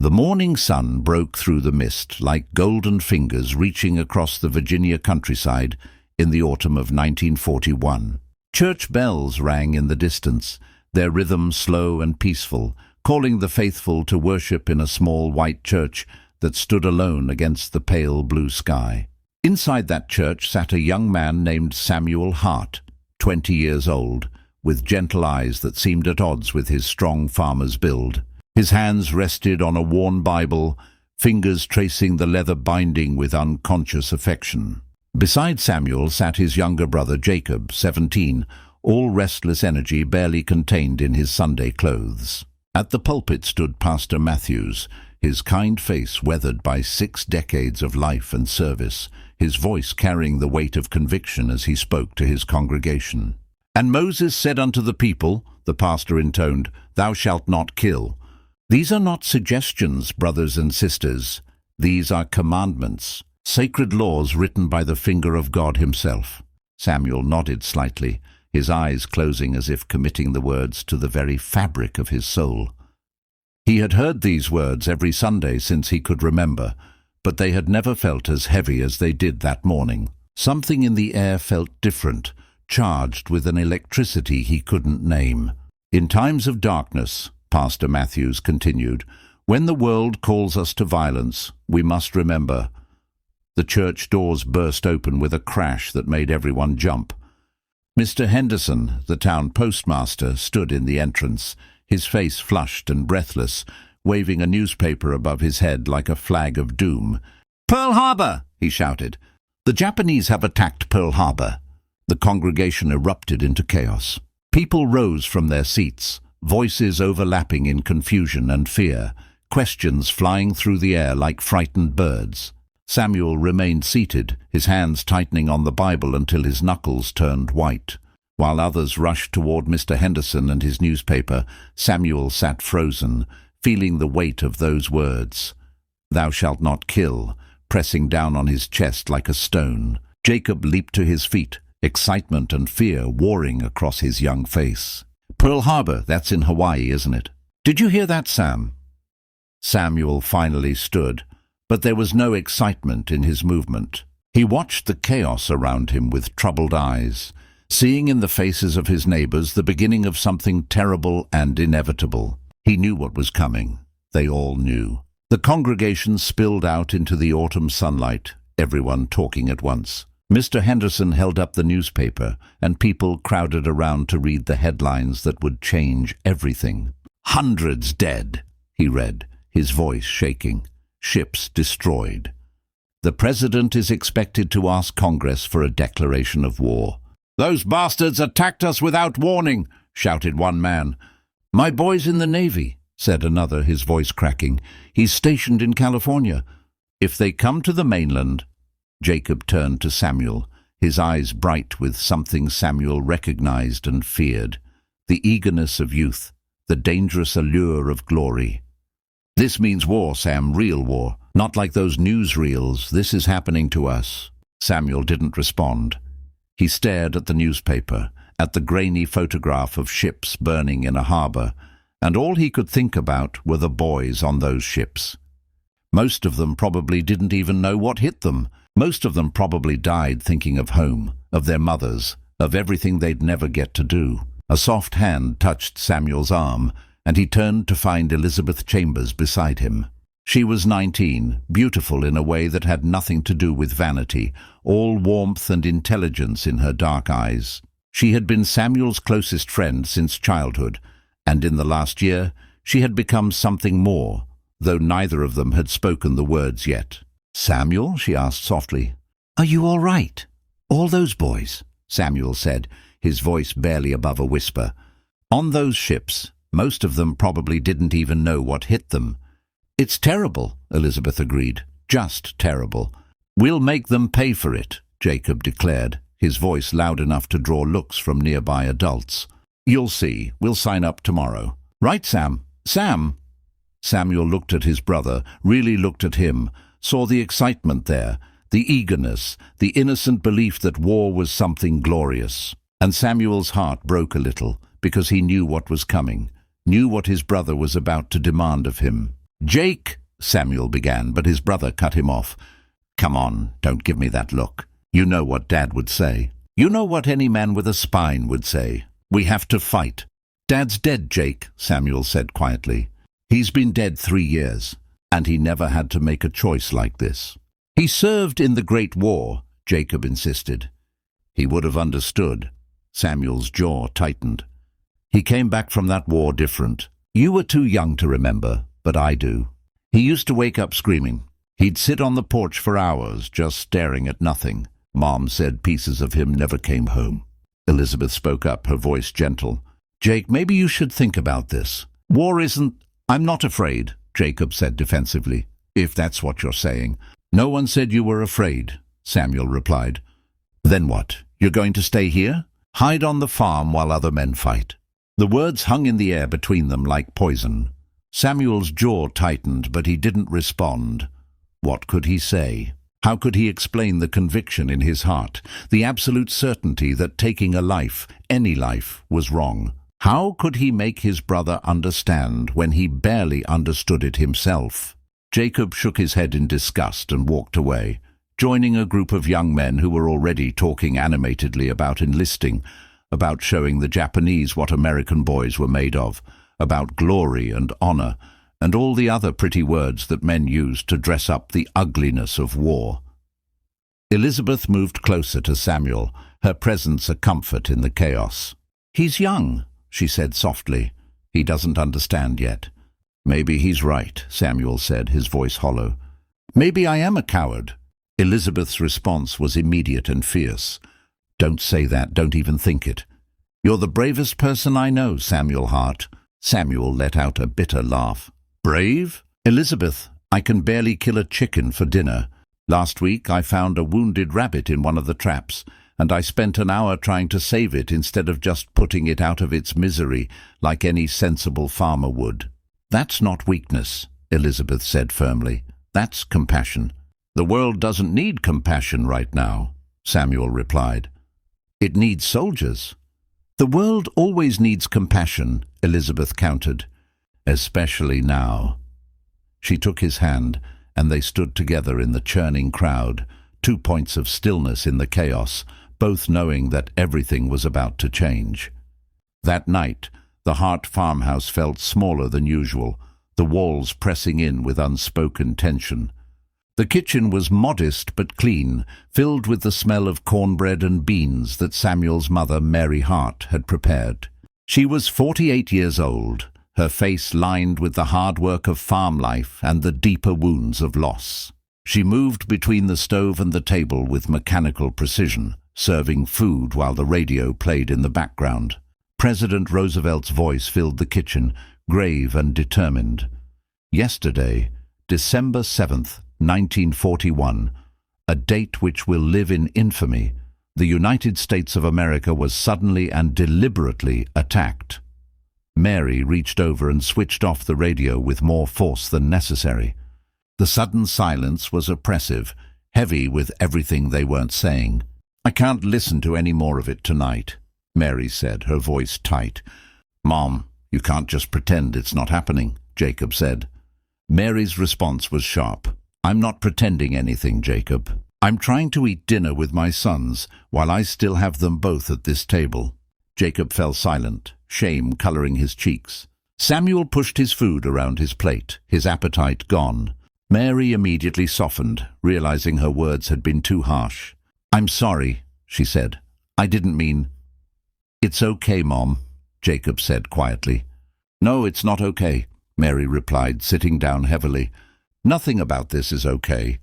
The morning sun broke through the mist like golden fingers reaching across the Virginia countryside in the autumn of 1941. Church bells rang in the distance, their rhythm slow and peaceful, calling the faithful to worship in a small white church that stood alone against the pale blue sky. Inside that church sat a young man named Samuel Hart, 20 years old, with gentle eyes that seemed at odds with his strong farmer's build. His hands rested on a worn Bible, fingers tracing the leather binding with unconscious affection. Beside Samuel sat his younger brother Jacob, 17, all restless energy barely contained in his Sunday clothes. At the pulpit stood Pastor Matthews, his kind face weathered by 6 decades of life and service, his voice carrying the weight of conviction as he spoke to his congregation. "And Moses said unto the people," the pastor intoned, "Thou shalt not kill." These are not suggestions, brothers and sisters. These are commandments, sacred laws written by the finger of God himself. Samuel nodded slightly, his eyes closing as if committing the words to the very fabric of his soul. He had heard these words every Sunday since he could remember, but they had never felt as heavy as they did that morning. Something in the air felt different, charged with an electricity he couldn't name. "In times of darkness," Pastor Matthews continued, "when the world calls us to violence, we must remember." The church doors burst open with a crash that made everyone jump. Mr. Henderson, the town postmaster, stood in the entrance, his face flushed and breathless, waving a newspaper above his head like a flag of doom. "Pearl Harbor!" he shouted. "The Japanese have attacked Pearl Harbor." The congregation erupted into chaos. People rose from their seats, voices overlapping in confusion and fear, questions flying through the air like frightened birds. Samuel remained seated, his hands tightening on the Bible until his knuckles turned white. While others rushed toward Mr. Henderson and his newspaper, Samuel sat frozen, feeling the weight of those words. "Thou shalt not kill," pressing down on his chest like a stone. Jacob leaped to his feet, excitement and fear warring across his young face. "Pearl Harbor, that's in Hawaii, isn't it? Did you hear that, Sam?" Samuel finally stood, but there was no excitement in his movement. He watched the chaos around him with troubled eyes, seeing in the faces of his neighbors the beginning of something terrible and inevitable. He knew what was coming. They all knew. The congregation spilled out into the autumn sunlight, everyone talking at once. Mr. Henderson held up the newspaper, and people crowded around to read the headlines that would change everything. "Hundreds dead," he read, his voice shaking. "Ships destroyed. The president is expected to ask Congress for a declaration of war." "Those bastards attacked us without warning," shouted one man. "My boy's in the Navy," said another, his voice cracking. "He's stationed in California. If they come to the mainland—" Jacob turned to Samuel, his eyes bright with something Samuel recognized and feared. The eagerness of youth, the dangerous allure of glory. "This means war, Sam, real war. Not like those newsreels. This is happening to us." Samuel didn't respond. He stared at the newspaper, at the grainy photograph of ships burning in a harbor, and all he could think about were the boys on those ships. Most of them probably didn't even know what hit them. Most of them probably died thinking of home, of their mothers, of everything they'd never get to do. A soft hand touched Samuel's arm, and he turned to find Elizabeth Chambers beside him. She was 19, beautiful in a way that had nothing to do with vanity, all warmth and intelligence in her dark eyes. She had been Samuel's closest friend since childhood, and in the last year she had become something more, though neither of them had spoken the words yet. "Samuel?" she asked softly. "Are you all right? All those boys?" Samuel said, his voice barely above a whisper. "On those ships, most of them probably didn't even know what hit them." "It's terrible," Elizabeth agreed. "Just terrible." "We'll make them pay for it," Jacob declared, his voice loud enough to draw looks from nearby adults. "You'll see. We'll sign up tomorrow." "Right, Sam." "Sam!" Samuel looked at his brother, really looked at him, saw the excitement there, the eagerness, the innocent belief that war was something glorious. And Samuel's heart broke a little, because he knew what was coming, knew what his brother was about to demand of him. "Jake," Samuel began, but his brother cut him off. "Come on, don't give me that look. You know what Dad would say. You know what any man with a spine would say. We have to fight." "Dad's dead, Jake," Samuel said quietly. "He's been dead 3 years, and he never had to make a choice like this." "He served in the Great War," Jacob insisted. "He would have understood." Samuel's jaw tightened. "He came back from that war different. You were too young to remember, but I do. He used to wake up screaming. He'd sit on the porch for hours, just staring at nothing. Mom said pieces of him never came home." Elizabeth spoke up, her voice gentle. "Jake, maybe you should think about this. War isn't—" "I'm not afraid," Jacob said defensively, "if that's what you're saying." "No one said you were afraid," Samuel replied. "Then what? You're going to stay here? Hide on the farm while other men fight?" The words hung in the air between them like poison. Samuel's jaw tightened, but he didn't respond. What could he say? How could he explain the conviction in his heart, the absolute certainty that taking a life, any life, was wrong? How could he make his brother understand when he barely understood it himself? Jacob shook his head in disgust and walked away, joining a group of young men who were already talking animatedly about enlisting, about showing the Japanese what American boys were made of, about glory and honor, and all the other pretty words that men use to dress up the ugliness of war. Elizabeth moved closer to Samuel, her presence a comfort in the chaos. "He's young," she said softly. "He doesn't understand yet." "Maybe he's right," Samuel said, his voice hollow. "Maybe I am a coward." Elizabeth's response was immediate and fierce. "Don't say that, don't even think it. You're the bravest person I know, Samuel Hart." Samuel let out a bitter laugh. "Brave? Elizabeth, I can barely kill a chicken for dinner. Last week I found a wounded rabbit in one of the traps, and I spent an hour trying to save it instead of just putting it out of its misery like any sensible farmer would." "That's not weakness," Elizabeth said firmly. "That's compassion." "The world doesn't need compassion right now," Samuel replied. "It needs soldiers." "The world always needs compassion," Elizabeth countered. "Especially now." She took his hand, and they stood together in the churning crowd, 2 points of stillness in the chaos, both knowing that everything was about to change. That night, the Hart farmhouse felt smaller than usual, the walls pressing in with unspoken tension. The kitchen was modest but clean, filled with the smell of cornbread and beans that Samuel's mother, Mary Hart, had prepared. She was 48 years old, her face lined with the hard work of farm life and the deeper wounds of loss. She moved between the stove and the table with mechanical precision, serving food while the radio played in the background. President Roosevelt's voice filled the kitchen, grave and determined. "Yesterday, December 7th, 1941, a date which will live in infamy, the United States of America was suddenly and deliberately attacked." Mary reached over and switched off the radio with more force than necessary. The sudden silence was oppressive, heavy with everything they weren't saying. "I can't listen to any more of it tonight," Mary said, her voice tight. "Mom, you can't just pretend it's not happening," Jacob said. Mary's response was sharp. "I'm not pretending anything, Jacob. I'm trying to eat dinner with my sons while I still have them both at this table." Jacob fell silent, shame coloring his cheeks. Samuel pushed his food around his plate, his appetite gone. Mary immediately softened, realizing her words had been too harsh. "I'm sorry," she said. "I didn't mean—" "It's okay, Mom," Jacob said quietly. "No, it's not okay," Mary replied, sitting down heavily. "Nothing about this is okay."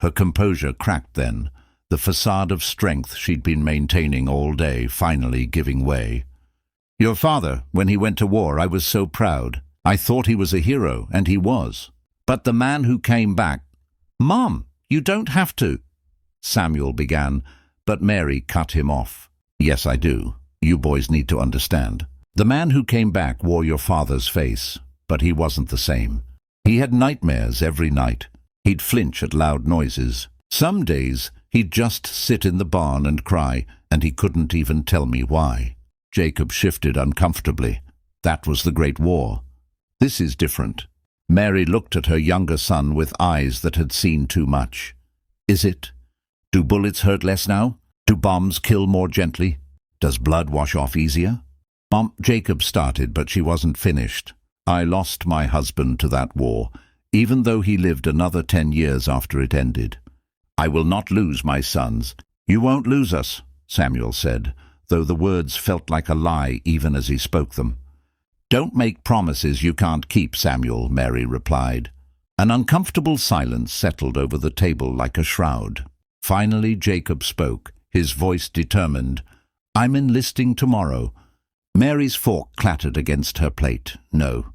Her composure cracked then, the facade of strength she'd been maintaining all day finally giving way. "Your father, when he went to war, I was so proud. I thought he was a hero, and he was. But the man who came back—" "Mom, you don't have to," Samuel began, but Mary cut him off. "Yes, I do. You boys need to understand. The man who came back wore your father's face, but he wasn't the same. He had nightmares every night. He'd flinch at loud noises. Some days he'd just sit in the barn and cry, and he couldn't even tell me why." Jacob shifted uncomfortably. "That was the Great War. This is different. Mary looked at her younger son with eyes that had seen too much. Is it? Do bullets hurt less now? Do bombs kill more gently? Does blood wash off easier? Jacob started, but she wasn't finished. I lost my husband to that war, even though he lived another 10 years after it ended. I will not lose my sons. You won't lose us, Samuel said, though the words felt like a lie even as he spoke them. Don't make promises you can't keep, Samuel, Mary replied. An uncomfortable silence settled over the table like a shroud. Finally Jacob spoke, his voice determined. I'm enlisting tomorrow. Mary's fork clattered against her plate. No.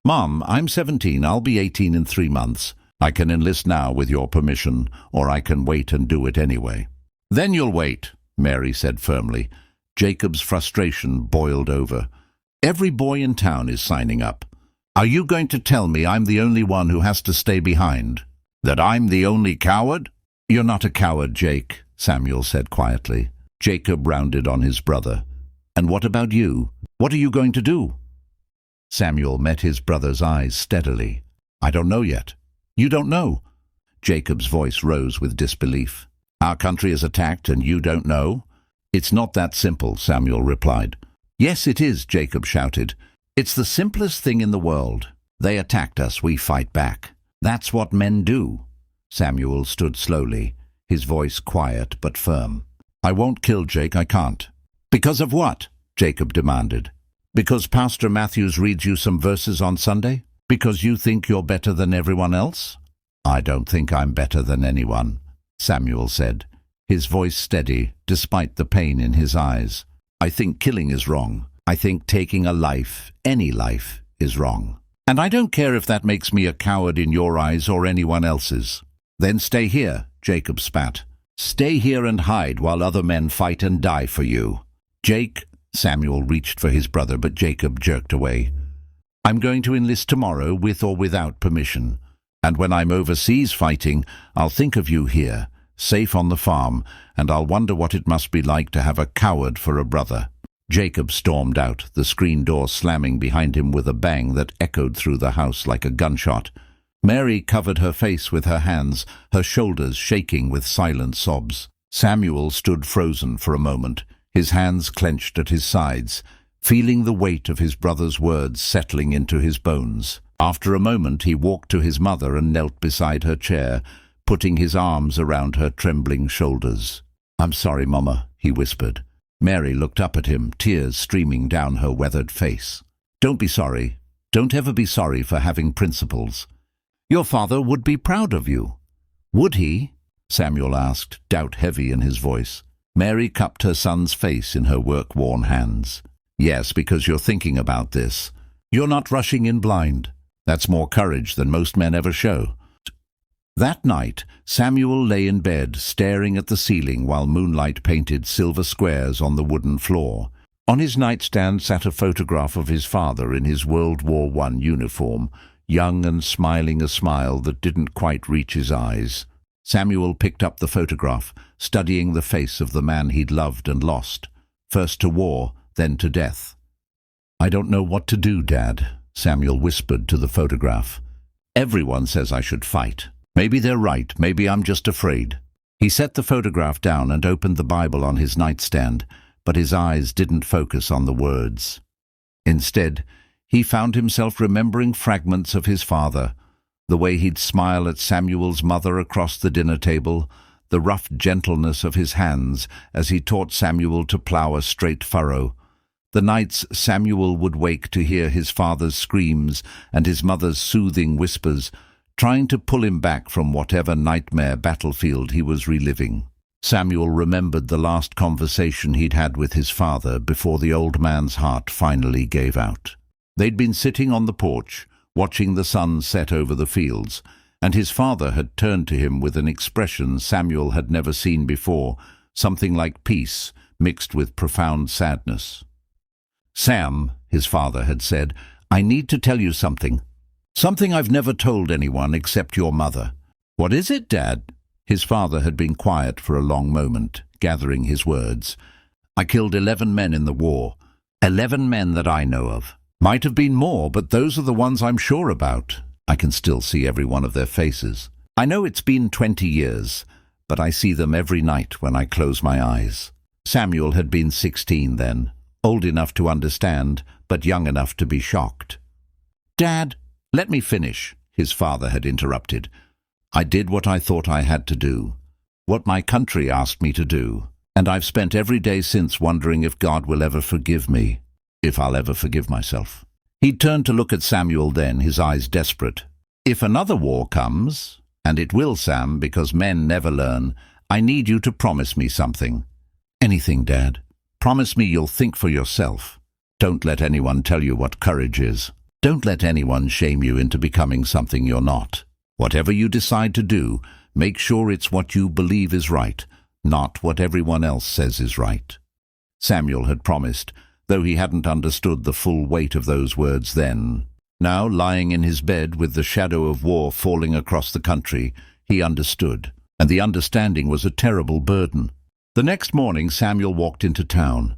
Mom, I'm 17. I'll be 18 in 3 months. I can enlist now with your permission, or I can wait and do it anyway. Then you'll wait, Mary said firmly. Jacob's frustration boiled over. Every boy in town is signing up. Are you going to tell me I'm the only one who has to stay behind? That I'm the only coward? You're not a coward, Jake, Samuel said quietly. Jacob rounded on his brother. And what about you? What are you going to do? Samuel met his brother's eyes steadily. I don't know yet. You don't know? Jacob's voice rose with disbelief. Our country is attacked and you don't know? It's not that simple, Samuel replied. Yes, it is, Jacob shouted. It's the simplest thing in the world. They attacked us, we fight back. That's what men do. Samuel stood slowly, his voice quiet but firm. I won't kill Jake, I can't. Because of what? Jacob demanded. Because Pastor Matthews reads you some verses on Sunday? Because you think you're better than everyone else? I don't think I'm better than anyone, Samuel said, his voice steady despite the pain in his eyes. I think killing is wrong. I think taking a life, any life, is wrong. And I don't care if that makes me a coward in your eyes or anyone else's. Then stay here, Jacob spat. Stay here and hide while other men fight and die for you. Jake, Samuel reached for his brother, but Jacob jerked away. I'm going to enlist tomorrow with or without permission. And when I'm overseas fighting, I'll think of you here, safe on the farm, and I'll wonder what it must be like to have a coward for a brother. Jacob stormed out, the screen door slamming behind him with a bang that echoed through the house like a gunshot. Mary covered her face with her hands, her shoulders shaking with silent sobs. Samuel stood frozen for a moment, his hands clenched at his sides, feeling the weight of his brother's words settling into his bones. After a moment he walked to his mother and knelt beside her chair, putting his arms around her trembling shoulders. I'm sorry, Mama, he whispered. Mary looked up at him, tears streaming down her weathered face. Don't be sorry. Don't ever be sorry for having principles. Your father would be proud of you. Would he? Samuel asked, doubt heavy in his voice. Mary cupped her son's face in her work-worn hands. Yes, because you're thinking about this. You're not rushing in blind. That's more courage than most men ever show. That night, Samuel lay in bed, staring at the ceiling while moonlight painted silver squares on the wooden floor. On his nightstand sat a photograph of his father in his World War I uniform, young and smiling a smile that didn't quite reach his eyes. Samuel picked up the photograph, studying the face of the man he'd loved and lost, first to war, then to death. I don't know what to do, Dad, Samuel whispered to the photograph. Everyone says I should fight. Maybe they're right, maybe I'm just afraid. He set the photograph down and opened the Bible on his nightstand, but his eyes didn't focus on the words. Instead, he found himself remembering fragments of his father, the way he'd smile at Samuel's mother across the dinner table, the rough gentleness of his hands as he taught Samuel to plough a straight furrow, the nights Samuel would wake to hear his father's screams and his mother's soothing whispers, trying to pull him back from whatever nightmare battlefield he was reliving. Samuel remembered the last conversation he'd had with his father before the old man's heart finally gave out. They'd been sitting on the porch, watching the sun set over the fields, and his father had turned to him with an expression Samuel had never seen before, something like peace mixed with profound sadness. Sam, his father had said, I need to tell you something. Something I've never told anyone except your mother. What is it, Dad? His father had been quiet for a long moment, gathering his words. I killed 11 men in the war. 11 men that I know of. Might have been more, but those are the ones I'm sure about. I can still see every one of their faces. I know it's been 20 years, but I see them every night when I close my eyes. Samuel had been 16 then, old enough to understand, but young enough to be shocked. "Dad, let me finish," his father had interrupted. "I did what I thought I had to do, what my country asked me to do, and I've spent every day since wondering if God will ever forgive me, if I'll ever forgive myself." He turned to look at Samuel then, his eyes desperate. "If another war comes, and it will, Sam, because men never learn, I need you to promise me something." "Anything, Dad. Promise me you'll think for yourself. Don't let anyone tell you what courage is. Don't let anyone shame you into becoming something you're not. Whatever you decide to do, make sure it's what you believe is right, not what everyone else says is right." Samuel had promised, though he hadn't understood the full weight of those words then. Now, lying in his bed with the shadow of war falling across the country, he understood, and the understanding was a terrible burden. The next morning Samuel walked into town.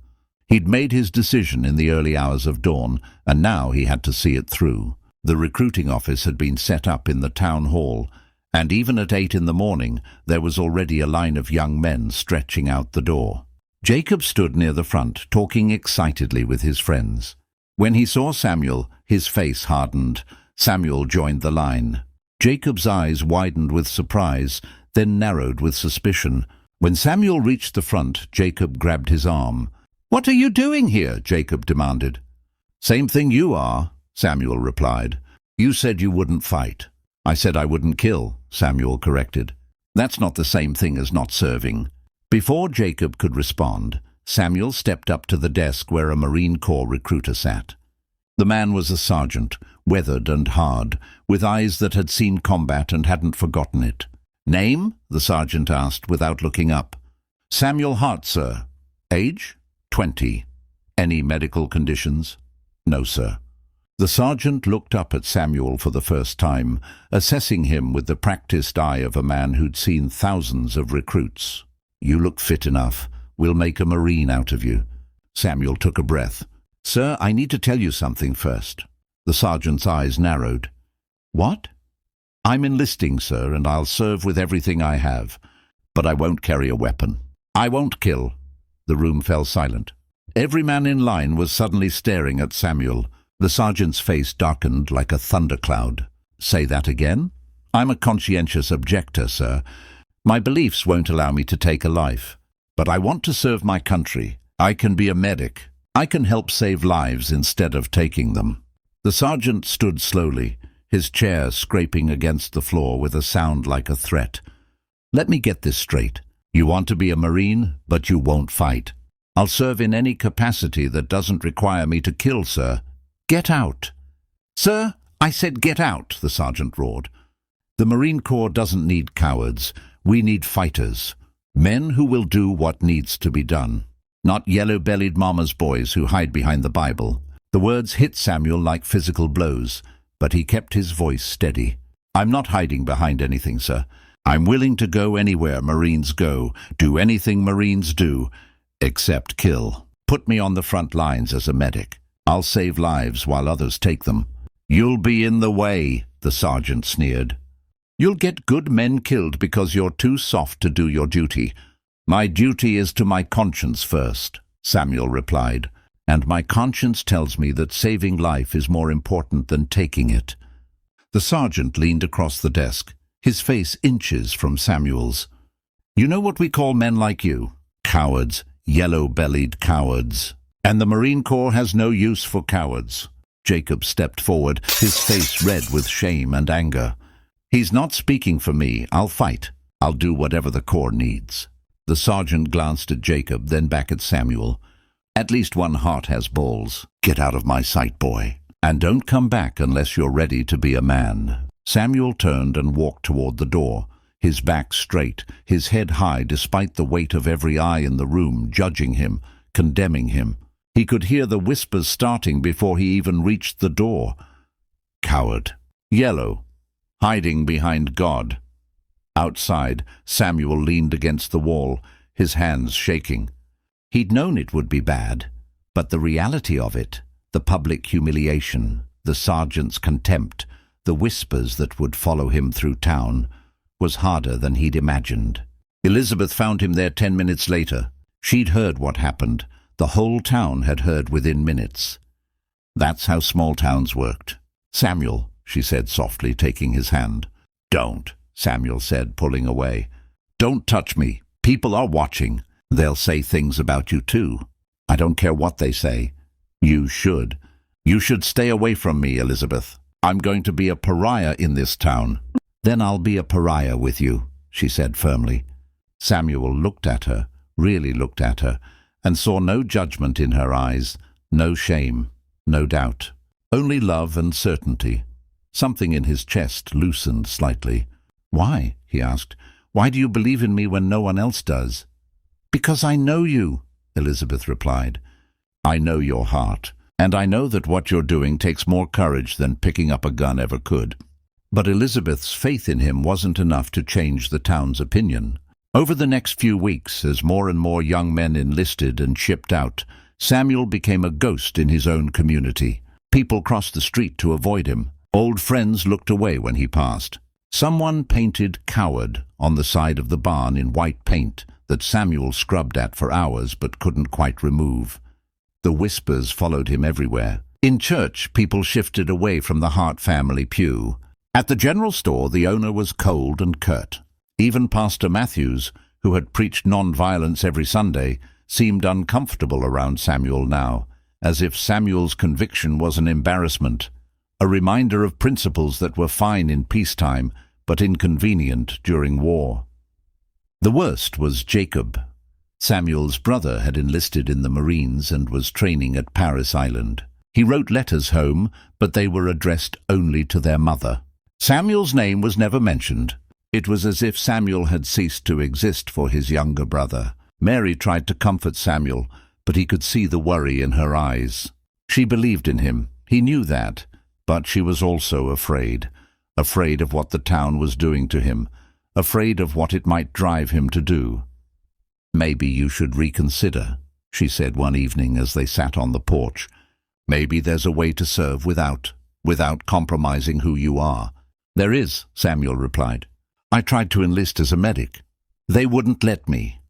He'd made his decision in the early hours of dawn, and now he had to see it through. The recruiting office had been set up in the town hall, and even at 8 in the morning there was already a line of young men stretching out the door. Jacob stood near the front, talking excitedly with his friends. When he saw Samuel, his face hardened. Samuel joined the line. Jacob's eyes widened with surprise, then narrowed with suspicion. When Samuel reached the front, Jacob grabbed his arm. "What are you doing here?" Jacob demanded. "Same thing you are," Samuel replied. "You said you wouldn't fight." "I said I wouldn't kill," Samuel corrected. "That's not the same thing as not serving." Before Jacob could respond, Samuel stepped up to the desk where a Marine Corps recruiter sat. The man was a sergeant, weathered and hard, with eyes that had seen combat and hadn't forgotten it. "Name?" the sergeant asked without looking up. "Samuel Hart, sir." "Age?" 20. "Any medical conditions?" "No, sir." The sergeant looked up at Samuel for the first time, assessing him with the practiced eye of a man who'd seen thousands of recruits. "You look fit enough. We'll make a Marine out of you." Samuel took a breath. "Sir, I need to tell you something first." The sergeant's eyes narrowed. "What?" "I'm enlisting, sir, and I'll serve with everything I have. But I won't carry a weapon. I won't kill." The room fell silent. Every man in line was suddenly staring at Samuel. The sergeant's face darkened like a thundercloud. "Say that again?" "I'm a conscientious objector, sir. My beliefs won't allow me to take a life. But I want to serve my country. I can be a medic. I can help save lives instead of taking them." The sergeant stood slowly, his chair scraping against the floor with a sound like a threat. "Let me get this straight. You want to be a Marine, but you won't fight." "I'll serve in any capacity that doesn't require me to kill, sir." "Get out." "Sir, I said get out," the sergeant roared. "The Marine Corps doesn't need cowards. We need fighters. Men who will do what needs to be done. Not yellow-bellied mama's boys who hide behind the Bible." The words hit Samuel like physical blows, but he kept his voice steady. "I'm not hiding behind anything, sir. I'm willing to go anywhere Marines go, do anything Marines do, except kill. Put me on the front lines as a medic. I'll save lives while others take them." "You'll be in the way," the sergeant sneered. "You'll get good men killed because you're too soft to do your duty." "My duty is to my conscience first," Samuel replied, "and my conscience tells me that saving life is more important than taking it." The sergeant leaned across the desk, his face inches from Samuel's. "You know what we call men like you? Cowards, yellow-bellied cowards. And the Marine Corps has no use for cowards." Jacob stepped forward, his face red with shame and anger. "He's not speaking for me. I'll fight. I'll do whatever the Corps needs." The sergeant glanced at Jacob, then back at Samuel. "At least one heart has balls. Get out of my sight, boy. And don't come back unless you're ready to be a man." Samuel turned and walked toward the door, his back straight, his head high despite the weight of every eye in the room, judging him, condemning him. He could hear the whispers starting before he even reached the door. Coward. Yellow. Hiding behind God. Outside, Samuel leaned against the wall, his hands shaking. He'd known it would be bad, but the reality of it, the public humiliation, the sergeant's contempt, the whispers that would follow him through town, was harder than he'd imagined. Elizabeth found him there 10 minutes later. She'd heard what happened. The whole town had heard within minutes. That's how small towns worked. "Samuel," she said softly, taking his hand. "Don't," Samuel said, pulling away. "Don't touch me. People are watching. They'll say things about you too. I don't care what they say. You should. You should stay away from me, Elizabeth. I'm going to be a pariah in this town." "Then I'll be a pariah with you," she said firmly. Samuel looked at her, really looked at her, and saw no judgment in her eyes, no shame, no doubt. Only love and certainty. Something in his chest loosened slightly. "Why?" he asked. "Why do you believe in me when no one else does?" "Because I know you," Elizabeth replied. "I know your heart, and I know that what you're doing takes more courage than picking up a gun ever could." But Elizabeth's faith in him wasn't enough to change the town's opinion. Over the next few weeks, as more and more young men enlisted and shipped out, Samuel became a ghost in his own community. People crossed the street to avoid him. Old friends looked away when he passed. Someone painted "Coward" on the side of the barn in white paint that Samuel scrubbed at for hours but couldn't quite remove. The whispers followed him everywhere. In church, people shifted away from the Hart family pew. At the general store, the owner was cold and curt. Even Pastor Matthews, who had preached non-violence every Sunday, seemed uncomfortable around Samuel now, as if Samuel's conviction was an embarrassment, a reminder of principles that were fine in peacetime but inconvenient during war. The worst was Jacob. Samuel's brother had enlisted in the Marines and was training at Paris Island. He wrote letters home, but they were addressed only to their mother. Samuel's name was never mentioned. It was as if Samuel had ceased to exist for his younger brother. Mary tried to comfort Samuel, but he could see the worry in her eyes. She believed in him. He knew that, but she was also afraid. Afraid of what the town was doing to him. Afraid of what it might drive him to do. "Maybe you should reconsider," she said one evening as they sat on the porch. "Maybe there's a way to serve without compromising who you are." "There is," Samuel replied. "I tried to enlist as a medic. They wouldn't let me."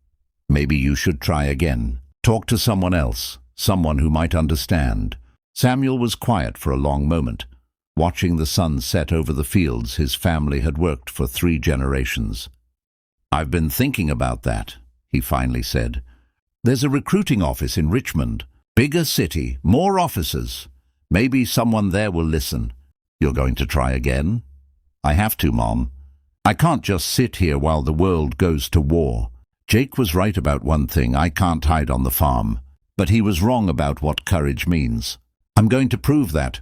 "Maybe you should try again. Talk to someone else, someone who might understand." Samuel was quiet for a long moment, watching the sun set over the fields his family had worked for 3 generations. "I've been thinking about that," he finally said. "There's a recruiting office in Richmond. Bigger city, more officers. Maybe someone there will listen." "You're going to try again?" "I have to, Mom. I can't just sit here while the world goes to war. Jake was right about one thing: I can't hide on the farm. But he was wrong about what courage means. I'm going to prove that."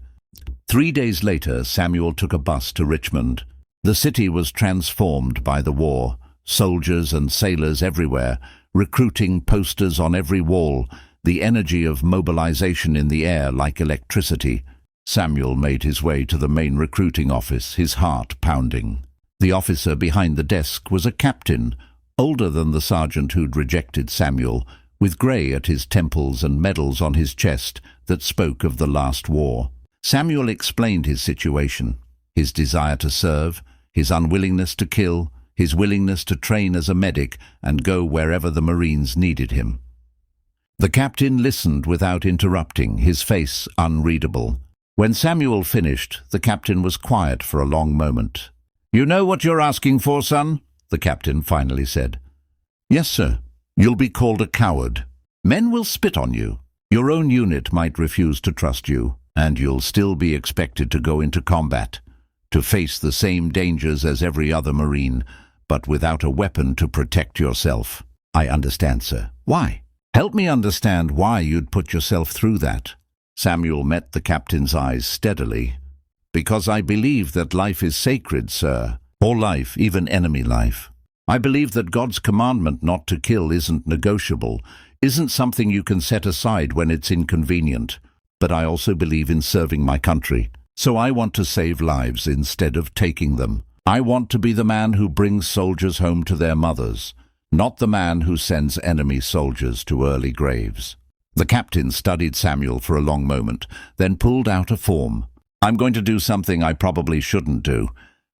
3 days later, Samuel took a bus to Richmond. The city was transformed by the war. Soldiers and sailors everywhere, recruiting posters on every wall, the energy of mobilization in the air like electricity. Samuel made his way to the main recruiting office, his heart pounding. The officer behind the desk was a captain, older than the sergeant who'd rejected Samuel, with grey at his temples and medals on his chest that spoke of the last war. Samuel explained his situation, his desire to serve, his unwillingness to kill, his willingness to train as a medic and go wherever the Marines needed him. The captain listened without interrupting, his face unreadable. When Samuel finished, the captain was quiet for a long moment. "You know what you're asking for, son?" the captain finally said. "Yes, sir. You'll be called a coward. Men will spit on you. Your own unit might refuse to trust you, and you'll still be expected to go into combat, to face the same dangers as every other Marine, but without a weapon to protect yourself." "I understand, sir. Why? Help me understand why you'd put yourself through that." Samuel met the captain's eyes steadily. "Because I believe that life is sacred, sir. All life, even enemy life. I believe that God's commandment not to kill isn't negotiable, isn't something you can set aside when it's inconvenient. But I also believe in serving my country. So I want to save lives instead of taking them. I want to be the man who brings soldiers home to their mothers, not the man who sends enemy soldiers to early graves." The captain studied Samuel for a long moment, then pulled out a form. I'm going to do something I probably shouldn't do.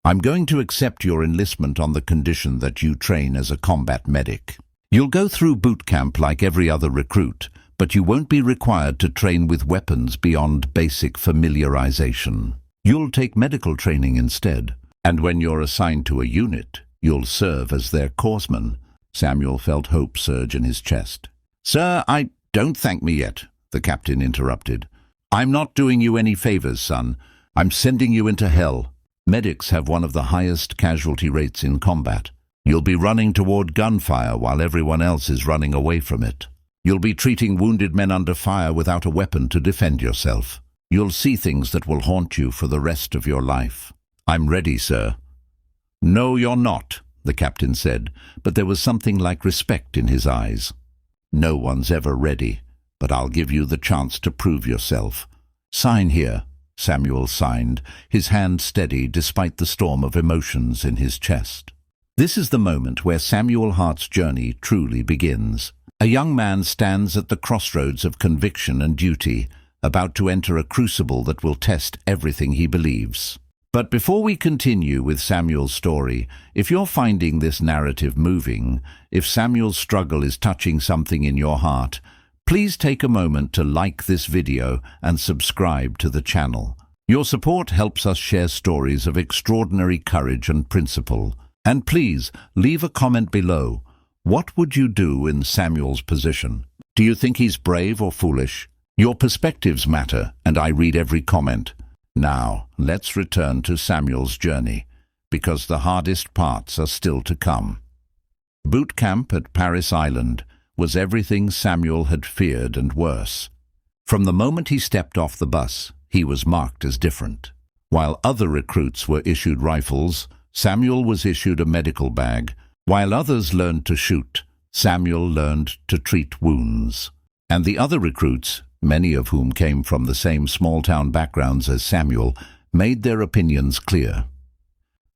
I'm going to accept your enlistment on the condition that you train as a combat medic. You'll go through boot camp like every other recruit, but you won't be required to train with weapons beyond basic familiarization. You'll take medical training instead, and when you're assigned to a unit, you'll serve as their corpsman. Samuel felt hope surge in his chest. "Sir, don't thank me yet," the captain interrupted. "I'm not doing you any favors, son. I'm sending you into hell. Medics have one of the highest casualty rates in combat. You'll be running toward gunfire while everyone else is running away from it. You'll be treating wounded men under fire without a weapon to defend yourself. You'll see things that will haunt you for the rest of your life." "I'm ready, sir." "No, you're not," the captain said, but there was something like respect in his eyes. "No one's ever ready, but I'll give you the chance to prove yourself. Sign here." Samuel signed, his hand steady despite the storm of emotions in his chest. This is the moment where Samuel Hart's journey truly begins. A young man stands at the crossroads of conviction and duty, about to enter a crucible that will test everything he believes. But before we continue with Samuel's story, if you're finding this narrative moving, if Samuel's struggle is touching something in your heart, please take a moment to like this video and subscribe to the channel. Your support helps us share stories of extraordinary courage and principle. And please, leave a comment below. What would you do in Samuel's position? Do you think he's brave or foolish? Your perspectives matter, and I read every comment. Now, let's return to Samuel's journey, because the hardest parts are still to come. Boot camp at Paris Island was everything Samuel had feared and worse. From the moment he stepped off the bus, he was marked as different. While other recruits were issued rifles, Samuel was issued a medical bag. While others learned to shoot, Samuel learned to treat wounds. And the other recruits, many of whom came from the same small-town backgrounds as Samuel, made their opinions clear.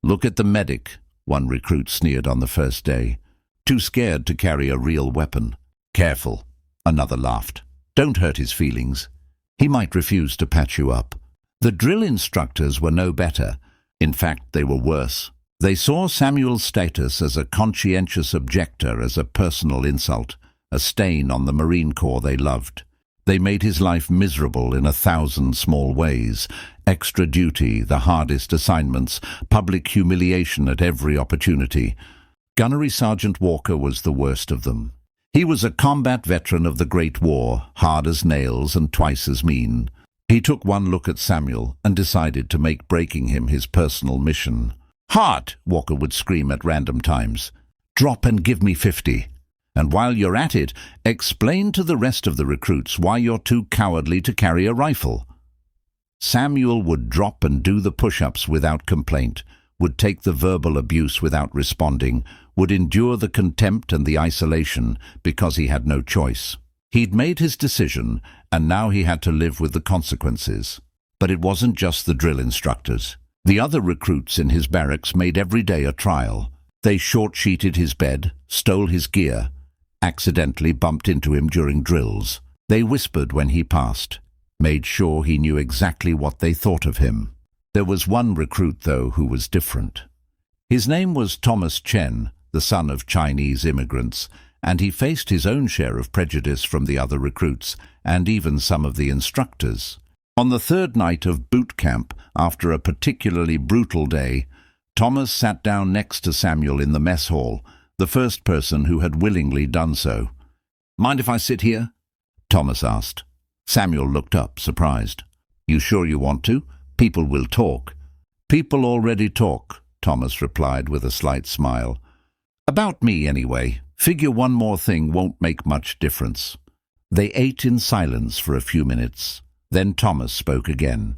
"Look at the medic," one recruit sneered on the first day. "Too scared to carry a real weapon." "Careful," another laughed. "Don't hurt his feelings. He might refuse to patch you up." The drill instructors were no better. In fact, they were worse. They saw Samuel's status as a conscientious objector as a personal insult, a stain on the Marine Corps they loved. They made his life miserable in 1,000 small ways. Extra duty, the hardest assignments, public humiliation at every opportunity. Gunnery Sergeant Walker was the worst of them. He was a combat veteran of the Great War, hard as nails and twice as mean. He took one look at Samuel and decided to make breaking him his personal mission. "Hart!" Walker would scream at random times. "Drop and give me 50. And while you're at it, explain to the rest of the recruits why you're too cowardly to carry a rifle." Samuel would drop and do the push-ups without complaint, would take the verbal abuse without responding, would endure the contempt and the isolation because he had no choice. He'd made his decision, and now he had to live with the consequences. But it wasn't just the drill instructors. The other recruits in his barracks made every day a trial. They short-sheeted his bed, stole his gear, accidentally bumped into him during drills. They whispered when he passed, made sure he knew exactly what they thought of him. There was one recruit, though, who was different. His name was Thomas Chen, the son of Chinese immigrants, and he faced his own share of prejudice from the other recruits, and even some of the instructors. On the third night of boot camp, after a particularly brutal day, Thomas sat down next to Samuel in the mess hall, the first person who had willingly done so. "Mind if I sit here?" Thomas asked. Samuel looked up, surprised. "You sure you want to? People will talk." "People already talk," Thomas replied with a slight smile. "About me, anyway. Figure one more thing won't make much difference." They ate in silence for a few minutes. Then Thomas spoke again.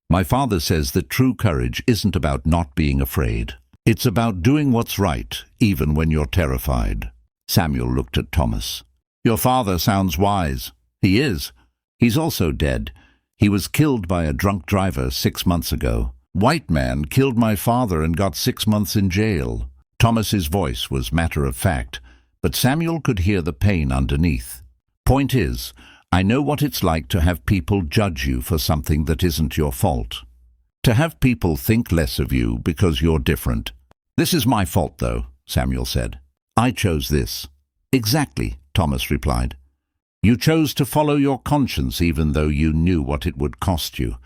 "My father says that true courage isn't about not being afraid. It's about doing what's right, even when you're terrified." Samuel looked at Thomas. "Your father sounds wise." "He is. He's also dead. He was killed by a drunk driver 6 months ago. White man killed my father and got 6 months in jail." Thomas's voice was matter-of-fact, but Samuel could hear the pain underneath. "Point is, I know what it's like to have people judge you for something that isn't your fault. To have people think less of you because you're different. "This is my fault, though," Samuel said. "I chose this." "Exactly," Thomas replied. "You chose to follow your conscience even though you knew what it would cost you.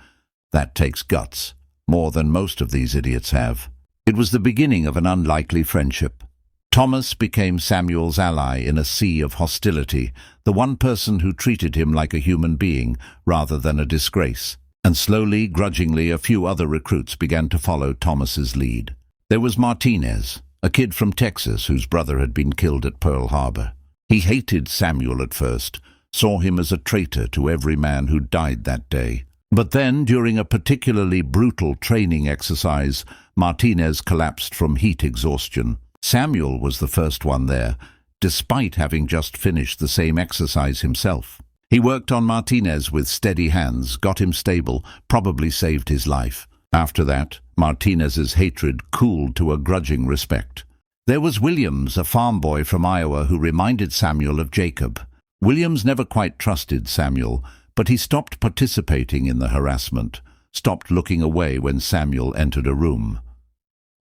That takes guts, more than most of these idiots have." It was the beginning of an unlikely friendship. Thomas became Samuel's ally in a sea of hostility, the one person who treated him like a human being rather than a disgrace. And slowly, grudgingly, a few other recruits began to follow Thomas's lead. There was Martinez, a kid from Texas whose brother had been killed at Pearl Harbor. He hated Samuel at first, saw him as a traitor to every man who died that day. But then, during a particularly brutal training exercise, Martinez collapsed from heat exhaustion. Samuel was the first one there, despite having just finished the same exercise himself. He worked on Martinez with steady hands, got him stable, probably saved his life. After that, Martinez's hatred cooled to a grudging respect. There was Williams, a farm boy from Iowa who reminded Samuel of Jacob. Williams never quite trusted Samuel, but he stopped participating in the harassment, stopped looking away when Samuel entered a room.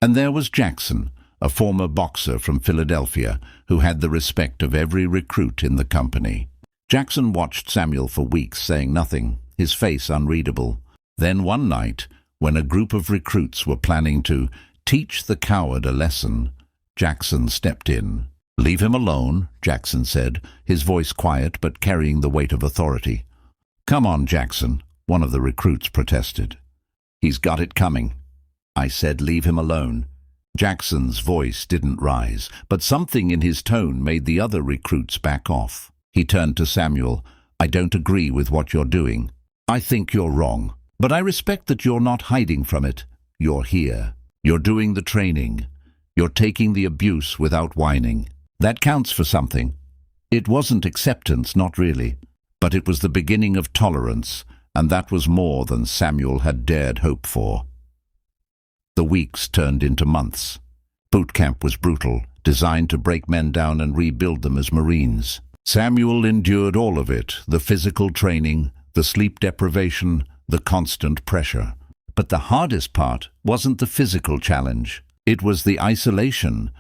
And there was Jackson, a former boxer from Philadelphia, who had the respect of every recruit in the company. Jackson watched Samuel for weeks, saying nothing, his face unreadable. Then one night, when a group of recruits were planning to teach the coward a lesson, Jackson stepped in. "Leave him alone," Jackson said, his voice quiet but carrying the weight of authority. "Come on, Jackson," one of the recruits protested. "He's got it coming." "I said leave him alone." Jackson's voice didn't rise, but something in his tone made the other recruits back off. He turned to Samuel. "I don't agree with what you're doing. I think you're wrong. But I respect that you're not hiding from it. You're here. You're doing the training. You're taking the abuse without whining. That counts for something." It wasn't acceptance, not really. But it was the beginning of tolerance, and that was more than Samuel had dared hope for. The weeks turned into months. Boot camp was brutal, designed to break men down and rebuild them as Marines. Samuel endured all of it, the physical training, the sleep deprivation, the constant pressure. But the hardest part wasn't the physical challenge. It was the isolation,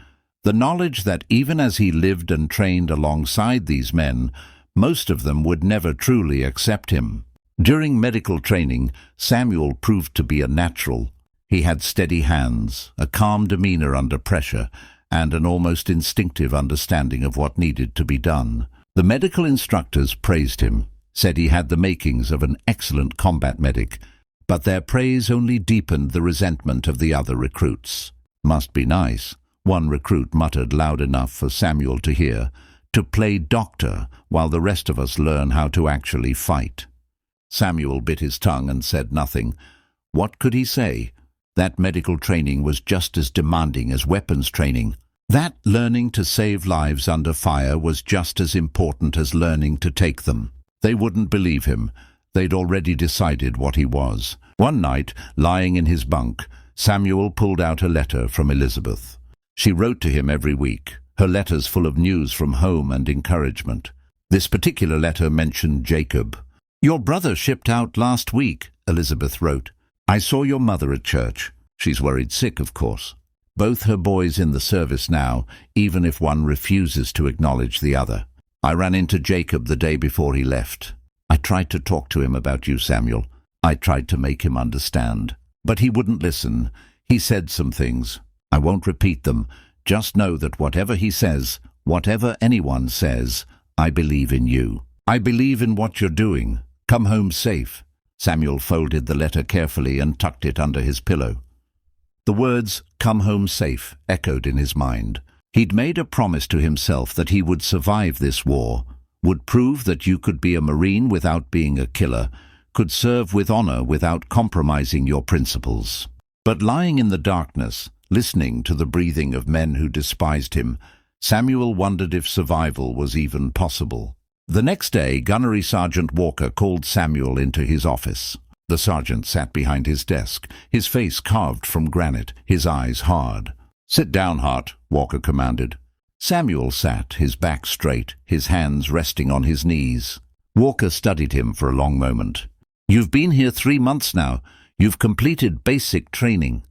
the knowledge that even as he lived and trained alongside these men, most of them would never truly accept him. During medical training, Samuel proved to be a natural. He had steady hands, a calm demeanor under pressure, and an almost instinctive understanding of what needed to be done. The medical instructors praised him, said he had the makings of an excellent combat medic, but their praise only deepened the resentment of the other recruits. "Must be nice," one recruit muttered loud enough for Samuel to hear, "to play doctor while the rest of us learn how to actually fight." Samuel bit his tongue and said nothing. What could he say? That medical training was just as demanding as weapons training. That learning to save lives under fire was just as important as learning to take them. They wouldn't believe him. They'd already decided what he was. One night, lying in his bunk, Samuel pulled out a letter from Elizabeth. She wrote to him every week, her letters full of news from home and encouragement. This particular letter mentioned Jacob. "Your brother shipped out last week," Elizabeth wrote. "I saw your mother at church. She's worried sick, of course. Both her boys in the service now, even if one refuses to acknowledge the other. I ran into Jacob the day before he left. I tried to talk to him about you, Samuel. I tried to make him understand. But he wouldn't listen. He said some things. I won't repeat them. Just know that whatever he says, whatever anyone says, I believe in you. I believe in what you're doing. Come home safe." Samuel folded the letter carefully and tucked it under his pillow. The words, "come home safe," echoed in his mind. He'd made a promise to himself that he would survive this war, would prove that you could be a Marine without being a killer, could serve with honor without compromising your principles. But lying in the darkness, listening to the breathing of men who despised him, Samuel wondered if survival was even possible. The next day, Gunnery Sergeant Walker called Samuel into his office. The sergeant sat behind his desk, his face carved from granite, his eyes hard. "Sit down, Hart," Walker commanded. Samuel sat, his back straight, his hands resting on his knees. Walker studied him for a long moment. "You've been here 3 months now. You've completed basic training.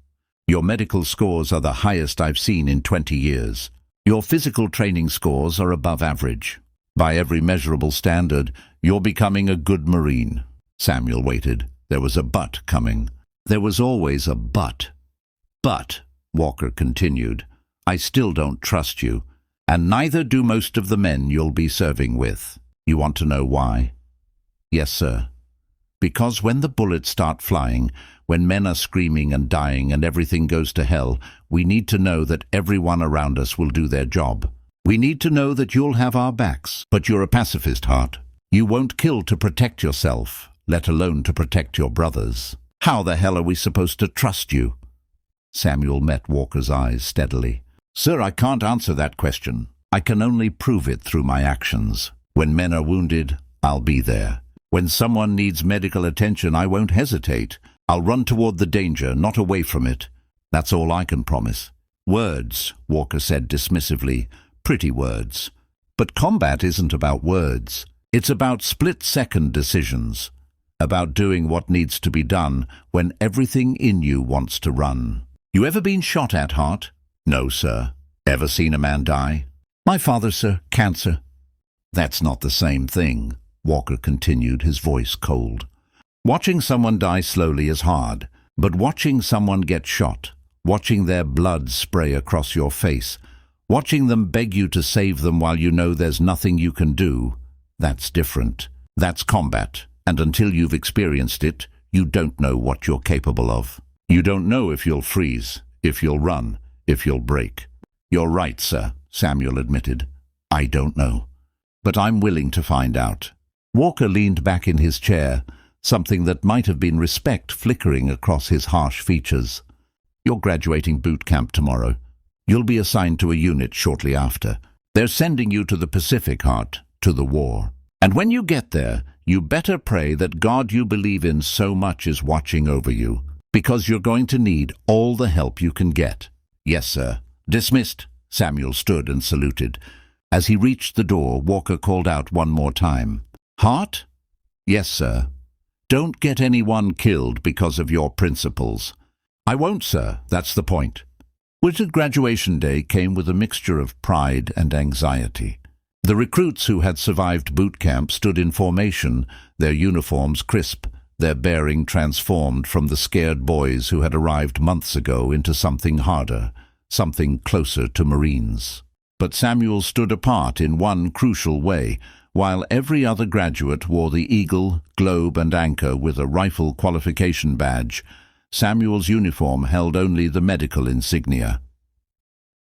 Your medical scores are the highest I've seen in 20 years. Your physical training scores are above average. By every measurable standard, you're becoming a good Marine." Samuel waited. There was a but coming. There was always a but. "But," Walker continued, "I still don't trust you, and neither do most of the men you'll be serving with. You want to know why?" "Yes, sir." "Because when the bullets start flying, when men are screaming and dying and everything goes to hell, we need to know that everyone around us will do their job. We need to know that you'll have our backs. But you're a pacifist, Hart. You won't kill to protect yourself, let alone to protect your brothers. How the hell are we supposed to trust you?" Samuel met Walker's eyes steadily. "Sir, I can't answer that question. I can only prove it through my actions. When men are wounded, I'll be there. When someone needs medical attention, I won't hesitate. I'll run toward the danger, not away from it. That's all I can promise." "Words," Walker said dismissively. "Pretty words. But combat isn't about words. It's about split-second decisions. About doing what needs to be done when everything in you wants to run. You ever been shot at, Hart?" "No, sir." "Ever seen a man die?" "My father, sir. Cancer." "That's not the same thing," Walker continued, his voice cold. "Watching someone die slowly is hard, but watching someone get shot, watching their blood spray across your face, watching them beg you to save them while you know there's nothing you can do, that's different. That's combat, and until you've experienced it, you don't know what you're capable of. You don't know if you'll freeze, if you'll run, if you'll break." "You're right, sir," Samuel admitted. "I don't know. But I'm willing to find out." Walker leaned back in his chair, something that might have been respect flickering across his harsh features. "You're graduating boot camp tomorrow. You'll be assigned to a unit shortly after. They're sending you to the Pacific, Hart, to the war. And when you get there, you better pray that God you believe in so much is watching over you, because you're going to need all the help you can get." "Yes, sir." "Dismissed." Samuel stood and saluted. As he reached the door, Walker called out one more time. "Hart?" "Yes, sir." "Don't get anyone killed because of your principles." "I won't, sir. That's the point." Whitted graduation day came with a mixture of pride and anxiety. The recruits who had survived boot camp stood in formation, their uniforms crisp, their bearing transformed from the scared boys who had arrived months ago into something harder, something closer to Marines. But Samuel stood apart in one crucial way. While every other graduate wore the eagle, globe and anchor with a rifle qualification badge, Samuel's uniform held only the medical insignia.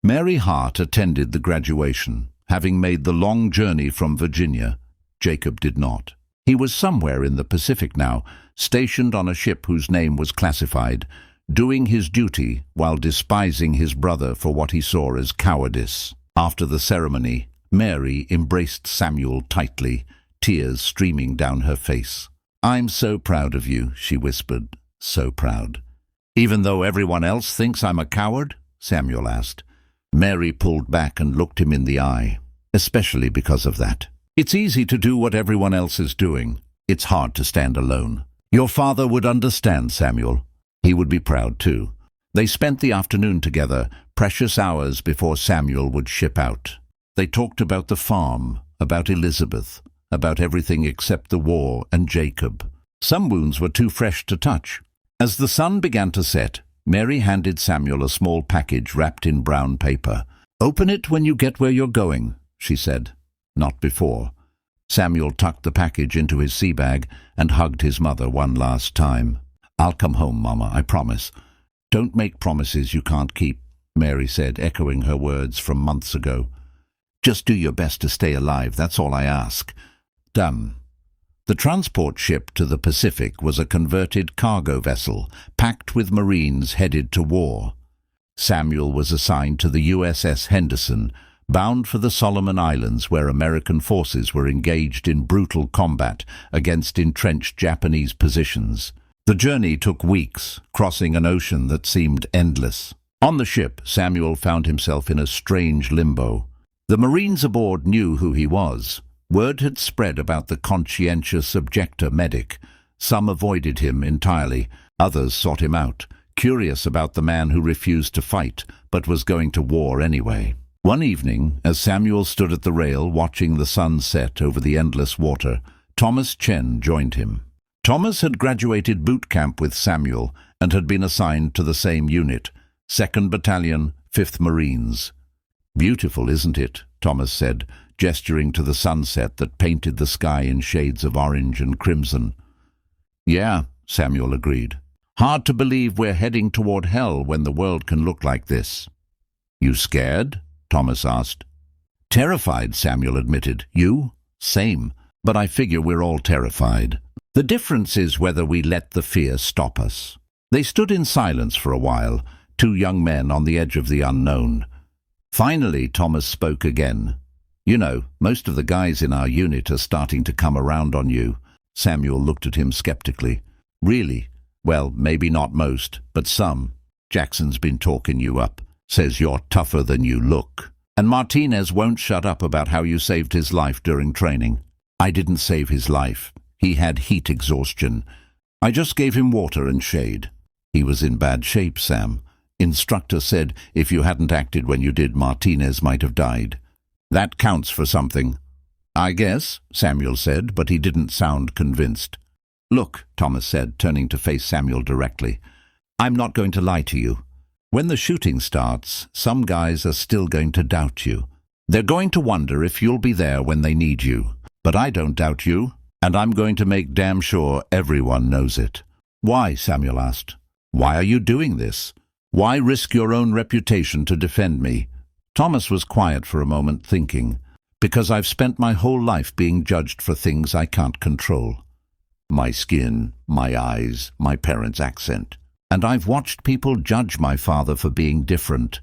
Mary Hart attended the graduation, having made the long journey from Virginia. Jacob did not. He was somewhere in the Pacific now, stationed on a ship whose name was classified, doing his duty while despising his brother for what he saw as cowardice. After the ceremony, Mary embraced Samuel tightly, tears streaming down her face. "I'm so proud of you," she whispered. "So proud." "Even though everyone else thinks I'm a coward?" Samuel asked. Mary pulled back and looked him in the eye. "Especially because of that. It's easy to do what everyone else is doing. It's hard to stand alone. Your father would understand, Samuel. He would be proud too." They spent the afternoon together, precious hours before Samuel would ship out. They talked about the farm, about Elizabeth, about everything except the war and Jacob. Some wounds were too fresh to touch. As the sun began to set, Mary handed Samuel a small package wrapped in brown paper. "Open it when you get where you're going," she said. Not before. Samuel tucked the package into his sea bag and hugged his mother one last time. "I'll come home, Mama, I promise." "Don't make promises you can't keep," Mary said, echoing her words from months ago. "Just do your best to stay alive, that's all I ask." Damn. The transport ship to the Pacific was a converted cargo vessel, packed with Marines headed to war. Samuel was assigned to the USS Henderson, bound for the Solomon Islands, where American forces were engaged in brutal combat against entrenched Japanese positions. The journey took weeks, crossing an ocean that seemed endless. On the ship, Samuel found himself in a strange limbo. The Marines aboard knew who he was. Word had spread about the conscientious objector medic. Some avoided him entirely, Others sought him out, curious about the man who refused to fight but was going to war anyway. One evening, as Samuel stood at the rail watching the sun set over the endless water, Thomas Chen joined him. Thomas had graduated boot camp with Samuel and had been assigned to the same unit, 2nd Battalion, 5th Marines. "Beautiful, isn't it?" Thomas said, gesturing to the sunset that painted the sky in shades of orange and crimson. "Yeah," Samuel agreed. "Hard to believe we're heading toward hell when the world can look like this." "You scared?" Thomas asked. "Terrified," Samuel admitted. "You?" "Same. But I figure we're all terrified. The difference is whether we let the fear stop us." They stood in silence for a while, two young men on the edge of the unknown. Finally, Thomas spoke again. "You know, most of the guys in our unit are starting to come around on you." Samuel looked at him skeptically. "Really? Well, maybe not most, but some. Jackson's been talking you up. Says you're tougher than you look. And Martinez won't shut up about how you saved his life during training." "I didn't save his life. He had heat exhaustion. I just gave him water and shade." "He was in bad shape, Sam. Instructor said if you hadn't acted when you did, Martinez might have died." "That counts for something." "I guess," Samuel said, but he didn't sound convinced. "Look," Thomas said, turning to face Samuel directly, "I'm not going to lie to you. When the shooting starts, some guys are still going to doubt you. They're going to wonder if you'll be there when they need you. But I don't doubt you, and I'm going to make damn sure everyone knows it." "Why?" Samuel asked. "Why are you doing this? Why risk your own reputation to defend me?" Thomas was quiet for a moment, thinking. "Because I've spent my whole life being judged for things I can't control. My skin, my eyes, my parents' accent. And I've watched people judge my father for being different,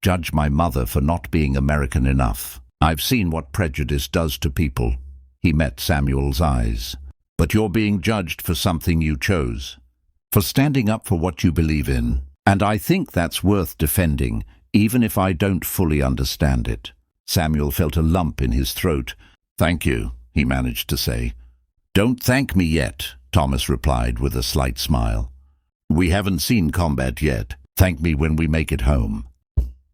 judge my mother for not being American enough. I've seen what prejudice does to people." He met Samuel's eyes. "But you're being judged for something you chose, for standing up for what you believe in. And I think that's worth defending, even if I don't fully understand it." Samuel felt a lump in his throat. "Thank you," he managed to say. "Don't thank me yet," Thomas replied with a slight smile. "We haven't seen combat yet. Thank me when we make it home."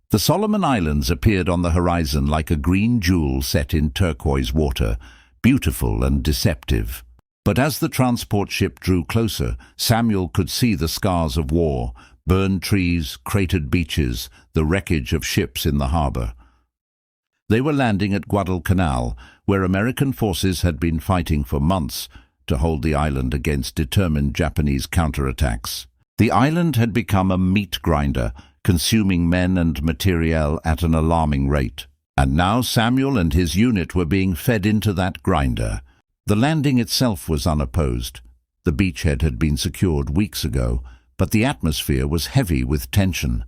The Solomon Islands appeared on the horizon like a green jewel set in turquoise water, beautiful and deceptive. But as the transport ship drew closer, Samuel could see the scars of war, burned trees, cratered beaches, the wreckage of ships in the harbor. They were landing at Guadalcanal, where American forces had been fighting for months to hold the island against determined Japanese counterattacks. The island had become a meat grinder, consuming men and materiel at an alarming rate. And now Samuel and his unit were being fed into that grinder. The landing itself was unopposed. The beachhead had been secured weeks ago, but the atmosphere was heavy with tension.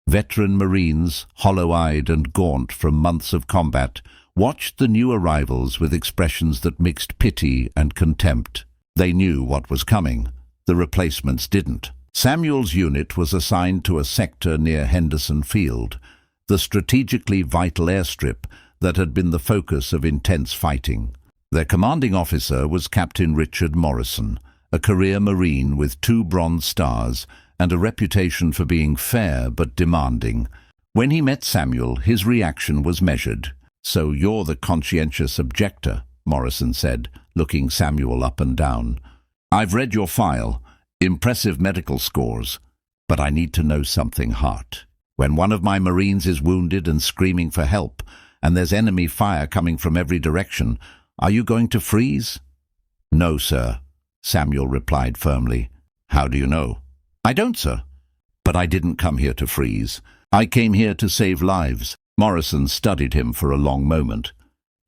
Veteran Marines, hollow-eyed and gaunt from months of combat, watched the new arrivals with expressions that mixed pity and contempt. They knew what was coming. The replacements didn't. Samuel's unit was assigned to a sector near Henderson Field, the strategically vital airstrip that had been the focus of intense fighting. Their commanding officer was Captain Richard Morrison, a career Marine with 2 Bronze Stars and a reputation for being fair but demanding. When he met Samuel, his reaction was measured. "So you're the conscientious objector," Morrison said, looking Samuel up and down. "I've read your file. Impressive medical scores. But I need to know something hot. When one of my Marines is wounded and screaming for help, and there's enemy fire coming from every direction, are you going to freeze?" "No, sir," Samuel replied firmly. "How do you know?" "I don't, sir. But I didn't come here to freeze. I came here to save lives." Morrison studied him for a long moment.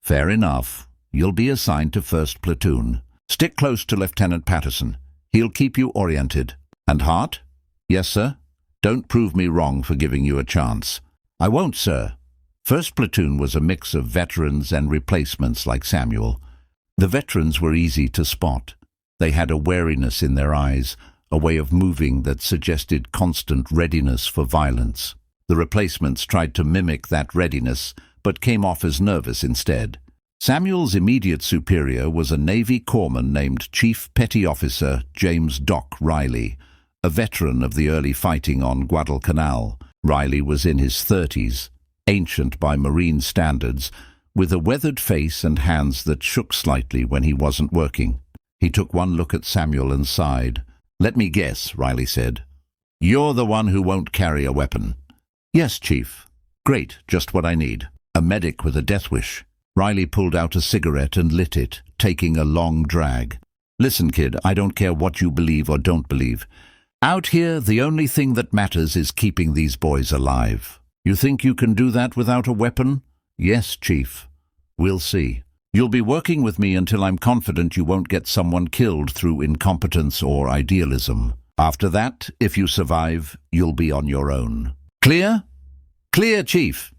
"Fair enough. You'll be assigned to 1st Platoon. Stick close to Lieutenant Patterson. He'll keep you oriented." "And Hart?" "Yes, sir. Don't prove me wrong for giving you a chance." "I won't, sir." 1st Platoon was a mix of veterans and replacements like Samuel. The veterans were easy to spot. They had a wariness in their eyes, a way of moving that suggested constant readiness for violence. The replacements tried to mimic that readiness, but came off as nervous instead. Samuel's immediate superior was a Navy corpsman named Chief Petty Officer James Doc Riley, a veteran of the early fighting on Guadalcanal. Riley was in his 30s, ancient by Marine standards, with a weathered face and hands that shook slightly when he wasn't working. He took one look at Samuel and sighed. "Let me guess," Riley said. "You're the one who won't carry a weapon." "Yes, Chief." "Great, just what I need. A medic with a death wish." Riley pulled out a cigarette and lit it, taking a long drag. "Listen, kid, I don't care what you believe or don't believe. Out here, the only thing that matters is keeping these boys alive. You think you can do that without a weapon?" "Yes, Chief. We'll see. You'll be working with me until I'm confident you won't get someone killed through incompetence or idealism. After that, if you survive, you'll be on your own. Clear?" "Clear, Chief."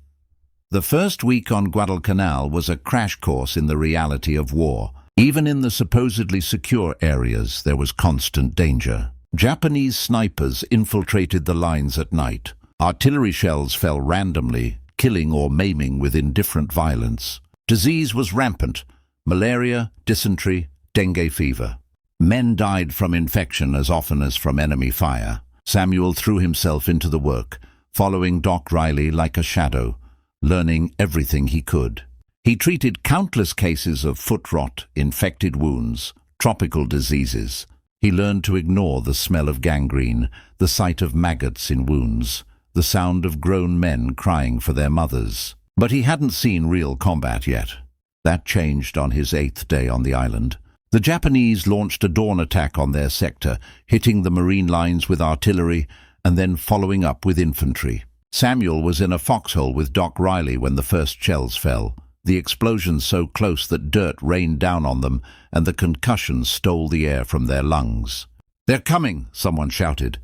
The first week on Guadalcanal was a crash course in the reality of war. Even in the supposedly secure areas, there was constant danger. Japanese snipers infiltrated the lines at night. Artillery shells fell randomly, killing or maiming with indifferent violence. Disease was rampant: malaria, dysentery, dengue fever. Men died from infection as often as from enemy fire. Samuel threw himself into the work, following Doc Riley like a shadow, learning everything he could. He treated countless cases of foot rot, infected wounds, tropical diseases. He learned to ignore the smell of gangrene, the sight of maggots in wounds, the sound of grown men crying for their mothers. But he hadn't seen real combat yet. That changed on his 8th day on the island. The Japanese launched a dawn attack on their sector, hitting the marine lines with artillery and then following up with infantry. Samuel was in a foxhole with Doc Riley when the first shells fell, the explosions so close that dirt rained down on them and the concussions stole the air from their lungs. "They're coming!" someone shouted.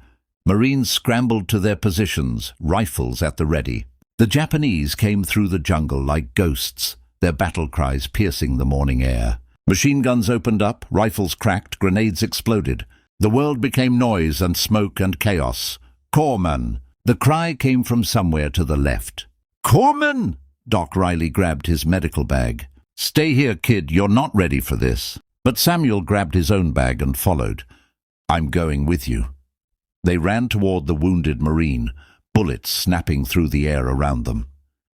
Marines scrambled to their positions, rifles at the ready. The Japanese came through the jungle like ghosts, their battle cries piercing the morning air. Machine guns opened up, rifles cracked, grenades exploded. The world became noise and smoke and chaos. "Corpsman!" The cry came from somewhere to the left. "Corpsman!" Doc Riley grabbed his medical bag. "Stay here, kid, you're not ready for this." But Samuel grabbed his own bag and followed. "I'm going with you." They ran toward the wounded Marine, bullets snapping through the air around them.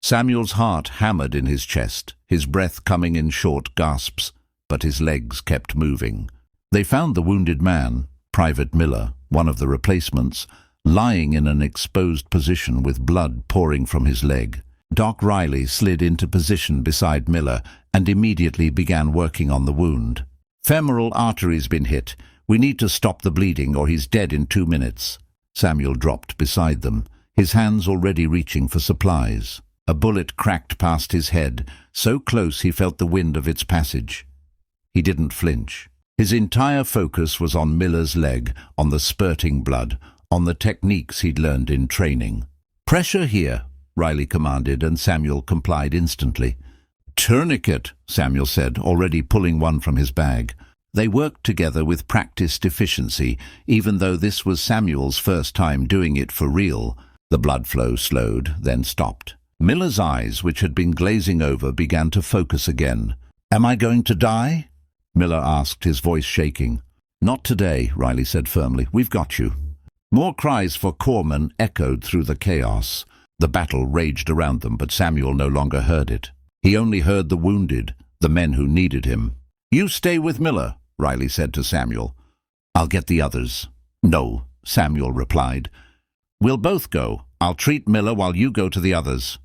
Samuel's heart hammered in his chest, his breath coming in short gasps, but his legs kept moving. They found the wounded man, Private Miller, one of the replacements, lying in an exposed position with blood pouring from his leg. Doc Riley slid into position beside Miller and immediately began working on the wound. "Femoral artery's been hit. We need to stop the bleeding or he's dead in 2 minutes." Samuel dropped beside them, his hands already reaching for supplies. A bullet cracked past his head, so close he felt the wind of its passage. He didn't flinch. His entire focus was on Miller's leg, on the spurting blood, on the techniques he'd learned in training. "Pressure here," Riley commanded, and Samuel complied instantly. "Tourniquet," Samuel said, already pulling one from his bag. They worked together with practiced efficiency, even though this was Samuel's first time doing it for real. The blood flow slowed, then stopped. Miller's eyes, which had been glazing over, began to focus again. "Am I going to die?" Miller asked, his voice shaking. "Not today," Riley said firmly. "We've got you." More cries for corpsman echoed through the chaos. The battle raged around them, but Samuel no longer heard it. He only heard the wounded, the men who needed him. "You stay with Miller," Riley said to Samuel. "I'll get the others." "No," Samuel replied. "We'll both go. I'll treat Miller while you go to the others."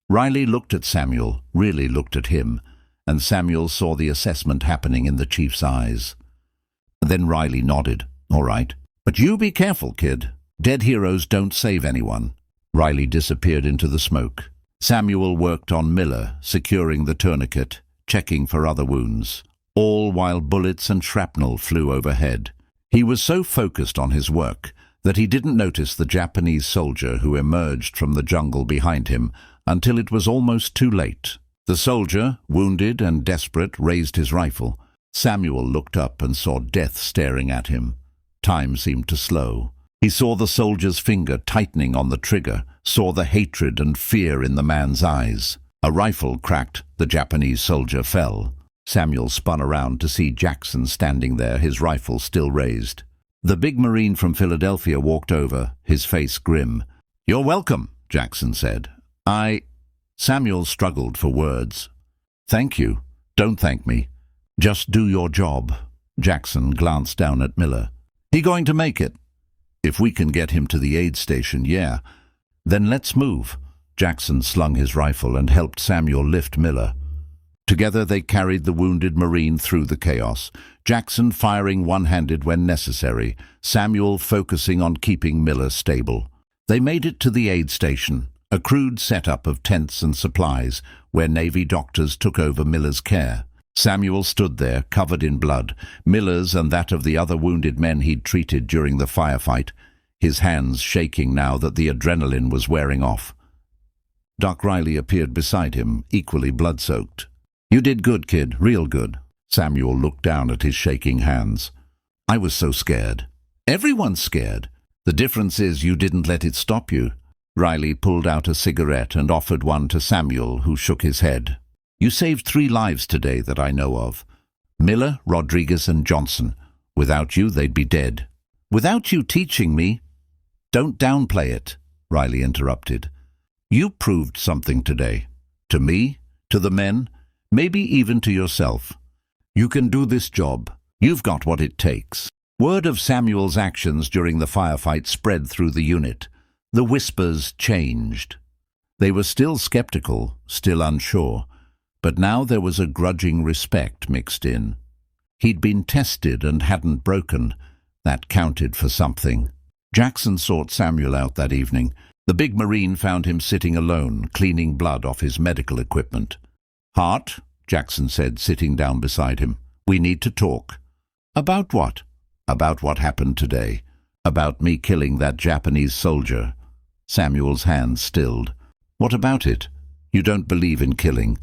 Riley looked at Samuel, really looked at him, and Samuel saw the assessment happening in the chief's eyes. Then Riley nodded. "All right. But you be careful, kid. Dead heroes don't save anyone." Riley disappeared into the smoke. Samuel worked on Miller, securing the tourniquet, checking for other wounds, all while bullets and shrapnel flew overhead. He was so focused on his work that he didn't notice the Japanese soldier who emerged from the jungle behind him until it was almost too late. The soldier, wounded and desperate, raised his rifle. Samuel looked up and saw death staring at him. Time seemed to slow. He saw the soldier's finger tightening on the trigger, saw the hatred and fear in the man's eyes. A rifle cracked. The Japanese soldier fell. Samuel spun around to see Jackson standing there, his rifle still raised. The big Marine from Philadelphia walked over, his face grim. "You're welcome," Jackson said. Samuel struggled for words. "Thank you. Don't thank me. Just do your job." Jackson glanced down at Miller. "He going to make it?" "If we can get him to the aid station, yeah." "Then let's move." Jackson slung his rifle and helped Samuel lift Miller. Together they carried the wounded Marine through the chaos, Jackson firing one-handed when necessary, Samuel focusing on keeping Miller stable. They made it to the aid station, a crude setup of tents and supplies, where Navy doctors took over Miller's care. Samuel stood there, covered in blood, Miller's and that of the other wounded men he'd treated during the firefight, his hands shaking now that the adrenaline was wearing off. Doc Riley appeared beside him, equally blood-soaked. "You did good, kid, real good." Samuel looked down at his shaking hands. "I was so scared." "Everyone's scared. The difference is you didn't let it stop you." Riley pulled out a cigarette and offered one to Samuel, who shook his head. "You saved 3 lives today that I know of. Miller, Rodriguez, and Johnson. Without you, they'd be dead." "Without you teaching me—" "Don't downplay it," Riley interrupted. "You proved something today. To me, to the men, maybe even to yourself. You can do this job. You've got what it takes." Word of Samuel's actions during the firefight spread through the unit. The whispers changed. They were still skeptical, still unsure, but now there was a grudging respect mixed in. He'd been tested and hadn't broken. That counted for something. Jackson sought Samuel out that evening. The big Marine found him sitting alone, cleaning blood off his medical equipment. "Hart," Jackson said, sitting down beside him, "we need to talk." "About what?" "About what happened today. About me killing that Japanese soldier." Samuel's hands stilled. "What about it? You don't believe in killing.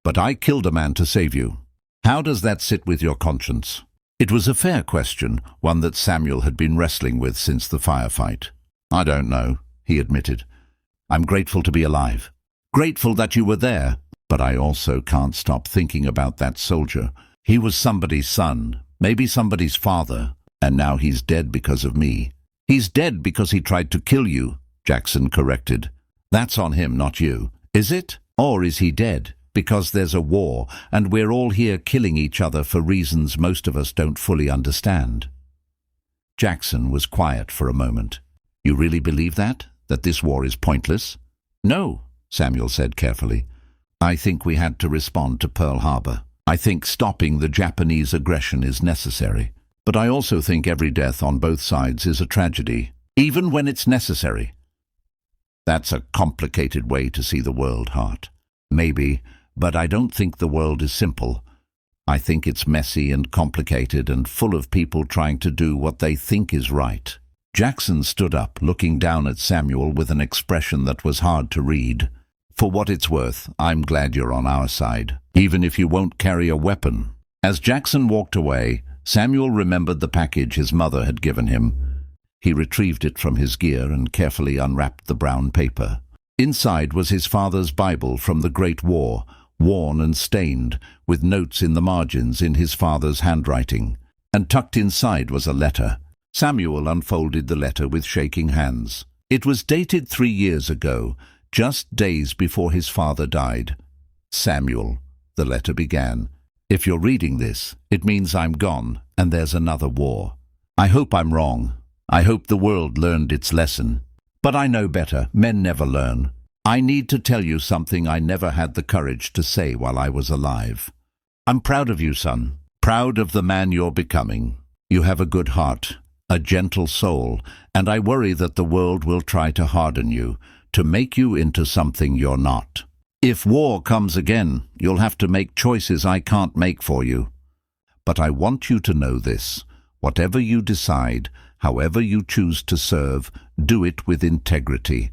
But I killed a man to save you. How does that sit with your conscience?" It was a fair question, one that Samuel had been wrestling with since the firefight. "I don't know," he admitted. "I'm grateful to be alive. Grateful that you were there. But I also can't stop thinking about that soldier. He was somebody's son, maybe somebody's father, and now he's dead because of me." "He's dead because he tried to kill you," Jackson corrected. "That's on him, not you. Is it? Or is he dead because there's a war and we're all here killing each other for reasons most of us don't fully understand?" Jackson was quiet for a moment. "You really believe that? That this war is pointless?" "No," Samuel said carefully. "I think we had to respond to Pearl Harbor. I think stopping the Japanese aggression is necessary. But I also think every death on both sides is a tragedy, even when it's necessary." "That's a complicated way to see the world, Hart." "Maybe, but I don't think the world is simple. I think it's messy and complicated and full of people trying to do what they think is right." Jackson stood up, looking down at Samuel with an expression that was hard to read. "For what it's worth, I'm glad you're on our side, even if you won't carry a weapon." As Jackson walked away, Samuel remembered the package his mother had given him. He retrieved it from his gear and carefully unwrapped the brown paper. Inside was his father's Bible from the Great War, worn and stained, with notes in the margins in his father's handwriting. And tucked inside was a letter. Samuel unfolded the letter with shaking hands. It was dated 3 years ago, just days before his father died. "Samuel," the letter began, "if you're reading this, it means I'm gone and there's another war. I hope I'm wrong. I hope the world learned its lesson. But I know better. Men never learn. I need to tell you something I never had the courage to say while I was alive. I'm proud of you, son. Proud of the man you're becoming. You have a good heart, a gentle soul, and I worry that the world will try to harden you, to make you into something you're not. If war comes again, you'll have to make choices I can't make for you. But I want you to know this. Whatever you decide, however you choose to serve, do it with integrity.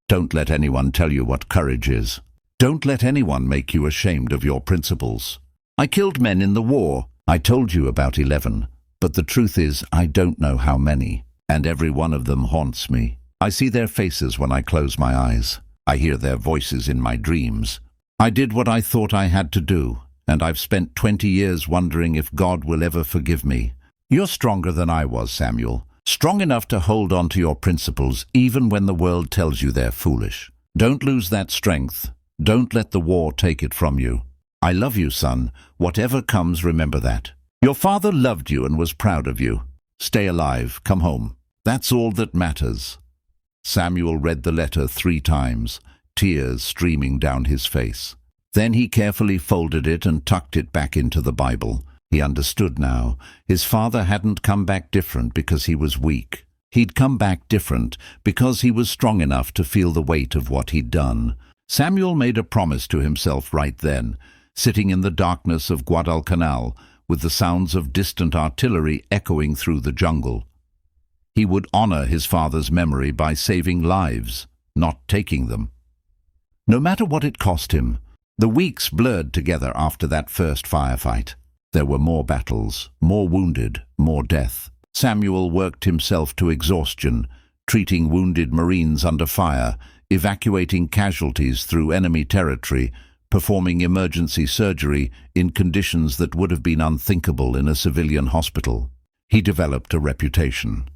Don't let anyone tell you what courage is. Don't let anyone make you ashamed of your principles. I killed men in the war. I told you about 11. But the truth is, I don't know how many. And every one of them haunts me. I see their faces when I close my eyes. I hear their voices in my dreams. I did what I thought I had to do, and I've spent 20 years wondering if God will ever forgive me. You're stronger than I was, Samuel. Strong enough to hold on to your principles even when the world tells you they're foolish. Don't lose that strength. Don't let the war take it from you. I love you, son. Whatever comes, remember that. Your father loved you and was proud of you. Stay alive. Come home. That's all that matters. Samuel read the letter 3 times, tears streaming down his face. Then he carefully folded it and tucked it back into the Bible. He understood now. His father hadn't come back different because he was weak. He'd come back different because he was strong enough to feel the weight of what he'd done. Samuel made a promise to himself right then, sitting in the darkness of Guadalcanal, with the sounds of distant artillery echoing through the jungle. He would honor his father's memory by saving lives, not taking them. No matter what it cost him. The weeks blurred together after that first firefight. There were more battles, more wounded, more death. Samuel worked himself to exhaustion, treating wounded Marines under fire, evacuating casualties through enemy territory, performing emergency surgery in conditions that would have been unthinkable in a civilian hospital. He developed a reputation.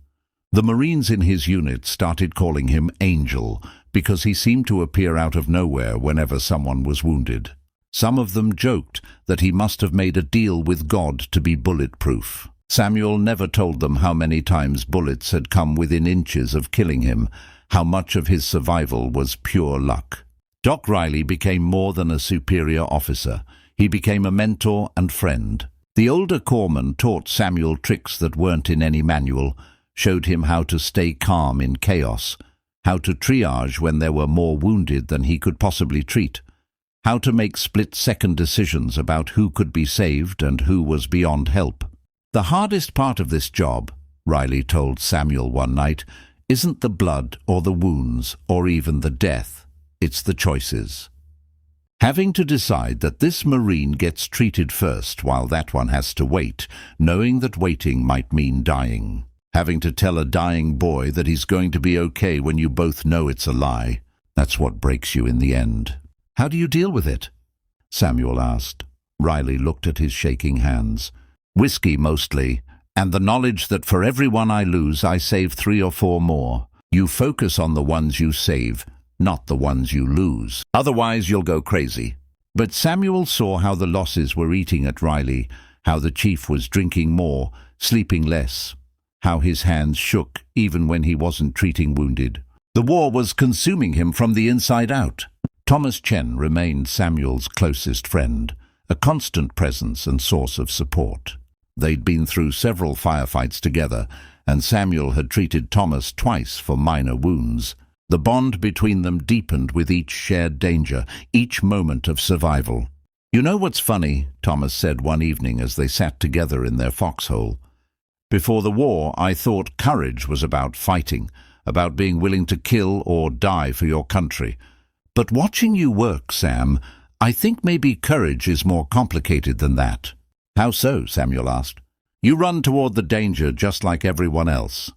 The Marines in his unit started calling him Angel because he seemed to appear out of nowhere whenever someone was wounded. Some of them joked that he must have made a deal with God to be bulletproof. Samuel never told them how many times bullets had come within inches of killing him, how much of his survival was pure luck. Doc Riley became more than a superior officer. He became a mentor and friend. The older corpsman taught Samuel tricks that weren't in any manual, showed him how to stay calm in chaos, how to triage when there were more wounded than he could possibly treat, how to make split-second decisions about who could be saved and who was beyond help. The hardest part of this job, Riley told Samuel one night, isn't the blood or the wounds or even the death. It's the choices. Having to decide that this Marine gets treated first while that one has to wait, knowing that waiting might mean dying. Having to tell a dying boy that he's going to be okay when you both know it's a lie. That's what breaks you in the end. How do you deal with it? Samuel asked. Riley looked at his shaking hands. Whiskey mostly, and the knowledge that for every one I lose, I save 3 or 4 more. You focus on the ones you save, not the ones you lose. Otherwise, you'll go crazy. But Samuel saw how the losses were eating at Riley, how the chief was drinking more, sleeping less, how his hands shook even when he wasn't treating wounded. The war was consuming him from the inside out. Thomas Chen remained Samuel's closest friend, a constant presence and source of support. They'd been through several firefights together, and Samuel had treated Thomas twice for minor wounds. The bond between them deepened with each shared danger, each moment of survival. You know what's funny, Thomas said one evening as they sat together in their foxhole. Before the war, I thought courage was about fighting, about being willing to kill or die for your country. But watching you work, Sam, I think maybe courage is more complicated than that. How so? Samuel asked. You run toward the danger just like everyone else.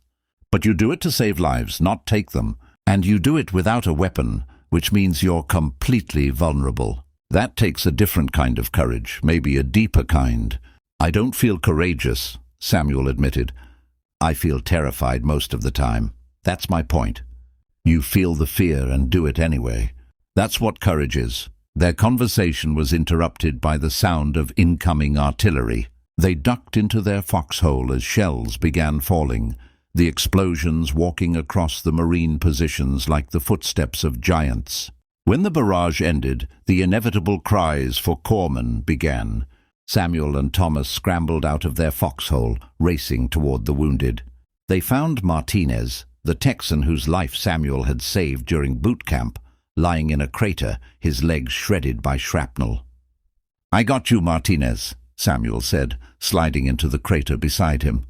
But you do it to save lives, not take them. And you do it without a weapon, which means you're completely vulnerable. That takes a different kind of courage, maybe a deeper kind. I don't feel courageous, Samuel admitted. I feel terrified most of the time. That's my point. You feel the fear and do it anyway. That's what courage is. Their conversation was interrupted by the sound of incoming artillery. They ducked into their foxhole as shells began falling, the explosions walking across the Marine positions like the footsteps of giants. When the barrage ended, the inevitable cries for corpsmen began. Samuel and Thomas scrambled out of their foxhole, racing toward the wounded. They found Martinez, the Texan whose life Samuel had saved during boot camp, lying in a crater, his legs shredded by shrapnel. I got you, Martinez, Samuel said, sliding into the crater beside him.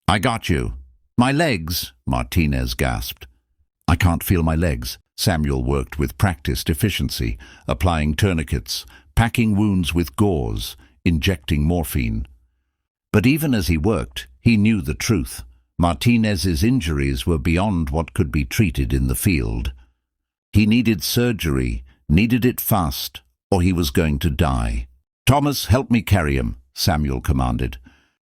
I got you. My legs, Martinez gasped. I can't feel my legs. Samuel worked with practiced efficiency, applying tourniquets, packing wounds with gauze, injecting morphine. But even as he worked, he knew the truth. Martinez's injuries were beyond what could be treated in the field. He needed surgery, needed it fast, or he was going to die. "Thomas, help me carry him," Samuel commanded.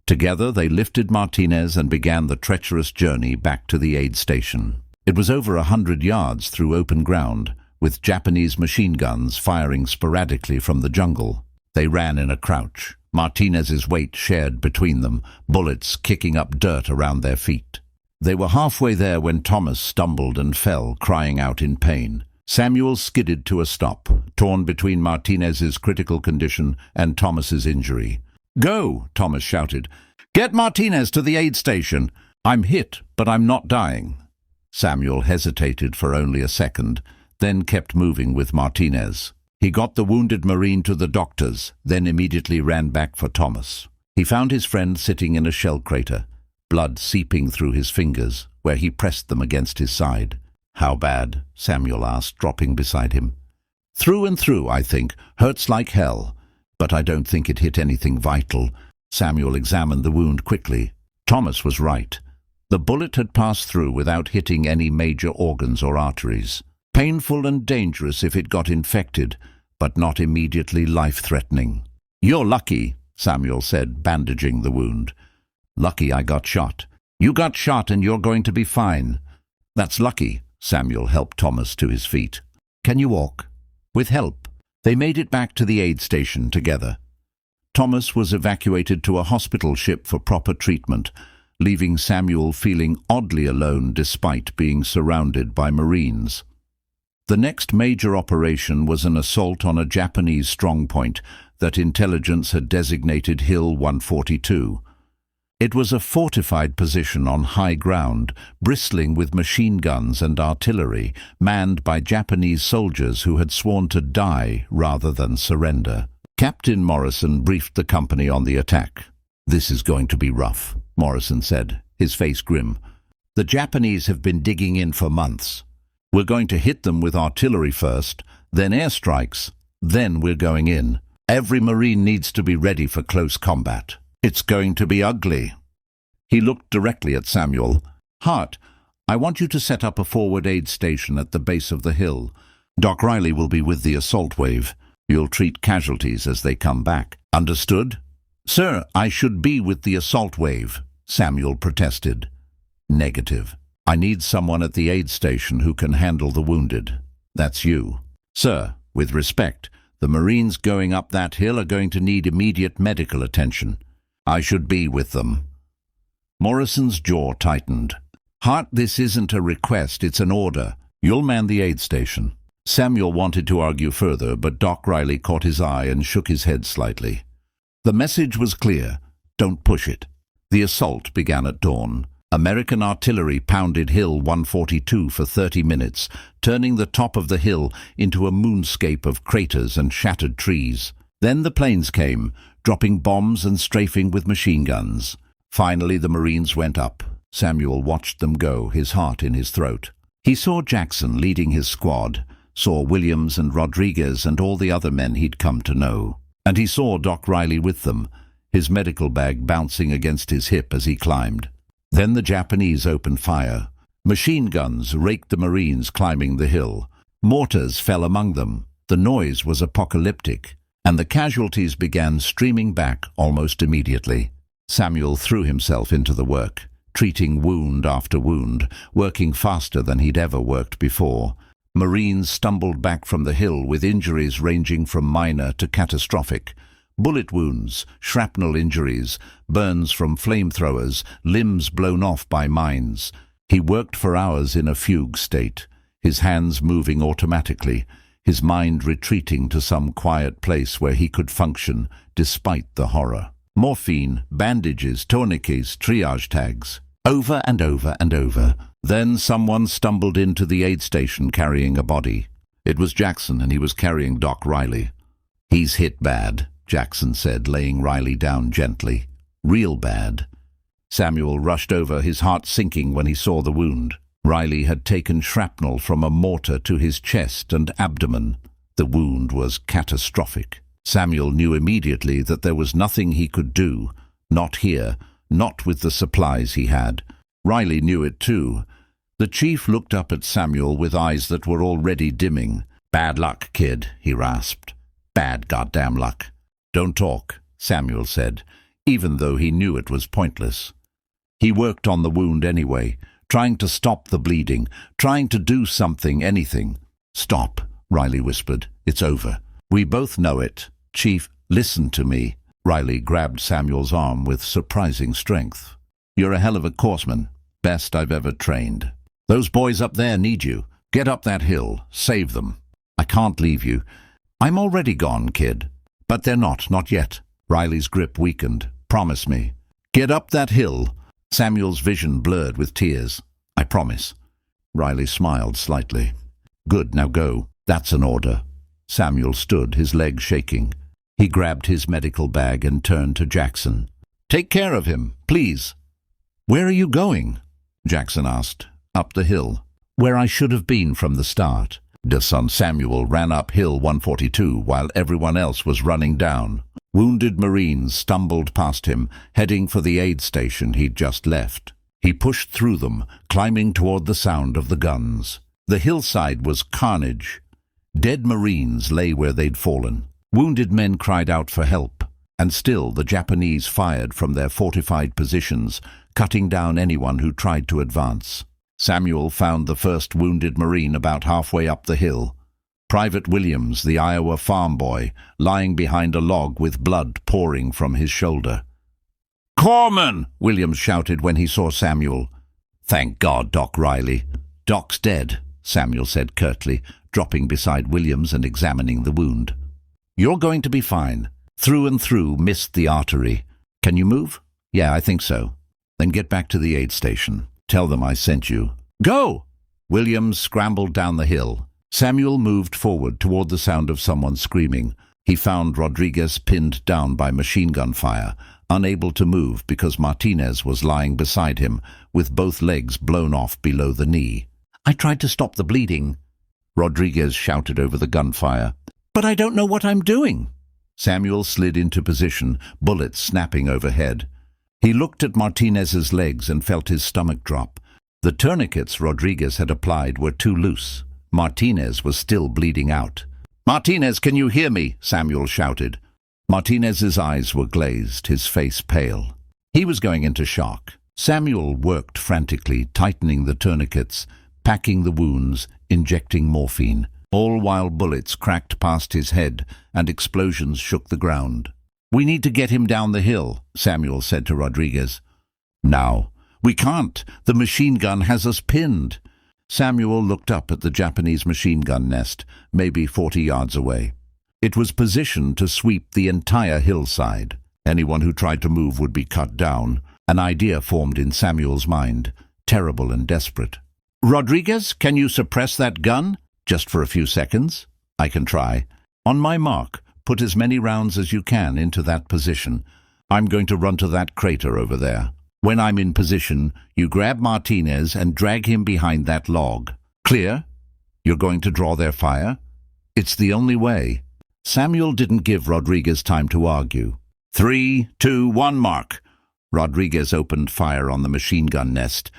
Together they lifted Martinez and began the treacherous journey back to the aid station. It was over 100 yards through open ground, with Japanese machine guns firing sporadically from the jungle. They ran in a crouch, Martinez's weight shared between them, bullets kicking up dirt around their feet. They were halfway there when Thomas stumbled and fell, crying out in pain. Samuel skidded to a stop, torn between Martinez's critical condition and Thomas's injury. "Go!" Thomas shouted. "Get Martinez to the aid station. I'm hit, but I'm not dying." Samuel hesitated for only a second, then kept moving with Martinez. He got the wounded Marine to the doctors, then immediately ran back for Thomas. He found his friend sitting in a shell crater, blood seeping through his fingers, where he pressed them against his side. "How bad?" Samuel asked, dropping beside him. "Through and through, I think. Hurts like hell. But I don't think it hit anything vital." Samuel examined the wound quickly. Thomas was right. The bullet had passed through without hitting any major organs or arteries. Painful and dangerous if it got infected, but not immediately life-threatening. "You're lucky," Samuel said, bandaging the wound. "Lucky I got shot." "You got shot and you're going to be fine." "That's lucky." Samuel helped Thomas to his feet. "Can you walk?" With help, they made it back to the aid station together. Thomas was evacuated to a hospital ship for proper treatment, leaving Samuel feeling oddly alone despite being surrounded by Marines. The next major operation was an assault on a Japanese strongpoint that intelligence had designated Hill 142. It was a fortified position on high ground, bristling with machine guns and artillery, manned by Japanese soldiers who had sworn to die rather than surrender. Captain Morrison briefed the company on the attack. "This is going to be rough," Morrison said, his face grim. "The Japanese have been digging in for months. We're going to hit them with artillery first, then airstrikes, then we're going in. Every Marine needs to be ready for close combat. It's going to be ugly." He looked directly at Samuel. "Hart, I want you to set up a forward aid station at the base of the hill. Doc Riley will be with the assault wave. You'll treat casualties as they come back. Understood?" "Sir, I should be with the assault wave," Samuel protested. "Negative. I need someone at the aid station who can handle the wounded. That's you." "Sir, with respect, the Marines going up that hill are going to need immediate medical attention. I should be with them." Morrison's jaw tightened. "Hart, this isn't a request, it's an order. You'll man the aid station." Samuel wanted to argue further, but Doc Riley caught his eye and shook his head slightly. The message was clear. Don't push it. The assault began at dawn. American artillery pounded Hill 142 for 30 minutes, turning the top of the hill into a moonscape of craters and shattered trees. Then the planes came, dropping bombs and strafing with machine guns. Finally the Marines went up. Samuel watched them go, his heart in his throat. He saw Jackson leading his squad, saw Williams and Rodriguez and all the other men he'd come to know. And he saw Doc Riley with them, his medical bag bouncing against his hip as he climbed. Then the Japanese opened fire. Machine guns raked the Marines climbing the hill. Mortars fell among them. The noise was apocalyptic, and the casualties began streaming back almost immediately. Samuel threw himself into the work, treating wound after wound, working faster than he'd ever worked before. Marines stumbled back from the hill with injuries ranging from minor to catastrophic. Bullet wounds, shrapnel injuries, burns from flamethrowers, limbs blown off by mines. He worked for hours in a fugue state, his hands moving automatically, his mind retreating to some quiet place where he could function despite the horror. Morphine, bandages, tourniquets, triage tags. Over and over and over. Then someone stumbled into the aid station carrying a body. It was Jackson, and he was carrying Doc Riley. "He's hit bad," Jackson said, laying Riley down gently. "Real bad." Samuel rushed over, his heart sinking when he saw the wound. Riley had taken shrapnel from a mortar to his chest and abdomen. The wound was catastrophic. Samuel knew immediately that there was nothing he could do, not here, not with the supplies he had. Riley knew it too. The chief looked up at Samuel with eyes that were already dimming. "Bad luck, kid," he rasped. Bad goddamn luck. Don't talk, Samuel said, even though he knew it was pointless. He worked on the wound anyway, trying to stop the bleeding, trying to do something, anything. Stop, Riley whispered. It's over. We both know it. Chief, listen to me. Riley grabbed Samuel's arm with surprising strength. You're a hell of a courseman. Best I've ever trained. Those boys up there need you. Get up that hill. Save them. I can't leave you. I'm already gone, kid. But they're not yet. Riley's grip weakened. Promise me. Get up that hill. Samuel's vision blurred with tears. I promise. Riley smiled slightly. Good, now go. That's an order. Samuel stood, his legs shaking. He grabbed his medical bag and turned to Jackson. Take care of him, please. Where are you going? Jackson asked. Up the hill. Where I should have been from the start. Son Samuel ran up Hill 142 while everyone else was running down. Wounded Marines stumbled past him, heading for the aid station he'd just left. He pushed through them, climbing toward the sound of the guns. The hillside was carnage. Dead Marines lay where they'd fallen. Wounded men cried out for help, and still the Japanese fired from their fortified positions, cutting down anyone who tried to advance. Samuel found the first wounded Marine about halfway up the hill. Private Williams, the Iowa farm boy, lying behind a log with blood pouring from his shoulder. "Corpsman!" Williams shouted when he saw Samuel. "Thank God, Doc Riley." "Doc's dead," Samuel said curtly, dropping beside Williams and examining the wound. "You're going to be fine. Through and through, missed the artery. Can you move?" "Yeah, I think so." "Then get back to the aid station. Tell them I sent you." "Go!" Williams scrambled down the hill. Samuel moved forward toward the sound of someone screaming. He found Rodriguez pinned down by machine gun fire, unable to move because Martinez was lying beside him, with both legs blown off below the knee. "I tried to stop the bleeding," Rodriguez shouted over the gunfire. "But I don't know what I'm doing." Samuel slid into position, bullets snapping overhead. He looked at Martinez's legs and felt his stomach drop. The tourniquets Rodriguez had applied were too loose. Martinez was still bleeding out. "Martinez, can you hear me?" Samuel shouted. Martinez's eyes were glazed, his face pale. He was going into shock. Samuel worked frantically, tightening the tourniquets, packing the wounds, injecting morphine, all while bullets cracked past his head and explosions shook the ground. "We need to get him down the hill," Samuel said to Rodriguez. "Now." "We can't. The machine gun has us pinned." Samuel looked up at the Japanese machine gun nest, maybe 40 yards away. It was positioned to sweep the entire hillside. Anyone who tried to move would be cut down. An idea formed in Samuel's mind, terrible and desperate. "Rodriguez, can you suppress that gun? Just for a few seconds?" "I can try." "On my mark, put as many rounds as you can into that position. I'm going to run to that crater over there. When I'm in position, you grab Martinez and drag him behind that log. Clear? You're going to draw their fire? It's the only way." Samuel didn't give Rodriguez time to argue. 3, 2, 1, mark. Rodriguez opened fire on the machine gun nest.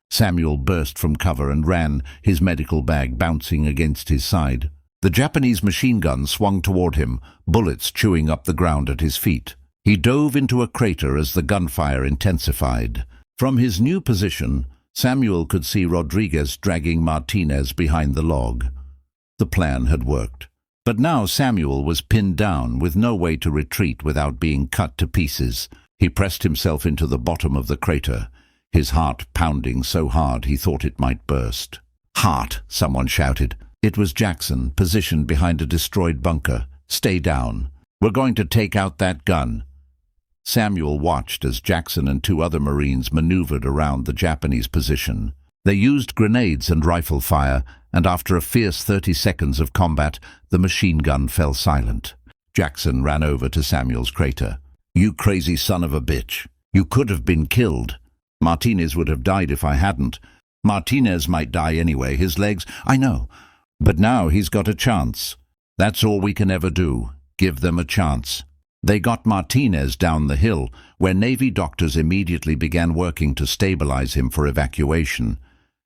Samuel burst from cover and ran, his medical bag bouncing against his side. The Japanese machine gun swung toward him, bullets chewing up the ground at his feet. He dove into a crater as the gunfire intensified. From his new position, Samuel could see Rodriguez dragging Martinez behind the log. The plan had worked. But now Samuel was pinned down, with no way to retreat without being cut to pieces. He pressed himself into the bottom of the crater, his heart pounding so hard he thought it might burst. "Heart!" someone shouted. It was Jackson, positioned behind a destroyed bunker. "Stay down. We're going to take out that gun." Samuel watched as Jackson and 2 other Marines maneuvered around the Japanese position. They used grenades and rifle fire, and after a fierce 30 seconds of combat, the machine gun fell silent. Jackson ran over to Samuel's crater. "You crazy son of a bitch. You could have been killed. Martinez would have died if I hadn't. Martinez might die anyway, his legs—" "I know. But now he's got a chance. That's all we can ever do. Give them a chance." They got Martinez down the hill, where Navy doctors immediately began working to stabilize him for evacuation.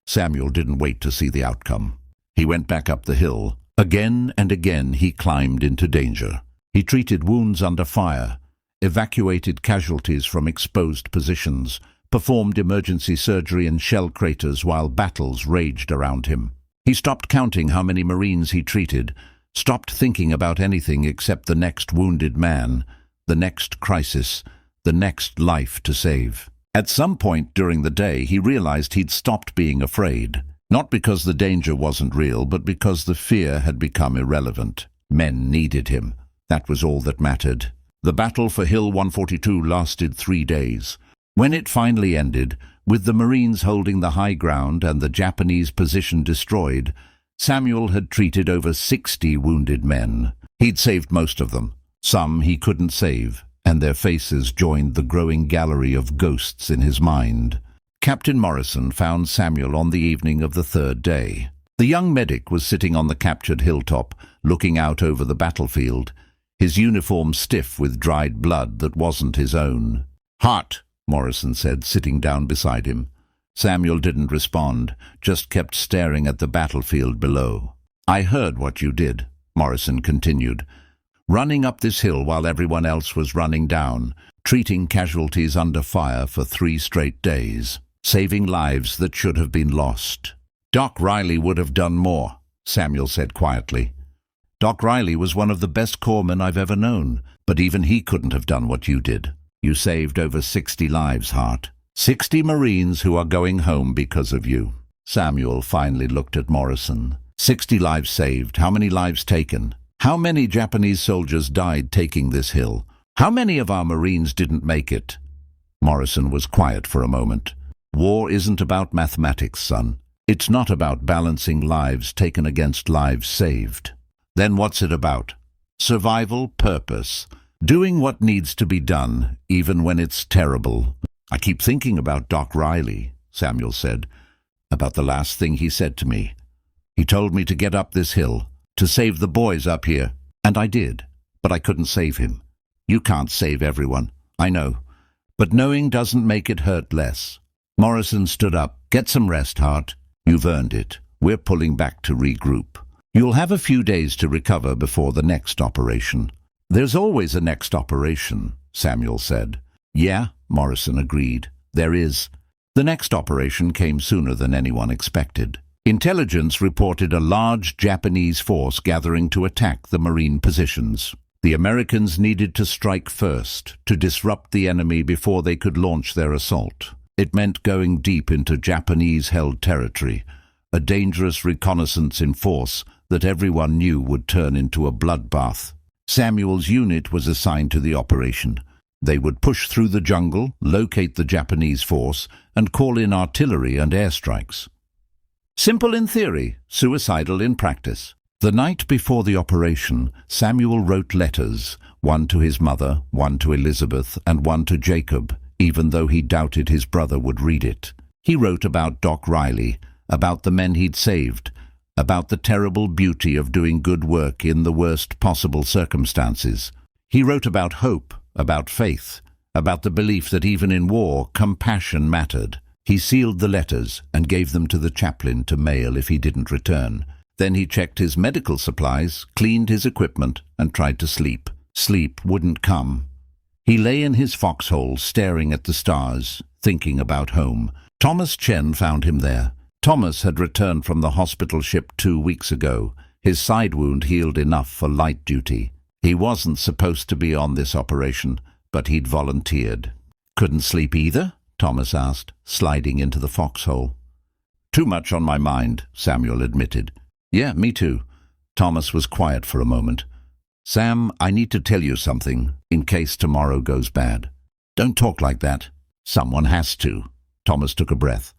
Samuel didn't wait to see the outcome. He went back up the hill. Again and again he climbed into danger. He treated wounds under fire, evacuated casualties from exposed positions, performed emergency surgery in shell craters while battles raged around him. He stopped counting how many Marines he treated, stopped thinking about anything except the next wounded man, the next crisis, the next life to save. At some point during the day, he realized he'd stopped being afraid, not because the danger wasn't real, but because the fear had become irrelevant. Men needed him. That was all that mattered. The battle for Hill 142 lasted 3 days. When it finally ended, with the Marines holding the high ground and the Japanese position destroyed, Samuel had treated over 60 wounded men. He'd saved most of them. Some he couldn't save, and their faces joined the growing gallery of ghosts in his mind. Captain Morrison found Samuel on the evening of the 3rd day. The young medic was sitting on the captured hilltop, looking out over the battlefield, his uniform stiff with dried blood that wasn't his own. "Hot," Morrison said, sitting down beside him. Samuel didn't respond, just kept staring at the battlefield below. "I heard what you did," Morrison continued. "Running up this hill while everyone else was running down, treating casualties under fire for 3 straight days, saving lives that should have been lost." "Doc Riley would have done more," Samuel said quietly. "Doc Riley was one of the best corpsmen I've ever known, but even he couldn't have done what you did. You saved over 60 lives, Hart. 60 Marines who are going home because of you." Samuel finally looked at Morrison. 60 lives saved. How many lives taken? How many Japanese soldiers died taking this hill? How many of our Marines didn't make it? Morrison was quiet for a moment. "War isn't about mathematics, son. It's not about balancing lives taken against lives saved." "Then what's it about?" "Survival, purpose. Doing what needs to be done, even when it's terrible." "I keep thinking about Doc Riley," Samuel said, "about the last thing he said to me. He told me to get up this hill, to save the boys up here. And I did, but I couldn't save him. You can't save everyone, I know. But knowing doesn't make it hurt less." Morrison stood up. "Get some rest, Hart. You've earned it. We're pulling back to regroup. You'll have a few days to recover before the next operation." "There's always a next operation," Samuel said. "Yeah," Morrison agreed. "There is." The next operation came sooner than anyone expected. Intelligence reported a large Japanese force gathering to attack the Marine positions. The Americans needed to strike first, to disrupt the enemy before they could launch their assault. It meant going deep into Japanese-held territory, a dangerous reconnaissance in force that everyone knew would turn into a bloodbath. Samuel's unit was assigned to the operation. They would push through the jungle, locate the Japanese force, and call in artillery and airstrikes. Simple in theory, suicidal in practice. The night before the operation, Samuel wrote letters, one to his mother, one to Elizabeth, and one to Jacob, even though he doubted his brother would read it. He wrote about Doc Riley, about the men he'd saved, about the terrible beauty of doing good work in the worst possible circumstances. He wrote about hope, about faith, about the belief that even in war, compassion mattered. He sealed the letters and gave them to the chaplain to mail if he didn't return. Then he checked his medical supplies, cleaned his equipment, and tried to sleep. Sleep wouldn't come. He lay in his foxhole staring at the stars, thinking about home. Thomas Chen found him there. Thomas had returned from the hospital ship 2 weeks ago. His side wound healed enough for light duty. He wasn't supposed to be on this operation, but he'd volunteered. "Couldn't sleep either?" Thomas asked, sliding into the foxhole. "Too much on my mind," Samuel admitted. "Yeah, me too." Thomas was quiet for a moment. "Sam, I need to tell you something, in case tomorrow goes bad." "Don't talk like that." "Someone has to." Thomas took a breath.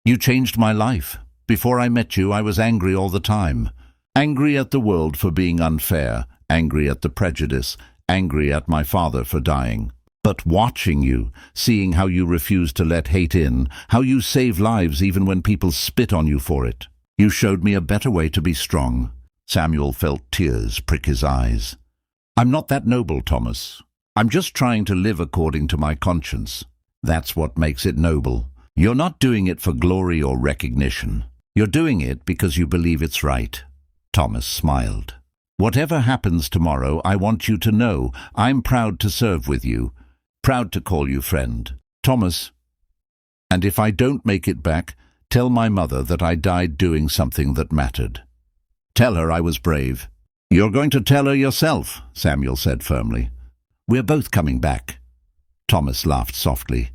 "You changed my life. Before I met you, I was angry all the time. Angry at the world for being unfair, angry at the prejudice, angry at my father for dying. But watching you, seeing how you refuse to let hate in, how you save lives even when people spit on you for it, you showed me a better way to be strong." Samuel felt tears prick his eyes. "I'm not that noble, Thomas. I'm just trying to live according to my conscience. That's what makes it noble. You're not doing it for glory or recognition. You're doing it because you believe it's right." Thomas smiled. Whatever happens tomorrow, I want you to know I'm proud to serve with you, proud to call you friend. Thomas, and if I don't make it back, tell my mother that I died doing something that mattered. Tell her I was brave. You're going to tell her yourself, Samuel said firmly. We're both coming back. Thomas laughed softly.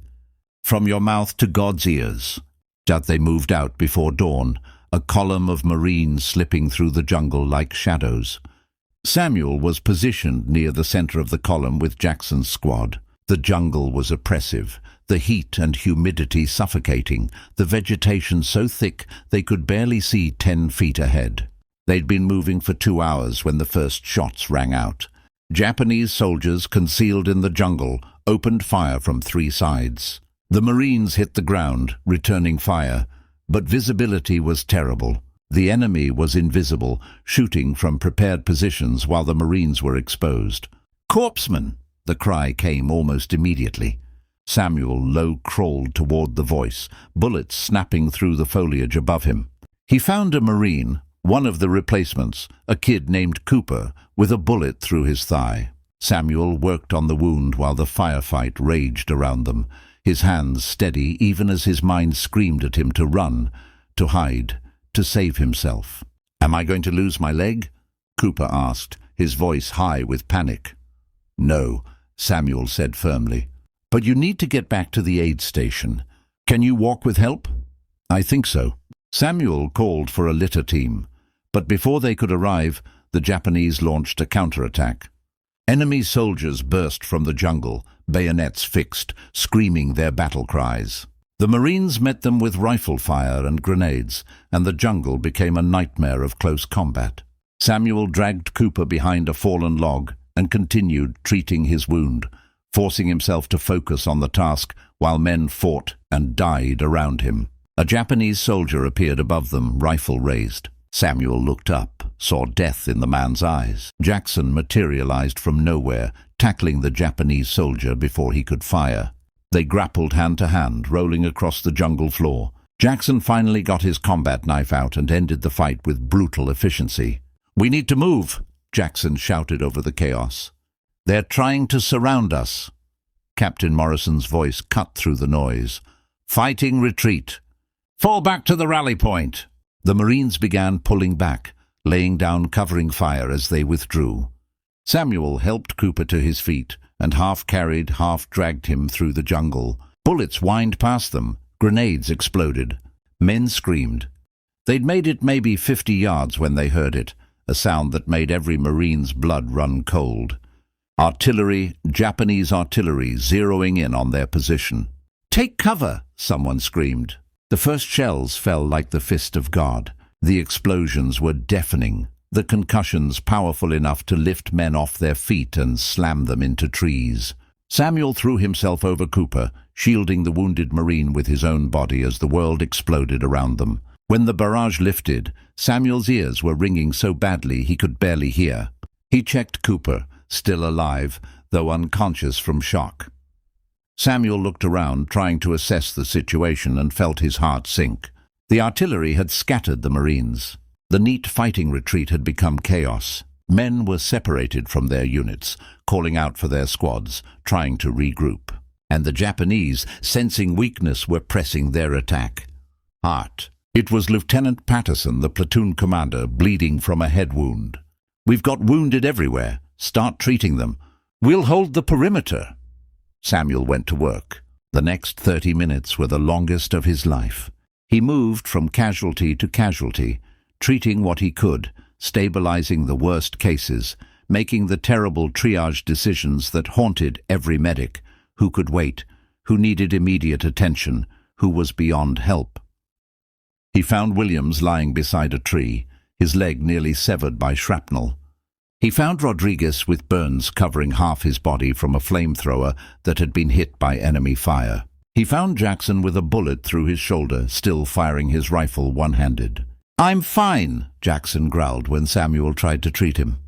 From your mouth to God's ears. That they moved out before dawn, a column of Marines slipping through the jungle like shadows. Samuel was positioned near the center of the column with Jackson's squad. The jungle was oppressive, the heat and humidity suffocating, the vegetation so thick they could barely see 10 feet ahead. They'd been moving for 2 hours when the first shots rang out. Japanese soldiers concealed in the jungle opened fire from 3 sides. The Marines hit the ground, returning fire, but visibility was terrible. The enemy was invisible, shooting from prepared positions while the Marines were exposed. "Corpsman!" The cry came almost immediately. Samuel low-crawled toward the voice, bullets snapping through the foliage above him. He found a Marine, one of the replacements, a kid named Cooper, with a bullet through his thigh. Samuel worked on the wound while the firefight raged around them, his hands steady even as his mind screamed at him to run, to hide, to save himself. "Am I going to lose my leg?" Cooper asked, his voice high with panic. "No," Samuel said firmly. "But you need to get back to the aid station. Can you walk with help?" "I think so." Samuel called for a litter team, but before they could arrive, the Japanese launched a counterattack. Enemy soldiers burst from the jungle, bayonets fixed, screaming their battle cries. The Marines met them with rifle fire and grenades, and the jungle became a nightmare of close combat. Samuel dragged Cooper behind a fallen log and continued treating his wound, forcing himself to focus on the task while men fought and died around him. A Japanese soldier appeared above them, rifle raised. Samuel looked up, saw death in the man's eyes. Jackson materialized from nowhere, tackling the Japanese soldier before he could fire. They grappled hand to hand, rolling across the jungle floor. Jackson finally got his combat knife out and ended the fight with brutal efficiency. "We need to move," Jackson shouted over the chaos. "They're trying to surround us." Captain Morrison's voice cut through the noise. "Fighting retreat. Fall back to the rally point." The Marines began pulling back, laying down covering fire as they withdrew. Samuel helped Cooper to his feet and half-carried, half-dragged him through the jungle. Bullets whined past them. Grenades exploded. Men screamed. They'd made it maybe 50 yards when they heard it, a sound that made every Marine's blood run cold. Artillery, Japanese artillery, zeroing in on their position. "Take cover!" someone screamed. The first shells fell like the fist of God. The explosions were deafening, the concussions powerful enough to lift men off their feet and slam them into trees. Samuel threw himself over Cooper, shielding the wounded Marine with his own body as the world exploded around them. When the barrage lifted, Samuel's ears were ringing so badly he could barely hear. He checked Cooper, still alive, though unconscious from shock. Samuel looked around, trying to assess the situation, and felt his heart sink. The artillery had scattered the Marines. The neat fighting retreat had become chaos. Men were separated from their units, calling out for their squads, trying to regroup. And the Japanese, sensing weakness, were pressing their attack. Heart. It was Lieutenant Patterson, the platoon commander, bleeding from a head wound. "We've got wounded everywhere. Start treating them. We'll hold the perimeter." Samuel went to work. The next 30 minutes were the longest of his life. He moved from casualty to casualty, treating what he could, stabilizing the worst cases, making the terrible triage decisions that haunted every medic, who could wait, who needed immediate attention, who was beyond help. He found Williams lying beside a tree, his leg nearly severed by shrapnel. He found Rodriguez with burns covering half his body from a flamethrower that had been hit by enemy fire. He found Jackson with a bullet through his shoulder, still firing his rifle one-handed. "I'm fine," Jackson growled when Samuel tried to treat him.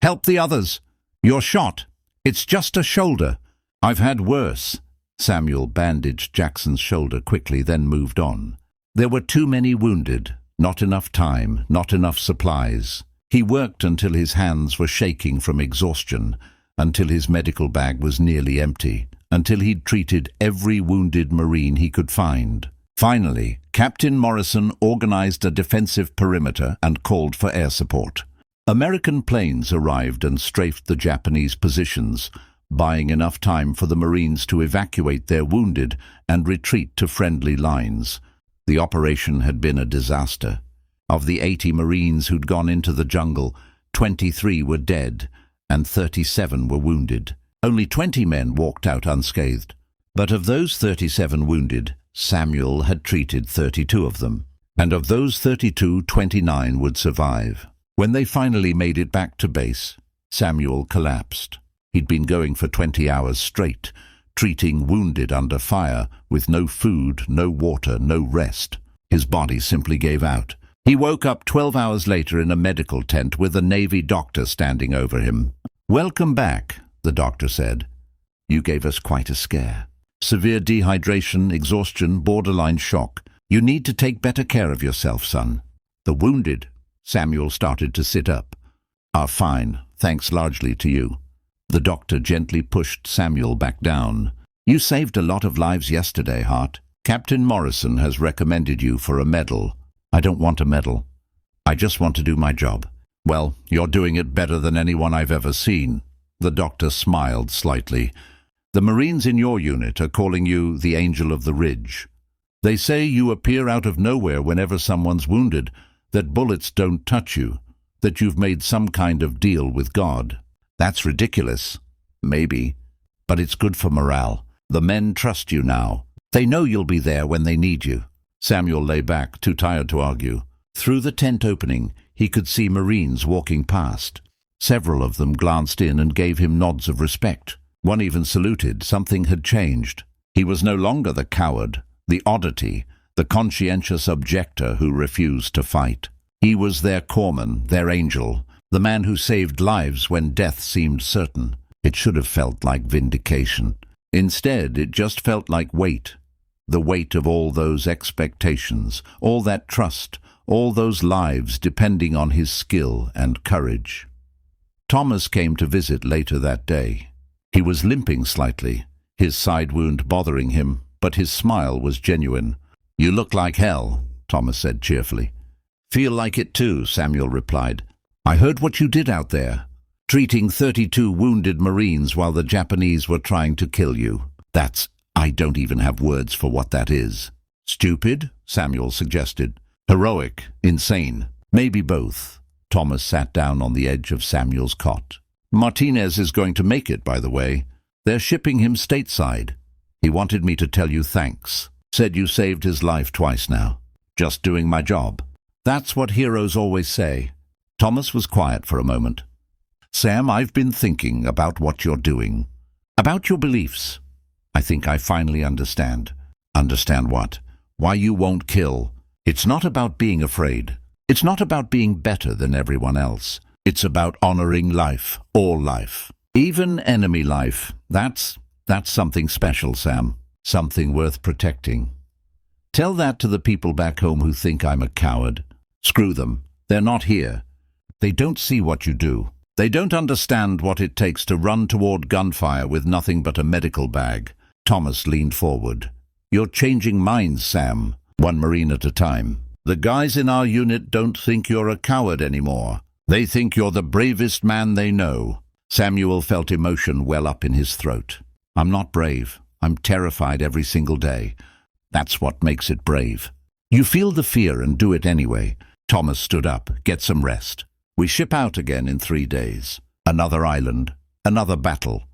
"Help the others. You're shot. It's just a shoulder." "I've had worse." Samuel bandaged Jackson's shoulder quickly, then moved on. There were too many wounded, not enough time, not enough supplies. He worked until his hands were shaking from exhaustion, until his medical bag was nearly empty, until he'd treated every wounded Marine he could find. Finally, Captain Morrison organized a defensive perimeter and called for air support. American planes arrived and strafed the Japanese positions, buying enough time for the Marines to evacuate their wounded and retreat to friendly lines. The operation had been a disaster. Of the 80 Marines who'd gone into the jungle, 23 were dead and 37 were wounded. Only 20 men walked out unscathed. But of those 37 wounded, Samuel had treated 32 of them. And of those 32, 29 would survive. When they finally made it back to base, Samuel collapsed. He'd been going for 20 hours straight, treating wounded under fire, with no food, no water, no rest. His body simply gave out. He woke up 12 hours later in a medical tent with a Navy doctor standing over him. "Welcome back," the doctor said. "You gave us quite a scare. Severe dehydration, exhaustion, borderline shock. You need to take better care of yourself, son." The wounded, Samuel started to sit up, "are fine, thanks largely to you." The doctor gently pushed Samuel back down. "You saved a lot of lives yesterday, Hart. Captain Morrison has recommended you for a medal." "I don't want a medal. I just want to do my job." "Well, you're doing it better than anyone I've ever seen." The doctor smiled slightly. "The Marines in your unit are calling you the Angel of the Ridge. They say you appear out of nowhere whenever someone's wounded, that bullets don't touch you, that you've made some kind of deal with God." "That's ridiculous." "Maybe. But it's good for morale. The men trust you now. They know you'll be there when they need you." Samuel lay back, too tired to argue. Through the tent opening, he could see Marines walking past. Several of them glanced in and gave him nods of respect. One even saluted. Something had changed. He was no longer the coward, the oddity, the conscientious objector who refused to fight. He was their corpsman, their angel, the man who saved lives when death seemed certain. It should have felt like vindication. Instead, it just felt like weight. The weight of all those expectations, all that trust, all those lives depending on his skill and courage. Thomas came to visit later that day. He was limping slightly, his side wound bothering him, but his smile was genuine. "You look like hell," Thomas said cheerfully. "Feel like it too," Samuel replied. "I heard what you did out there, treating 32 wounded Marines while the Japanese were trying to kill you. I don't even have words for what that is." "Stupid?" Samuel suggested. "Heroic, insane, maybe both." Thomas sat down on the edge of Samuel's cot. "Martinez is going to make it, by the way. They're shipping him stateside. He wanted me to tell you thanks. Said you saved his life twice now. Just doing my job." "That's what heroes always say." Thomas was quiet for a moment. "Sam, I've been thinking about what you're doing. About your beliefs. I think I finally understand." "Understand what?" "Why you won't kill. It's not about being afraid. It's not about being better than everyone else. It's about honoring life, all life. Even enemy life. That's something special, Sam. Something worth protecting. Tell that to the people back home who think I'm a coward. Screw them. They're not here. They don't see what you do. They don't understand what it takes to run toward gunfire with nothing but a medical bag." Thomas leaned forward. "You're changing minds, Sam, one Marine at a time. The guys in our unit don't think you're a coward anymore. They think you're the bravest man they know." Samuel felt emotion well up in his throat. "I'm not brave. I'm terrified every single day. That's what makes it brave." "You feel the fear and do it anyway." Thomas stood up. "Get some rest. We ship out again in 3 days. Another island. Another battle."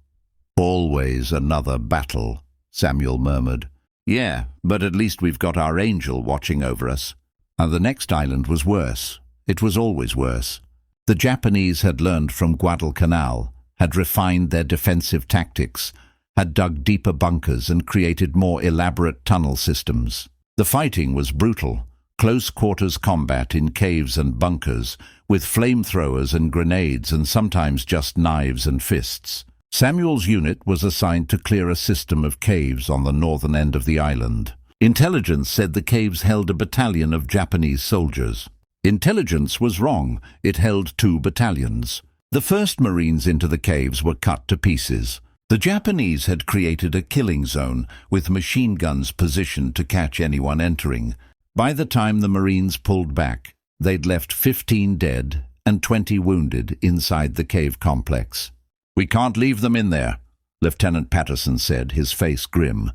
"Always another battle," Samuel murmured. "Yeah, but at least we've got our angel watching over us." And the next island was worse. It was always worse. The Japanese had learned from Guadalcanal, had refined their defensive tactics, had dug deeper bunkers and created more elaborate tunnel systems. The fighting was brutal, close-quarters combat in caves and bunkers, with flamethrowers and grenades and sometimes just knives and fists. Samuel's unit was assigned to clear a system of caves on the northern end of the island. Intelligence said the caves held a battalion of Japanese soldiers. Intelligence was wrong. It held 2 battalions. The first Marines into the caves were cut to pieces. The Japanese had created a killing zone with machine guns positioned to catch anyone entering. By the time the Marines pulled back, they'd left 15 dead and 20 wounded inside the cave complex. "We can't leave them in there," Lieutenant Patterson said, his face grim.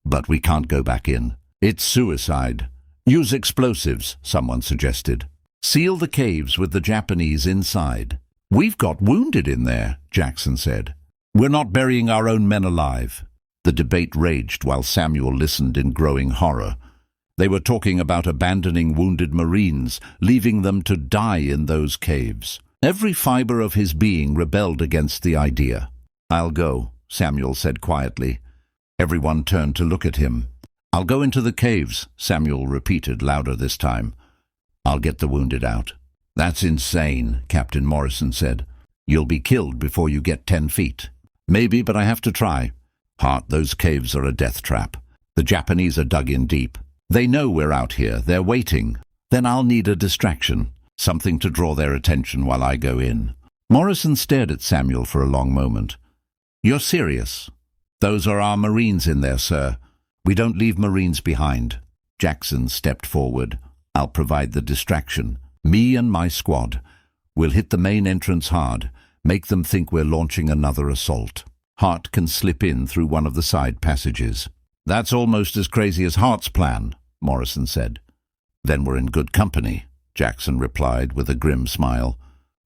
"But we can't go back in. It's suicide." "Use explosives," someone suggested. "Seal the caves with the Japanese inside." "We've got wounded in there," Jackson said. "We're not burying our own men alive." The debate raged while Samuel listened in growing horror. They were talking about abandoning wounded Marines, leaving them to die in those caves. Every fiber of his being rebelled against the idea. "I'll go," Samuel said quietly. Everyone turned to look at him. "I'll go into the caves," Samuel repeated, louder this time. "I'll get the wounded out." "That's insane," Captain Morrison said. "You'll be killed before you get 10 feet. "Maybe, but I have to try." "Hart, those caves are a death trap. The Japanese are dug in deep. They know we're out here. They're waiting. Then I'll need a distraction, something to draw their attention while I go in." Morrison stared at Samuel for a long moment. "You're serious?" "Those are our Marines in there, sir. We don't leave Marines behind." Jackson stepped forward. "I'll provide the distraction. Me and my squad. We'll hit the main entrance hard. Make them think we're launching another assault. Hart can slip in through one of the side passages." "That's almost as crazy as Hart's plan," Morrison said. "Then we're in good company," Jackson replied with a grim smile.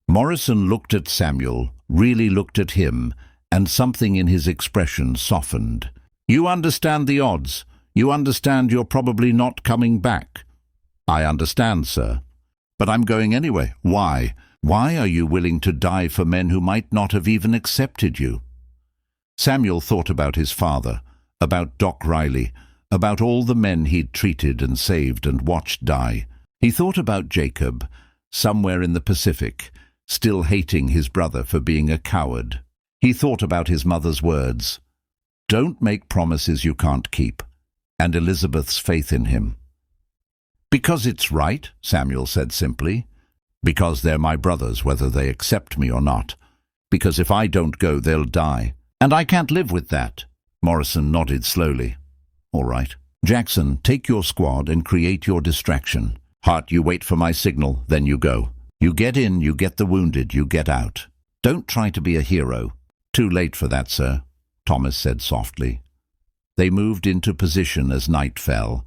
Morrison looked at Samuel, really looked at him, and something in his expression softened. "You understand the odds. You understand you're probably not coming back." "I understand, sir. But I'm going anyway." "Why? Why are you willing to die for men who might not have even accepted you?" Samuel thought about his father, about Doc Riley, about all the men he'd treated and saved and watched die. He thought about Jacob, somewhere in the Pacific, still hating his brother for being a coward. He thought about his mother's words, "Don't make promises you can't keep," and Elizabeth's faith in him. "Because it's right," Samuel said simply. "Because they're my brothers, whether they accept me or not. Because if I don't go, they'll die. And I can't live with that." Morrison nodded slowly. "All right. Jackson, take your squad and create your distraction. Hart, you wait for my signal, then you go. You get in, you get the wounded, you get out. Don't try to be a hero." "Too late for that, sir," Thomas said softly. They moved into position as night fell.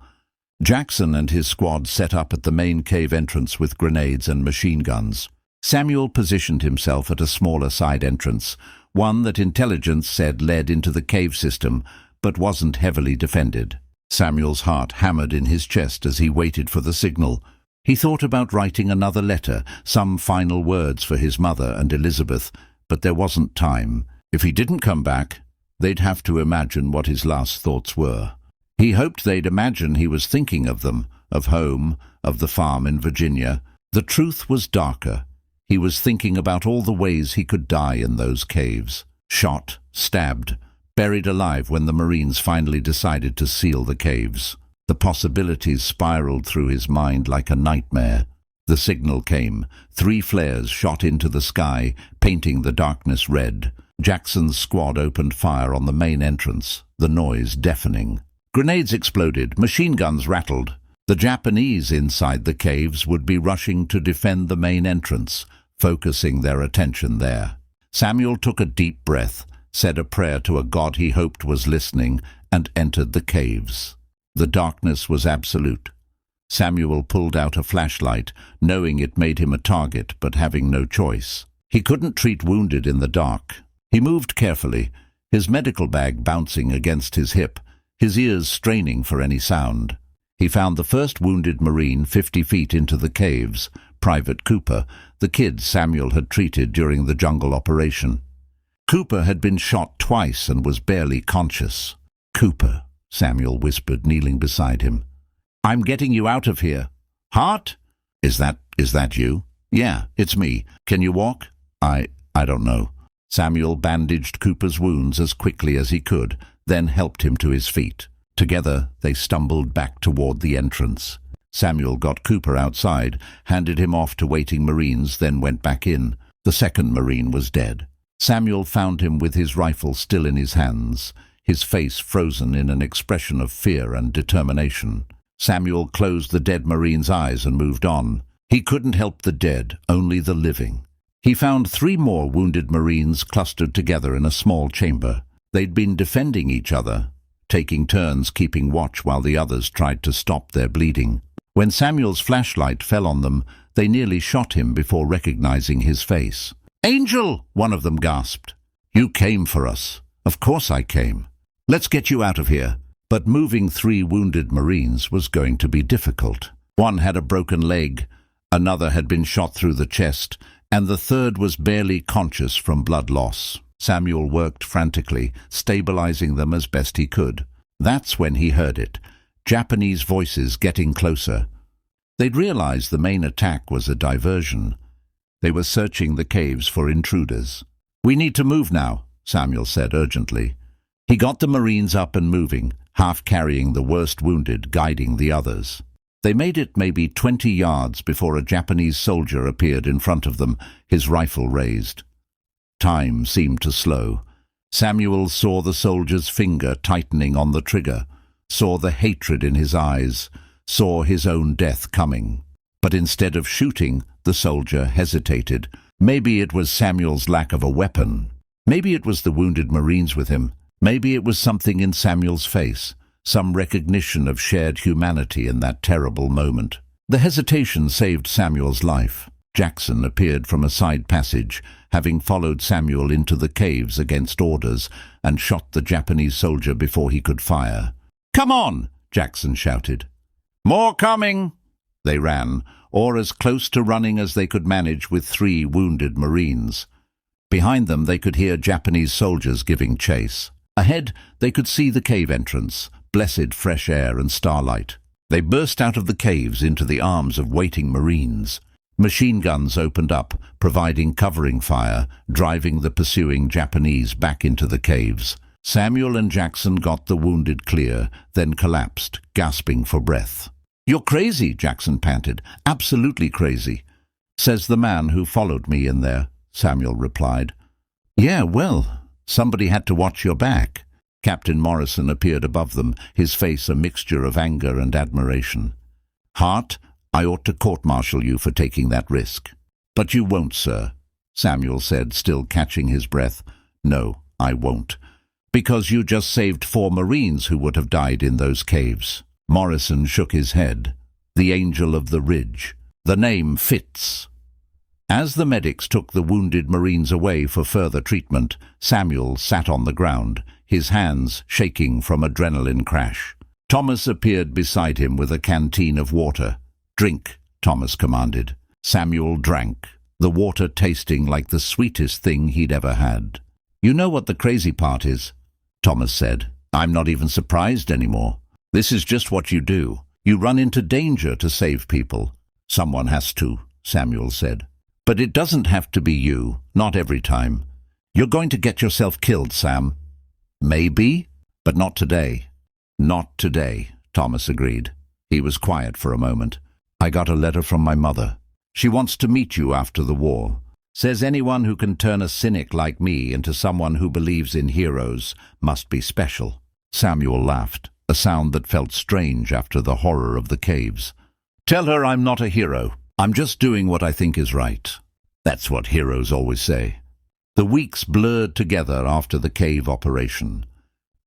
Jackson and his squad set up at the main cave entrance with grenades and machine guns. Samuel positioned himself at a smaller side entrance, one that intelligence said led into the cave system, but wasn't heavily defended. Samuel's heart hammered in his chest as he waited for the signal. He thought about writing another letter, some final words for his mother and Elizabeth, but there wasn't time. If he didn't come back, they'd have to imagine what his last thoughts were. He hoped they'd imagine he was thinking of them, of home, of the farm in Virginia. The truth was darker. He was thinking about all the ways he could die in those caves. Shot, stabbed, buried alive when the Marines finally decided to seal the caves. The possibilities spiraled through his mind like a nightmare. The signal came. 3 flares shot into the sky, painting the darkness red. Jackson's squad opened fire on the main entrance, the noise deafening. Grenades exploded, machine guns rattled. The Japanese inside the caves would be rushing to defend the main entrance, focusing their attention there. Samuel took a deep breath, said a prayer to a God he hoped was listening, and entered the caves. The darkness was absolute. Samuel pulled out a flashlight, knowing it made him a target, but having no choice. He couldn't treat wounded in the dark. He moved carefully, his medical bag bouncing against his hip, his ears straining for any sound. He found the first wounded Marine 50 feet into the caves, Private Cooper, the kid Samuel had treated during the jungle operation. Cooper had been shot twice and was barely conscious. "Cooper," Samuel whispered, kneeling beside him. "I'm getting you out of here." "Hart?" Is that you?" "Yeah, it's me. Can you walk?" I don't know." Samuel bandaged Cooper's wounds as quickly as he could, then helped him to his feet. Together, they stumbled back toward the entrance. Samuel got Cooper outside, handed him off to waiting Marines, then went back in. The second Marine was dead. Samuel found him with his rifle still in his hands, his face frozen in an expression of fear and determination. Samuel closed the dead Marine's eyes and moved on. He couldn't help the dead, only the living. He found 3 more wounded Marines clustered together in a small chamber. They'd been defending each other, taking turns keeping watch while the others tried to stop their bleeding. When Samuel's flashlight fell on them, they nearly shot him before recognizing his face. "Angel!" one of them gasped. "You came for us." "Of course I came. Let's get you out of here." But moving 3 wounded Marines was going to be difficult. One had a broken leg, another had been shot through the chest, and the third was barely conscious from blood loss. Samuel worked frantically, stabilizing them as best he could. That's when he heard it. Japanese voices getting closer. They'd realized the main attack was a diversion. They were searching the caves for intruders. "We need to move now," Samuel said urgently. He got the Marines up and moving, half carrying the worst wounded, guiding the others. They made it maybe 20 yards before a Japanese soldier appeared in front of them, his rifle raised. Time seemed to slow. Samuel saw the soldier's finger tightening on the trigger, saw the hatred in his eyes, saw his own death coming. But instead of shooting, the soldier hesitated. Maybe it was Samuel's lack of a weapon. Maybe it was the wounded Marines with him. Maybe it was something in Samuel's face, some recognition of shared humanity in that terrible moment. The hesitation saved Samuel's life. Jackson appeared from a side passage, having followed Samuel into the caves against orders, and shot the Japanese soldier before he could fire. "Come on!" Jackson shouted. "More coming!" They ran, or as close to running as they could manage with 3 wounded Marines. Behind them they could hear Japanese soldiers giving chase. Ahead they could see the cave entrance, blessed fresh air and starlight. They burst out of the caves into the arms of waiting Marines. Machine guns opened up, providing covering fire, driving the pursuing Japanese back into the caves. Samuel and Jackson got the wounded clear, then collapsed, gasping for breath. "You're crazy," Jackson panted. "Absolutely crazy." "Says the man who followed me in there," Samuel replied. "Yeah, well, somebody had to watch your back." Captain Morrison appeared above them, his face a mixture of anger and admiration. "Hart, I ought to court-martial you for taking that risk." "But you won't, sir," Samuel said, still catching his breath. "No, I won't. Because you just saved 4 Marines who would have died in those caves." Morrison shook his head. "The Angel of the Ridge. The name fits." As the medics took the wounded Marines away for further treatment, Samuel sat on the ground, his hands shaking from adrenaline crash. Thomas appeared beside him with a canteen of water. "Drink," Thomas commanded. Samuel drank, the water tasting like the sweetest thing he'd ever had. "You know what the crazy part is?" Thomas said. "I'm not even surprised anymore. This is just what you do. You run into danger to save people." "Someone has to," Samuel said. "But it doesn't have to be you, not every time. You're going to get yourself killed, Sam." "Maybe, but not today." "Not today," Thomas agreed. He was quiet for a moment. "I got a letter from my mother. She wants to meet you after the war. Says anyone who can turn a cynic like me into someone who believes in heroes must be special." Samuel laughed, a sound that felt strange after the horror of the caves. "Tell her I'm not a hero. I'm just doing what I think is right." That's what heroes always say. The weeks blurred together after the cave operation.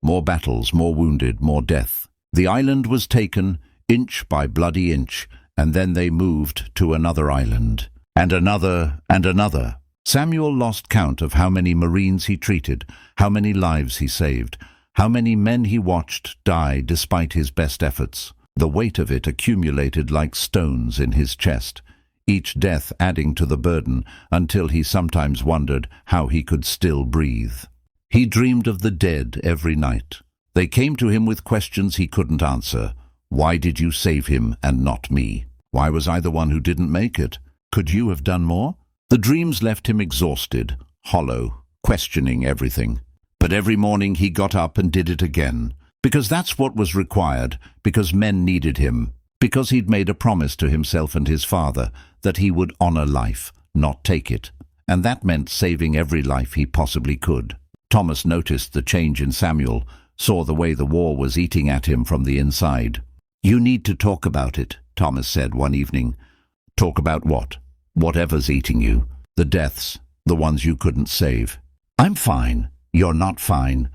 More battles, more wounded, more death. The island was taken, inch by bloody inch, and then they moved to another island. And another, and another. Samuel lost count of how many Marines he treated, how many lives he saved, how many men he watched die despite his best efforts. The weight of it accumulated like stones in his chest, each death adding to the burden until he sometimes wondered how he could still breathe. He dreamed of the dead every night. They came to him with questions he couldn't answer. Why did you save him and not me? Why was I the one who didn't make it? Could you have done more? The dreams left him exhausted, hollow, questioning everything. But every morning he got up and did it again, because that's what was required, because men needed him. because he'd made a promise to himself and his father that he would honor life, not take it, and that meant saving every life he possibly could. Thomas noticed the change in Samuel, saw the way the war was eating at him from the inside. "You need to talk about it," Thomas said one evening. "Talk about what?" "Whatever's eating you. The deaths, the ones you couldn't save." "I'm fine." "You're not fine.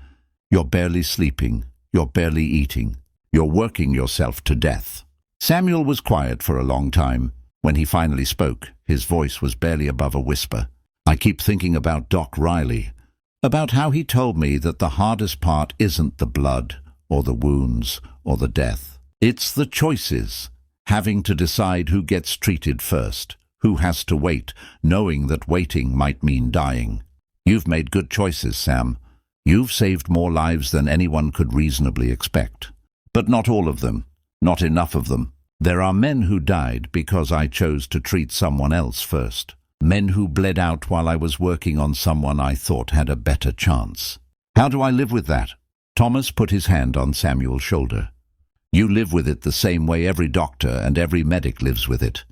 You're barely sleeping. You're barely eating. You're working yourself to death." Samuel was quiet for a long time. When he finally spoke, his voice was barely above a whisper. "I keep thinking about Doc Riley, about how he told me that the hardest part isn't the blood, or the wounds, or the death. It's the choices, having to decide who gets treated first, who has to wait, knowing that waiting might mean dying. You've made good choices, Sam. You've saved more lives than anyone could reasonably expect. But not all of them, not enough of them. There are men who died because I chose to treat someone else first. Men who bled out while I was working on someone I thought had a better chance. How do I live with that?" Thomas put his hand on Samuel's shoulder. "You live with it the same way every doctor and every medic lives with it.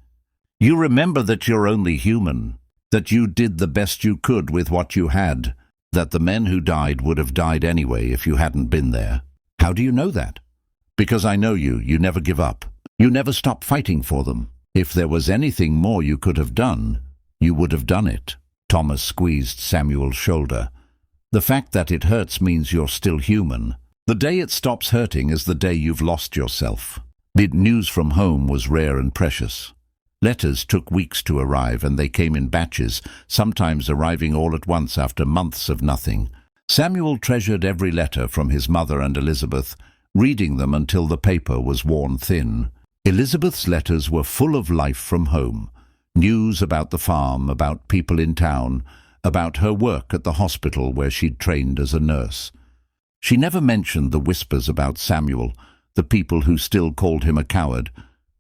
You remember that you're only human, that you did the best you could with what you had, that the men who died would have died anyway if you hadn't been there." "How do you know that?" "Because I know you. You never give up. You never stop fighting for them. If there was anything more you could have done, you would have done it." Thomas squeezed Samuel's shoulder. "The fact that it hurts means you're still human. The day it stops hurting is the day you've lost yourself." The news from home was rare and precious. Letters took weeks to arrive, and they came in batches, sometimes arriving all at once after months of nothing. Samuel treasured every letter from his mother and Elizabeth, reading them until the paper was worn thin. Elizabeth's letters were full of life from home. News about the farm, about people in town, about her work at the hospital where she'd trained as a nurse. She never mentioned the whispers about Samuel, the people who still called him a coward,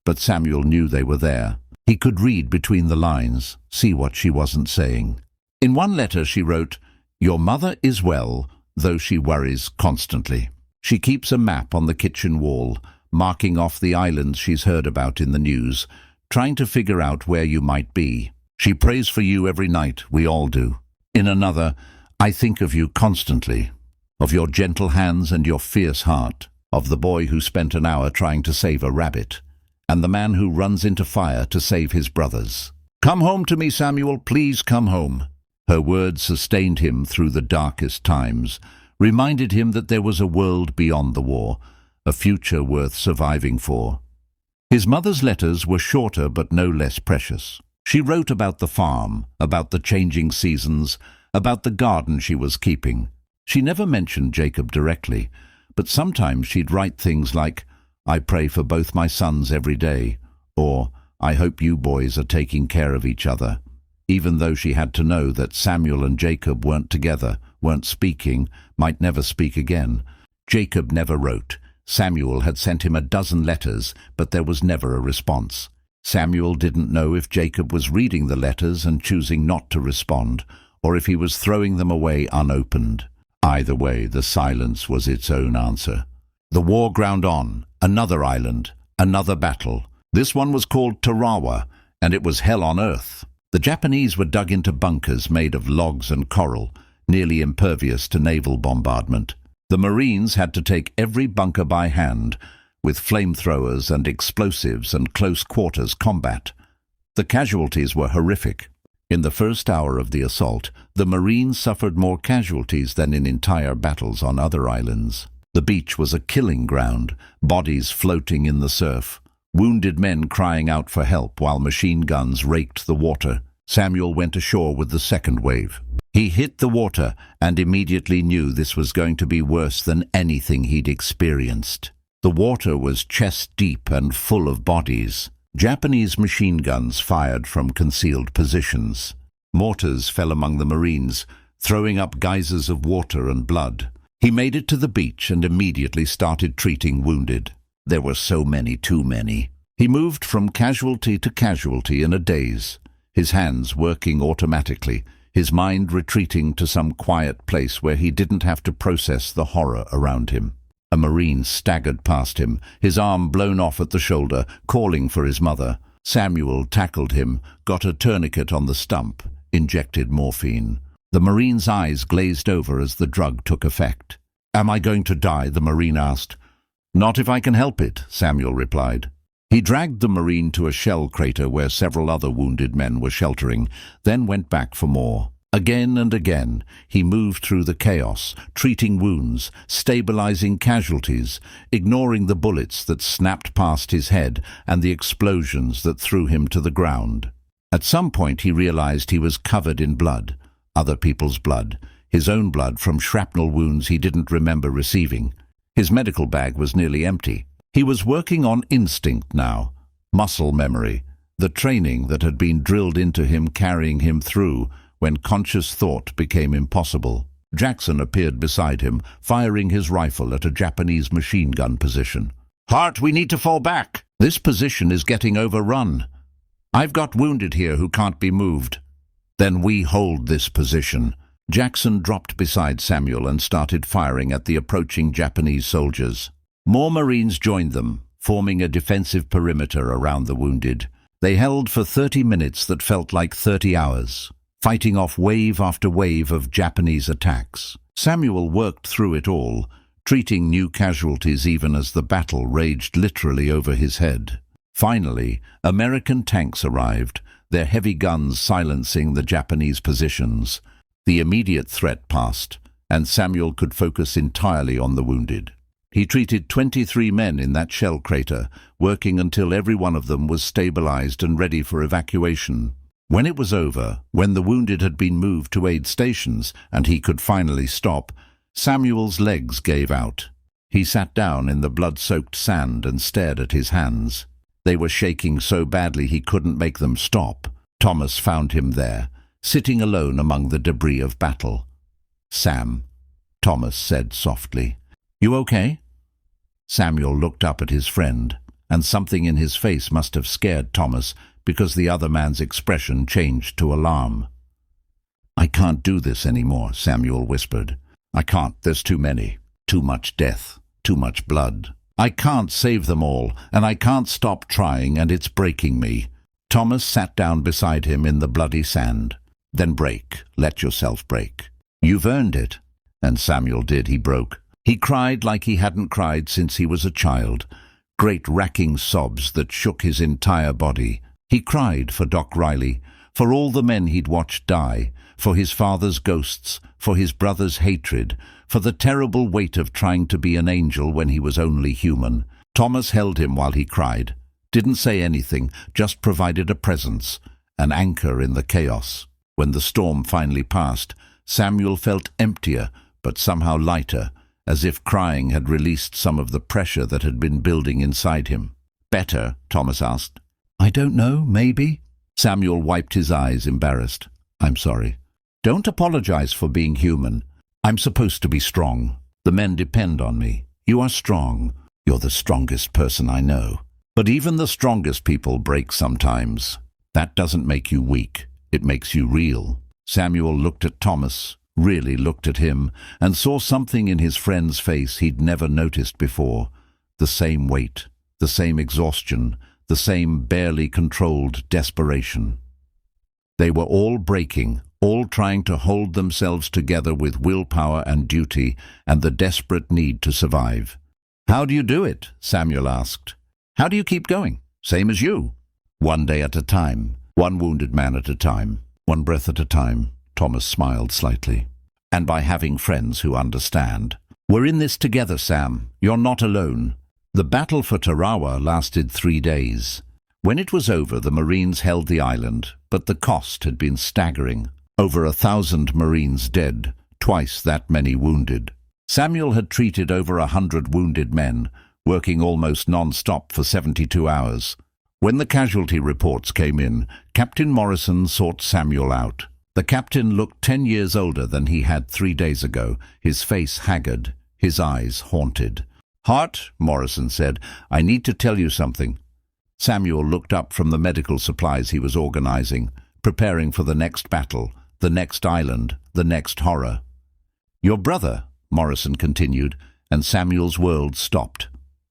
but Samuel knew they were there. He could read between the lines, see what she wasn't saying. In one letter she wrote, "Your mother is well, though she worries constantly. She keeps a map on the kitchen wall, marking off the islands she's heard about in the news, trying to figure out where you might be. She prays for you every night, we all do." In another, "I think of you constantly, of your gentle hands and your fierce heart, of the boy who spent an hour trying to save a rabbit, and the man who runs into fire to save his brothers. Come home to me, Samuel, please come home." Her words sustained him through the darkest times, reminded him that there was a world beyond the war, a future worth surviving for. His mother's letters were shorter but no less precious. She wrote about the farm, about the changing seasons, about the garden she was keeping. She never mentioned Jacob directly, but sometimes she'd write things like, "I pray for both my sons every day," or "I hope you boys are taking care of each other," even though she had to know that Samuel and Jacob weren't together, weren't speaking, might never speak again. Jacob never wrote. Samuel had sent him a dozen letters, but there was never a response. Samuel didn't know if Jacob was reading the letters and choosing not to respond, or if he was throwing them away unopened. Either way, the silence was its own answer. The war ground on. Another island, another battle. This one was called Tarawa, and it was hell on earth. The Japanese were dug into bunkers made of logs and coral, nearly impervious to naval bombardment. The Marines had to take every bunker by hand, with flamethrowers and explosives and close-quarters combat. The casualties were horrific. In the first hour of the assault, the Marines suffered more casualties than in entire battles on other islands. The beach was a killing ground, bodies floating in the surf, wounded men crying out for help while machine guns raked the water. Samuel went ashore with the second wave. He hit the water and immediately knew this was going to be worse than anything he'd experienced. The water was chest-deep and full of bodies. Japanese machine guns fired from concealed positions. Mortars fell among the Marines, throwing up geysers of water and blood. He made it to the beach and immediately started treating wounded. There were so many, too many. He moved from casualty to casualty in a daze, his hands working automatically, his mind retreating to some quiet place where he didn't have to process the horror around him. A Marine staggered past him, his arm blown off at the shoulder, calling for his mother. Samuel tackled him, got a tourniquet on the stump, injected morphine. The Marine's eyes glazed over as the drug took effect. "Am I going to die?" the Marine asked. "Not if I can help it," Samuel replied. He dragged the Marine to a shell crater where several other wounded men were sheltering, then went back for more. Again and again, he moved through the chaos, treating wounds, stabilizing casualties, ignoring the bullets that snapped past his head and the explosions that threw him to the ground. At some point he realized he was covered in blood, other people's blood, his own blood from shrapnel wounds he didn't remember receiving. His medical bag was nearly empty. He was working on instinct now, muscle memory, the training that had been drilled into him carrying him through when conscious thought became impossible. Jackson appeared beside him, firing his rifle at a Japanese machine gun position. "Hart, we need to fall back. This position is getting overrun. I've got wounded here who can't be moved." "Then we hold this position." Jackson dropped beside Samuel and started firing at the approaching Japanese soldiers. More Marines joined them, forming a defensive perimeter around the wounded. They held for 30 minutes that felt like 30 hours. Fighting off wave after wave of Japanese attacks. Samuel worked through it all, treating new casualties even as the battle raged literally over his head. Finally, American tanks arrived, their heavy guns silencing the Japanese positions. The immediate threat passed, and Samuel could focus entirely on the wounded. He treated 23 men in that shell crater, working until every one of them was stabilized and ready for evacuation. When it was over, when the wounded had been moved to aid stations and he could finally stop, Samuel's legs gave out. He sat down in the blood-soaked sand and stared at his hands. They were shaking so badly he couldn't make them stop. Thomas found him there, sitting alone among the debris of battle. "Sam," Thomas said softly. "You okay?" Samuel looked up at his friend, and something in his face must have scared Thomas, because the other man's expression changed to alarm. "I can't do this anymore," Samuel whispered. "I can't. There's too many. Too much death. Too much blood. I can't save them all, and I can't stop trying, and it's breaking me." Thomas sat down beside him in the bloody sand. "Then break. Let yourself break. You've earned it." And Samuel did. He broke. He cried like he hadn't cried since he was a child. Great racking sobs that shook his entire body. He cried for Doc Riley, for all the men he'd watched die, for his father's ghosts, for his brother's hatred, for the terrible weight of trying to be an angel when he was only human. Thomas held him while he cried, didn't say anything, just provided a presence, an anchor in the chaos. When the storm finally passed, Samuel felt emptier, but somehow lighter, as if crying had released some of the pressure that had been building inside him. "Better?" Thomas asked. "I don't know, maybe." Samuel wiped his eyes, embarrassed. "I'm sorry." "Don't apologize for being human. I'm supposed to be strong. The men depend on me. You are strong. You're the strongest person I know. But even the strongest people break sometimes. That doesn't make you weak. It makes you real." Samuel looked at Thomas, really looked at him, and saw something in his friend's face he'd never noticed before. The same weight, the same exhaustion, the same barely controlled desperation. They were all breaking, all trying to hold themselves together with willpower and duty and the desperate need to survive. "How do you do it?" Samuel asked. "How do you keep going? Same as you." "One day at a time, one wounded man at a time, one breath at a time," Thomas smiled slightly. "And by having friends who understand. We're in this together, Sam. You're not alone." The battle for Tarawa lasted 3 days. When it was over, the Marines held the island, but the cost had been staggering. Over 1,000 Marines dead, twice that many wounded. Samuel had treated over 100 wounded men, working almost non-stop for 72 hours. When the casualty reports came in, Captain Morrison sought Samuel out. The captain looked 10 years older than he had 3 days ago, his face haggard, his eyes haunted. "Hart," Morrison said, "I need to tell you something." Samuel looked up from the medical supplies he was organizing, preparing for the next battle, the next island, the next horror. "Your brother," Morrison continued, and Samuel's world stopped.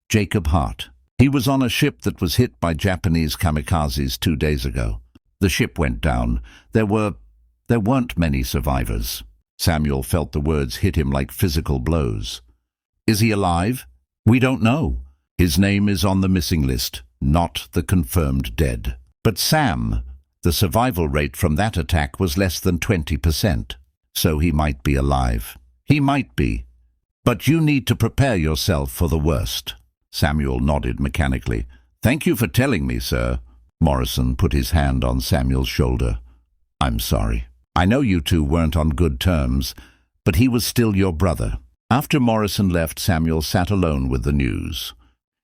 Jacob Hart. He was on a ship that was hit by Japanese kamikazes 2 days ago. The ship went down. There weren't many survivors. Samuel felt the words hit him like physical blows. Is he alive? We don't know. His name is on the missing list, not the confirmed dead. But Sam, the survival rate from that attack was less than 20%. So he might be alive. He might be. But you need to prepare yourself for the worst. Samuel nodded mechanically. Thank you for telling me, sir. Morrison put his hand on Samuel's shoulder. I'm sorry. I know you two weren't on good terms, but he was still your brother. After Morrison left, Samuel sat alone with the news.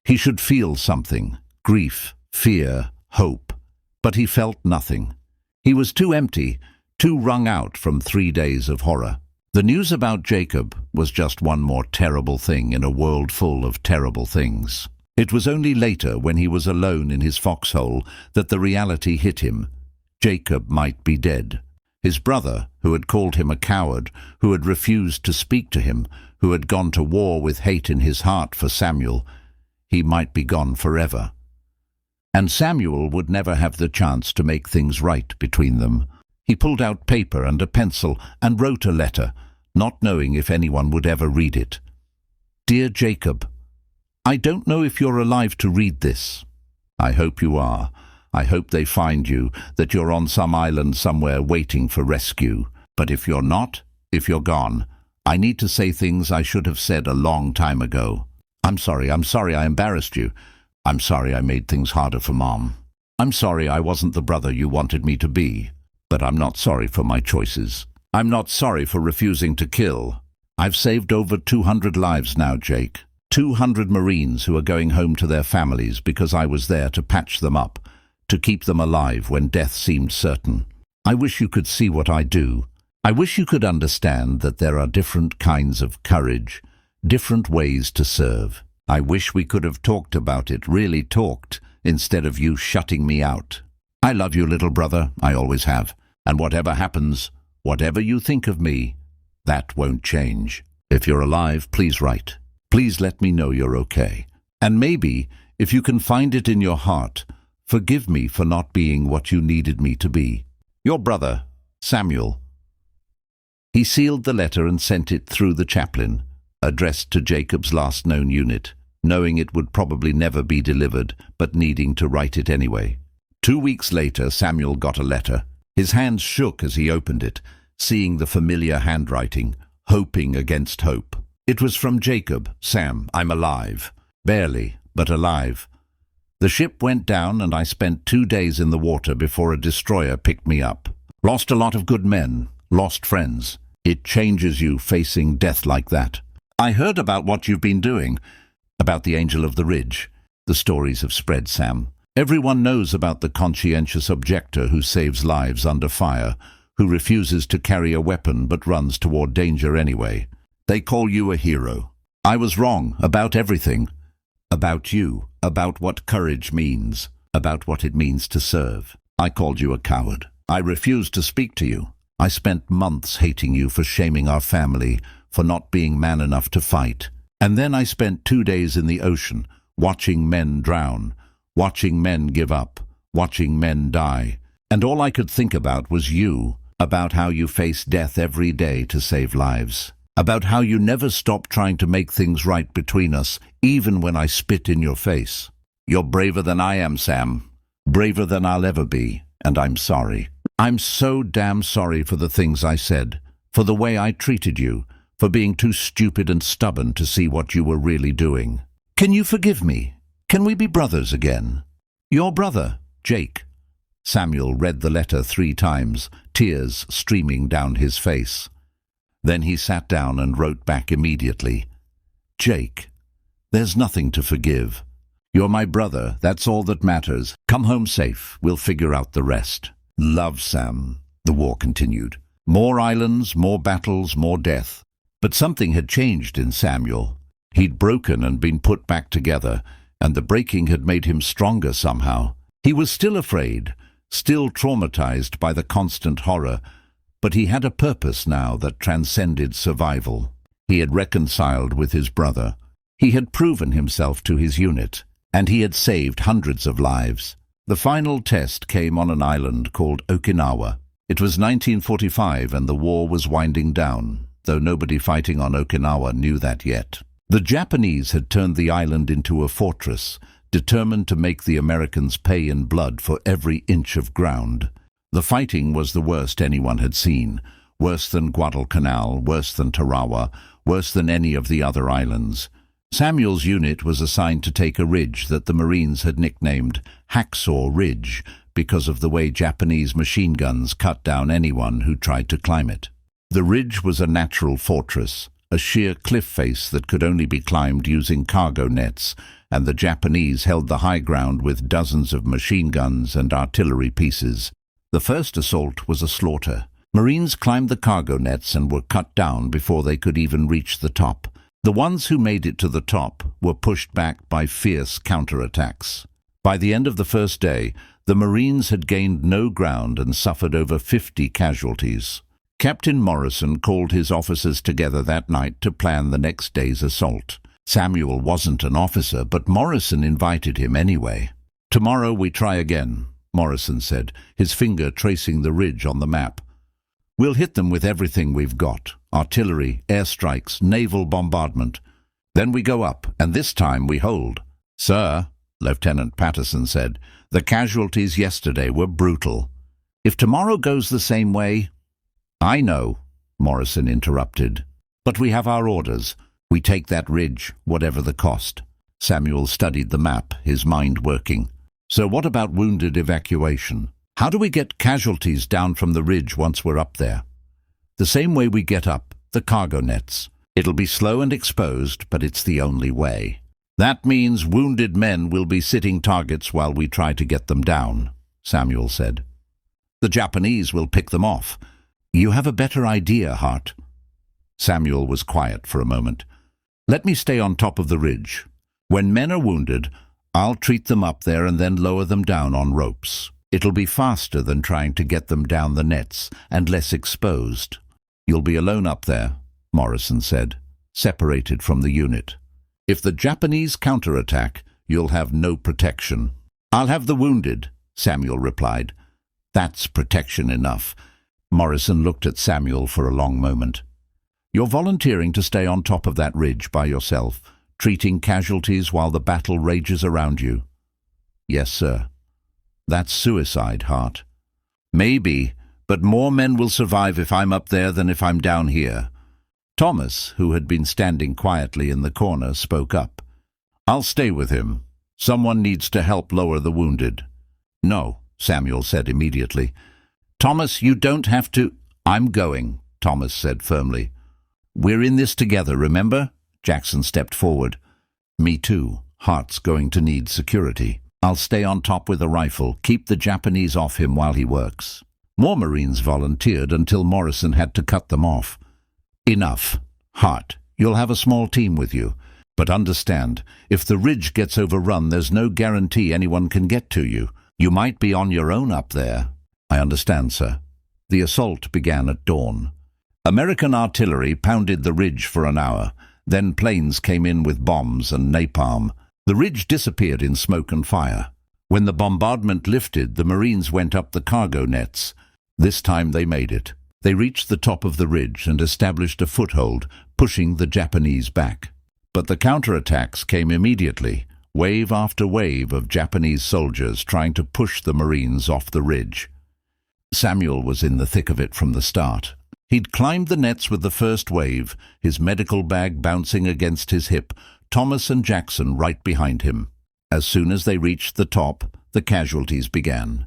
He should feel something. Grief, fear, hope. But he felt nothing. He was too empty, too wrung out from 3 days of horror. The news about Jacob was just one more terrible thing in a world full of terrible things. It was only later, when he was alone in his foxhole, that the reality hit him. Jacob might be dead. His brother, who had called him a coward, who had refused to speak to him, who had gone to war with hate in his heart for Samuel, he might be gone forever. And Samuel would never have the chance to make things right between them. He pulled out paper and a pencil and wrote a letter, not knowing if anyone would ever read it. Dear Jacob, I don't know if you're alive to read this. I hope you are. I hope they find you, that you're on some island somewhere waiting for rescue. But if you're not, if you're gone, I need to say things I should have said a long time ago. I'm sorry I embarrassed you. I'm sorry I made things harder for Mom. I'm sorry I wasn't the brother you wanted me to be. But I'm not sorry for my choices. I'm not sorry for refusing to kill. I've saved over 200 lives now, Jake. 200 Marines who are going home to their families because I was there to patch them up, to keep them alive when death seemed certain. I wish you could see what I do. I wish you could understand that there are different kinds of courage, different ways to serve. I wish we could have talked about it, really talked, instead of you shutting me out. I love you, little brother, I always have. And whatever happens, whatever you think of me, that won't change. If you're alive, please write. Please let me know you're okay. And maybe, if you can find it in your heart, forgive me for not being what you needed me to be. Your brother, Samuel. He sealed the letter and sent it through the chaplain, addressed to Jacob's last known unit, knowing it would probably never be delivered, but needing to write it anyway. 2 weeks later, Samuel got a letter. His hands shook as he opened it, seeing the familiar handwriting, hoping against hope. It was from Jacob. Sam, I'm alive. Barely, but alive. The ship went down and I spent 2 days in the water before a destroyer picked me up. Lost a lot of good men, lost friends. It changes you facing death like that. I heard about what you've been doing, about the Angel of the Ridge. The stories have spread, Sam. Everyone knows about the conscientious objector who saves lives under fire, who refuses to carry a weapon but runs toward danger anyway. They call you a hero. I was wrong about everything. About you, about what courage means, about what it means to serve. I called you a coward. I refused to speak to you. I spent months hating you for shaming our family, for not being man enough to fight. And then I spent 2 days in the ocean, watching men drown, watching men give up, watching men die. And all I could think about was you, about how you face death every day to save lives, about how you never stop trying to make things right between us, even when I spit in your face. You're braver than I am, Sam, braver than I'll ever be, and I'm sorry. I'm so damn sorry for the things I said, for the way I treated you, for being too stupid and stubborn to see what you were really doing. Can you forgive me? Can we be brothers again? Your brother, Jake. Samuel read the letter 3 times, tears streaming down his face. Then he sat down and wrote back immediately. Jake, there's nothing to forgive. You're my brother, that's all that matters. Come home safe, we'll figure out the rest. Love, Sam. The war continued. More islands, more battles, more death. But something had changed in Samuel. He'd broken and been put back together, and the breaking had made him stronger somehow. He was still afraid, still traumatized by the constant horror, but he had a purpose now that transcended survival. He had reconciled with his brother. He had proven himself to his unit, and he had saved hundreds of lives. The final test came on an island called Okinawa. It was 1945 and the war was winding down, though nobody fighting on Okinawa knew that yet. The Japanese had turned the island into a fortress, determined to make the Americans pay in blood for every inch of ground. The fighting was the worst anyone had seen, worse than Guadalcanal, worse than Tarawa, worse than any of the other islands. Samuel's unit was assigned to take a ridge that the Marines had nicknamed Hacksaw Ridge because of the way Japanese machine guns cut down anyone who tried to climb it. The ridge was a natural fortress, a sheer cliff face that could only be climbed using cargo nets, and the Japanese held the high ground with dozens of machine guns and artillery pieces. The first assault was a slaughter. Marines climbed the cargo nets and were cut down before they could even reach the top. The ones who made it to the top were pushed back by fierce counterattacks. By the end of the first day, the Marines had gained no ground and suffered over 50 casualties. Captain Morrison called his officers together that night to plan the next day's assault. Samuel wasn't an officer, but Morrison invited him anyway. "Tomorrow we try again," Morrison said, his finger tracing the ridge on the map. "We'll hit them with everything we've got. Artillery, airstrikes, naval bombardment. Then we go up, and this time we hold." "Sir," Lieutenant Patterson said, "the casualties yesterday were brutal. If tomorrow goes the same way—" "I know," Morrison interrupted. "But we have our orders. We take that ridge, whatever the cost." Samuel studied the map, his mind working. "So what about wounded evacuation? How do we get casualties down from the ridge once we're up there?" "The same way we get up, the cargo nets. It'll be slow and exposed, but it's the only way." "That means wounded men will be sitting targets while we try to get them down," Samuel said. "The Japanese will pick them off." "You have a better idea, Hart." Samuel was quiet for a moment. "Let me stay on top of the ridge. When men are wounded, I'll treat them up there and then lower them down on ropes. It'll be faster than trying to get them down the nets and less exposed." "You'll be alone up there," Morrison said, "separated from the unit. If the Japanese counterattack, you'll have no protection." "I'll have the wounded," Samuel replied. "That's protection enough." Morrison looked at Samuel for a long moment. "You're volunteering to stay on top of that ridge by yourself, treating casualties while the battle rages around you?" "Yes, sir." "That's suicide, Hart." "Maybe, but more men will survive if I'm up there than if I'm down here." Thomas, who had been standing quietly in the corner, spoke up. "I'll stay with him. Someone needs to help lower the wounded." "No," Samuel said immediately. "Thomas, you don't have to—" "I'm going," Thomas said firmly. "We're in this together, remember?" Jackson stepped forward. "Me too. Hart's going to need security. I'll stay on top with a rifle, keep the Japanese off him while he works." More Marines volunteered until Morrison had to cut them off. "Enough. Hart, you'll have a small team with you. But understand, if the ridge gets overrun, there's no guarantee anyone can get to you. You might be on your own up there." "I understand, sir." The assault began at dawn. American artillery pounded the ridge for an hour. Then planes came in with bombs and napalm. The ridge disappeared in smoke and fire. When the bombardment lifted, the Marines went up the cargo nets. This time they made it. They reached the top of the ridge and established a foothold, pushing the Japanese back. But the counterattacks came immediately, wave after wave of Japanese soldiers trying to push the Marines off the ridge. Samuel was in the thick of it from the start. He'd climbed the nets with the first wave, his medical bag bouncing against his hip, Thomas and Jackson right behind him. As soon as they reached the top, the casualties began.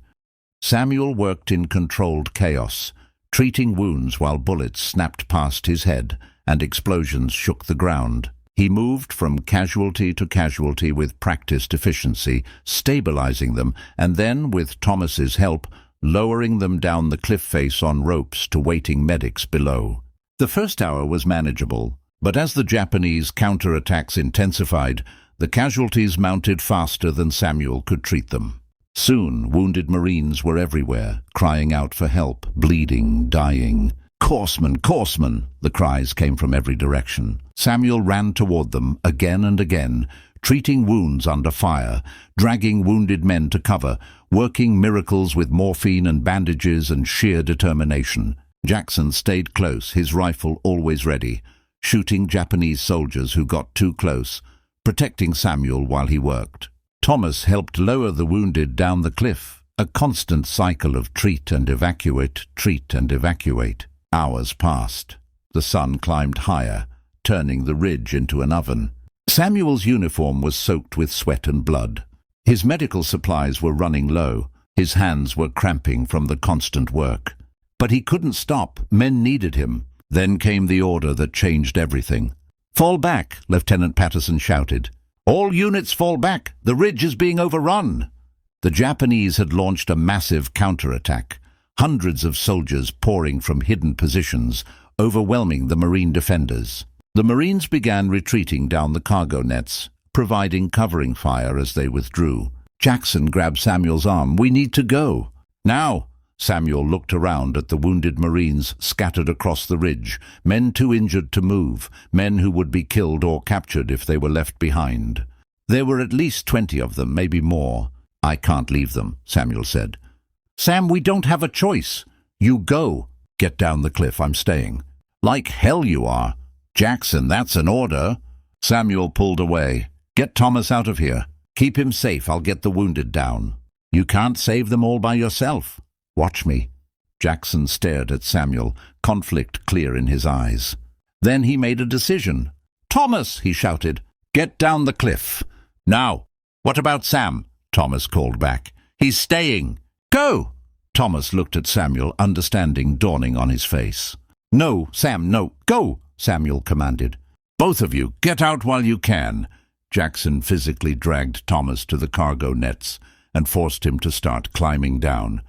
Samuel worked in controlled chaos, treating wounds while bullets snapped past his head and explosions shook the ground. He moved from casualty to casualty with practiced efficiency, stabilizing them, and then, with Thomas's help, lowering them down the cliff face on ropes to waiting medics below. The first hour was manageable, but as the Japanese counterattacks intensified, the casualties mounted faster than Samuel could treat them. Soon, wounded Marines were everywhere, crying out for help, bleeding, dying. "Courseman, courseman!" The cries came from every direction. Samuel ran toward them again and again, treating wounds under fire, dragging wounded men to cover, working miracles with morphine and bandages and sheer determination. Jackson stayed close, his rifle always ready, shooting Japanese soldiers who got too close, protecting Samuel while he worked. Thomas helped lower the wounded down the cliff, a constant cycle of treat and evacuate, treat and evacuate. Hours passed. The sun climbed higher, turning the ridge into an oven. Samuel's uniform was soaked with sweat and blood. His medical supplies were running low. His hands were cramping from the constant work. But he couldn't stop. Men needed him. Then came the order that changed everything. "Fall back," Lieutenant Patterson shouted. "All units fall back. The ridge is being overrun." The Japanese had launched a massive counterattack. Hundreds of soldiers pouring from hidden positions, overwhelming the Marine defenders. The Marines began retreating down the cargo nets, providing covering fire as they withdrew. Jackson grabbed Samuel's arm. "We need to go." "Now!" Samuel looked around at the wounded Marines scattered across the ridge, men too injured to move, men who would be killed or captured if they were left behind. There were at least 20 of them, maybe more. "I can't leave them," Samuel said. "Sam, we don't have a choice." "You go." "Get down the cliff, I'm staying." "Like hell you are." "Jackson, that's an order." Samuel pulled away. "Get Thomas out of here. Keep him safe, I'll get the wounded down." "You can't save them all by yourself." "Watch me." Jackson stared at Samuel, conflict clear in his eyes. Then he made a decision. "Thomas," he shouted, "get down the cliff." "Now." "What about Sam?" Thomas called back. "He's staying." "Go!" Thomas looked at Samuel, understanding dawning on his face. "No, Sam, no. Go!" Samuel commanded. "Both of you, get out while you can." Jackson physically dragged Thomas to the cargo nets and forced him to start climbing down.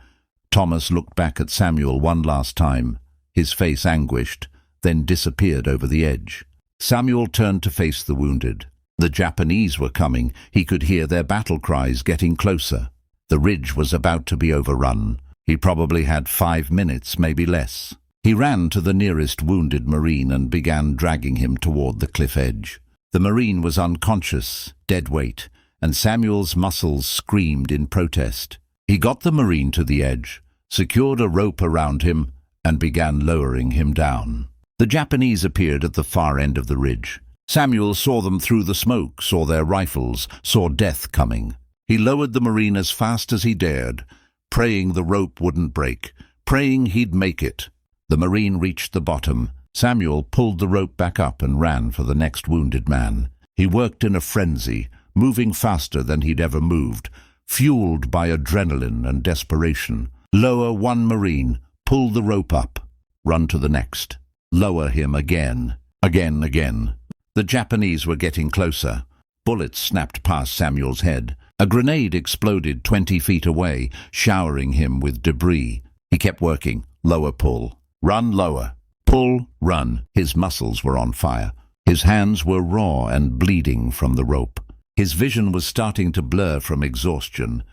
Thomas looked back at Samuel one last time, his face anguished, then disappeared over the edge. Samuel turned to face the wounded. The Japanese were coming. He could hear their battle cries getting closer. The ridge was about to be overrun. He probably had 5 minutes, maybe less. He ran to the nearest wounded Marine and began dragging him toward the cliff edge. The Marine was unconscious, dead weight, and Samuel's muscles screamed in protest. He got the Marine to the edge, secured a rope around him, and began lowering him down. The Japanese appeared at the far end of the ridge. Samuel saw them through the smoke, saw their rifles, saw death coming. He lowered the Marine as fast as he dared, praying the rope wouldn't break, praying he'd make it. The Marine reached the bottom. Samuel pulled the rope back up and ran for the next wounded man. He worked in a frenzy, moving faster than he'd ever moved, fueled by adrenaline and desperation. Lower one Marine, pull the rope up, run to the next. Lower him again, again. The Japanese were getting closer. Bullets snapped past Samuel's head. A grenade exploded 20 feet away, showering him with debris. He kept working. Lower pull. Run lower. Pull, run. His muscles were on fire. His hands were raw and bleeding from the rope. His vision was starting to blur from exhaustion,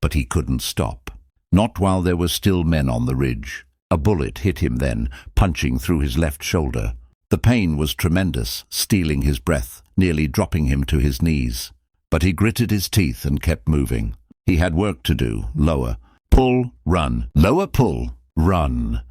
but he couldn't stop. Not while there were still men on the ridge. A bullet hit him then, punching through his left shoulder. The pain was tremendous, stealing his breath, nearly dropping him to his knees. But he gritted his teeth and kept moving. He had work to do. Lower. Pull, run. Lower pull, run.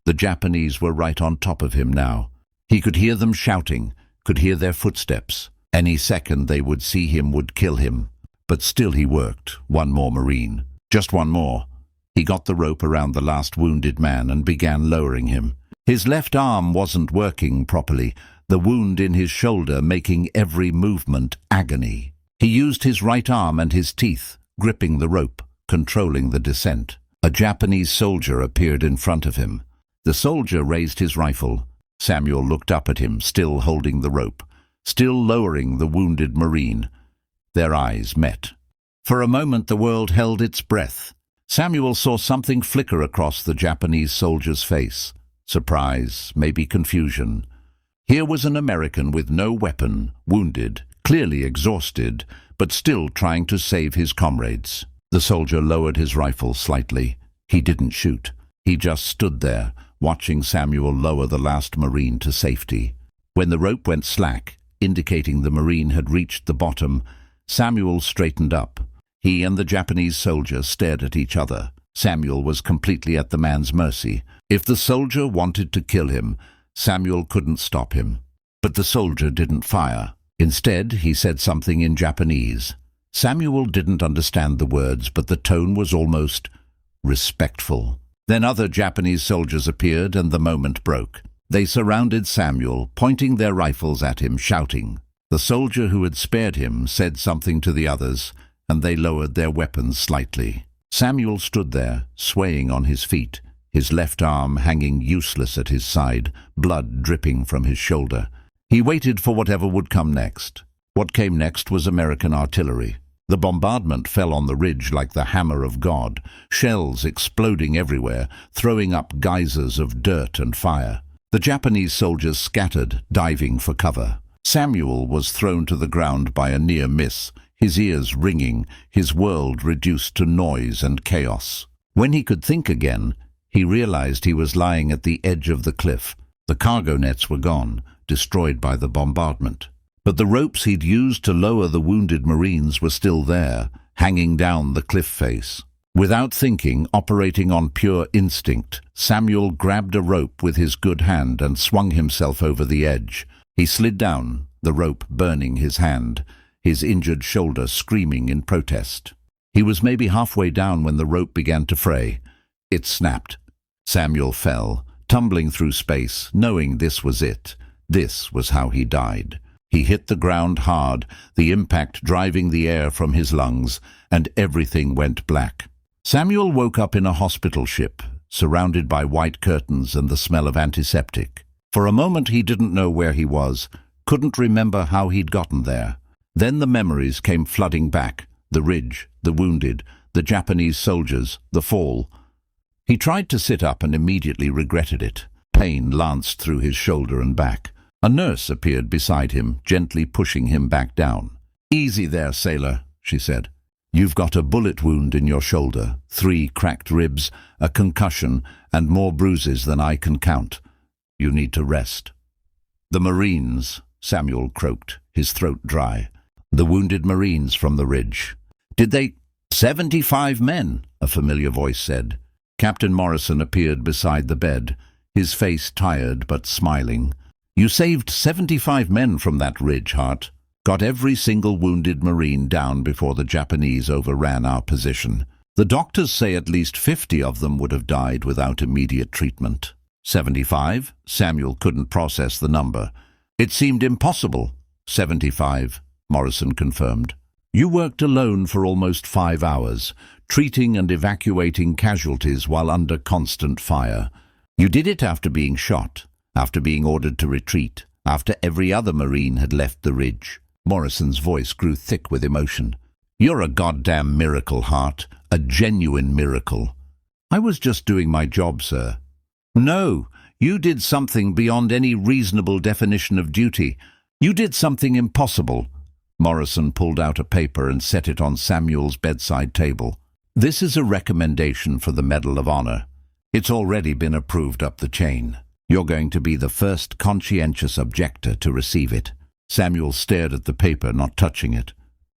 The Japanese were right on top of him now. He could hear them shouting, could hear their footsteps. Any second they would see him would kill him. But still he worked. One more Marine. Just one more. He got the rope around the last wounded man and began lowering him. His left arm wasn't working properly, the wound in his shoulder making every movement agony. He used his right arm and his teeth, gripping the rope, controlling the descent. A Japanese soldier appeared in front of him. The soldier raised his rifle. Samuel looked up at him, still holding the rope, still lowering the wounded Marine. Their eyes met. For a moment the world held its breath. Samuel saw something flicker across the Japanese soldier's face. Surprise, maybe confusion. Here was an American with no weapon, wounded, clearly exhausted, but still trying to save his comrades. The soldier lowered his rifle slightly. He didn't shoot. He just stood there, watching Samuel lower the last Marine to safety. When the rope went slack, indicating the Marine had reached the bottom, Samuel straightened up. He and the Japanese soldier stared at each other. Samuel was completely at the man's mercy. If the soldier wanted to kill him, Samuel couldn't stop him. But the soldier didn't fire. Instead, he said something in Japanese. Samuel didn't understand the words, but the tone was almost respectful. Then other Japanese soldiers appeared and the moment broke. They surrounded Samuel, pointing their rifles at him, shouting. The soldier who had spared him said something to the others, and they lowered their weapons slightly. Samuel stood there, swaying on his feet, his left arm hanging useless at his side, blood dripping from his shoulder. He waited for whatever would come next. What came next was American artillery. The bombardment fell on the ridge like the hammer of God, shells exploding everywhere, throwing up geysers of dirt and fire. The Japanese soldiers scattered, diving for cover. Samuel was thrown to the ground by a near miss, his ears ringing, his world reduced to noise and chaos. When he could think again, he realized he was lying at the edge of the cliff. The cargo nets were gone, destroyed by the bombardment. But the ropes he'd used to lower the wounded Marines were still there, hanging down the cliff face. Without thinking, operating on pure instinct, Samuel grabbed a rope with his good hand and swung himself over the edge. He slid down, the rope burning his hand, his injured shoulder screaming in protest. He was maybe halfway down when the rope began to fray. It snapped. Samuel fell, tumbling through space, knowing this was it. This was how he died. He hit the ground hard, the impact driving the air from his lungs, and everything went black. Samuel woke up in a hospital ship, surrounded by white curtains and the smell of antiseptic. For a moment he didn't know where he was, couldn't remember how he'd gotten there. Then the memories came flooding back, the ridge, the wounded, the Japanese soldiers, the fall. He tried to sit up and immediately regretted it. Pain lanced through his shoulder and back. A nurse appeared beside him, gently pushing him back down. "Easy there, sailor," she said. "You've got a bullet wound in your shoulder, 3 cracked ribs, a concussion, and more bruises than I can count. You need to rest." "The Marines," Samuel croaked, his throat dry. "The wounded Marines from the ridge." "Did they—" "75 men," a familiar voice said. Captain Morrison appeared beside the bed, his face tired but smiling. "You saved 75 men from that ridge, Hart. Got every single wounded Marine down before the Japanese overran our position. The doctors say at least 50 of them would have died without immediate treatment." 75? Samuel couldn't process the number. It seemed impossible. 75, Morrison confirmed. "You worked alone for almost 5 hours, treating and evacuating casualties while under constant fire. You did it after being shot, after being ordered to retreat, after every other Marine had left the ridge." Morrison's voice grew thick with emotion. "You're a goddamn miracle, Hart. A genuine miracle." "I was just doing my job, sir." "No, you did something beyond any reasonable definition of duty. You did something impossible." Morrison pulled out a paper and set it on Samuel's bedside table. "This is a recommendation for the Medal of Honor. It's already been approved up the chain. You're going to be the first conscientious objector to receive it." Samuel stared at the paper, not touching it.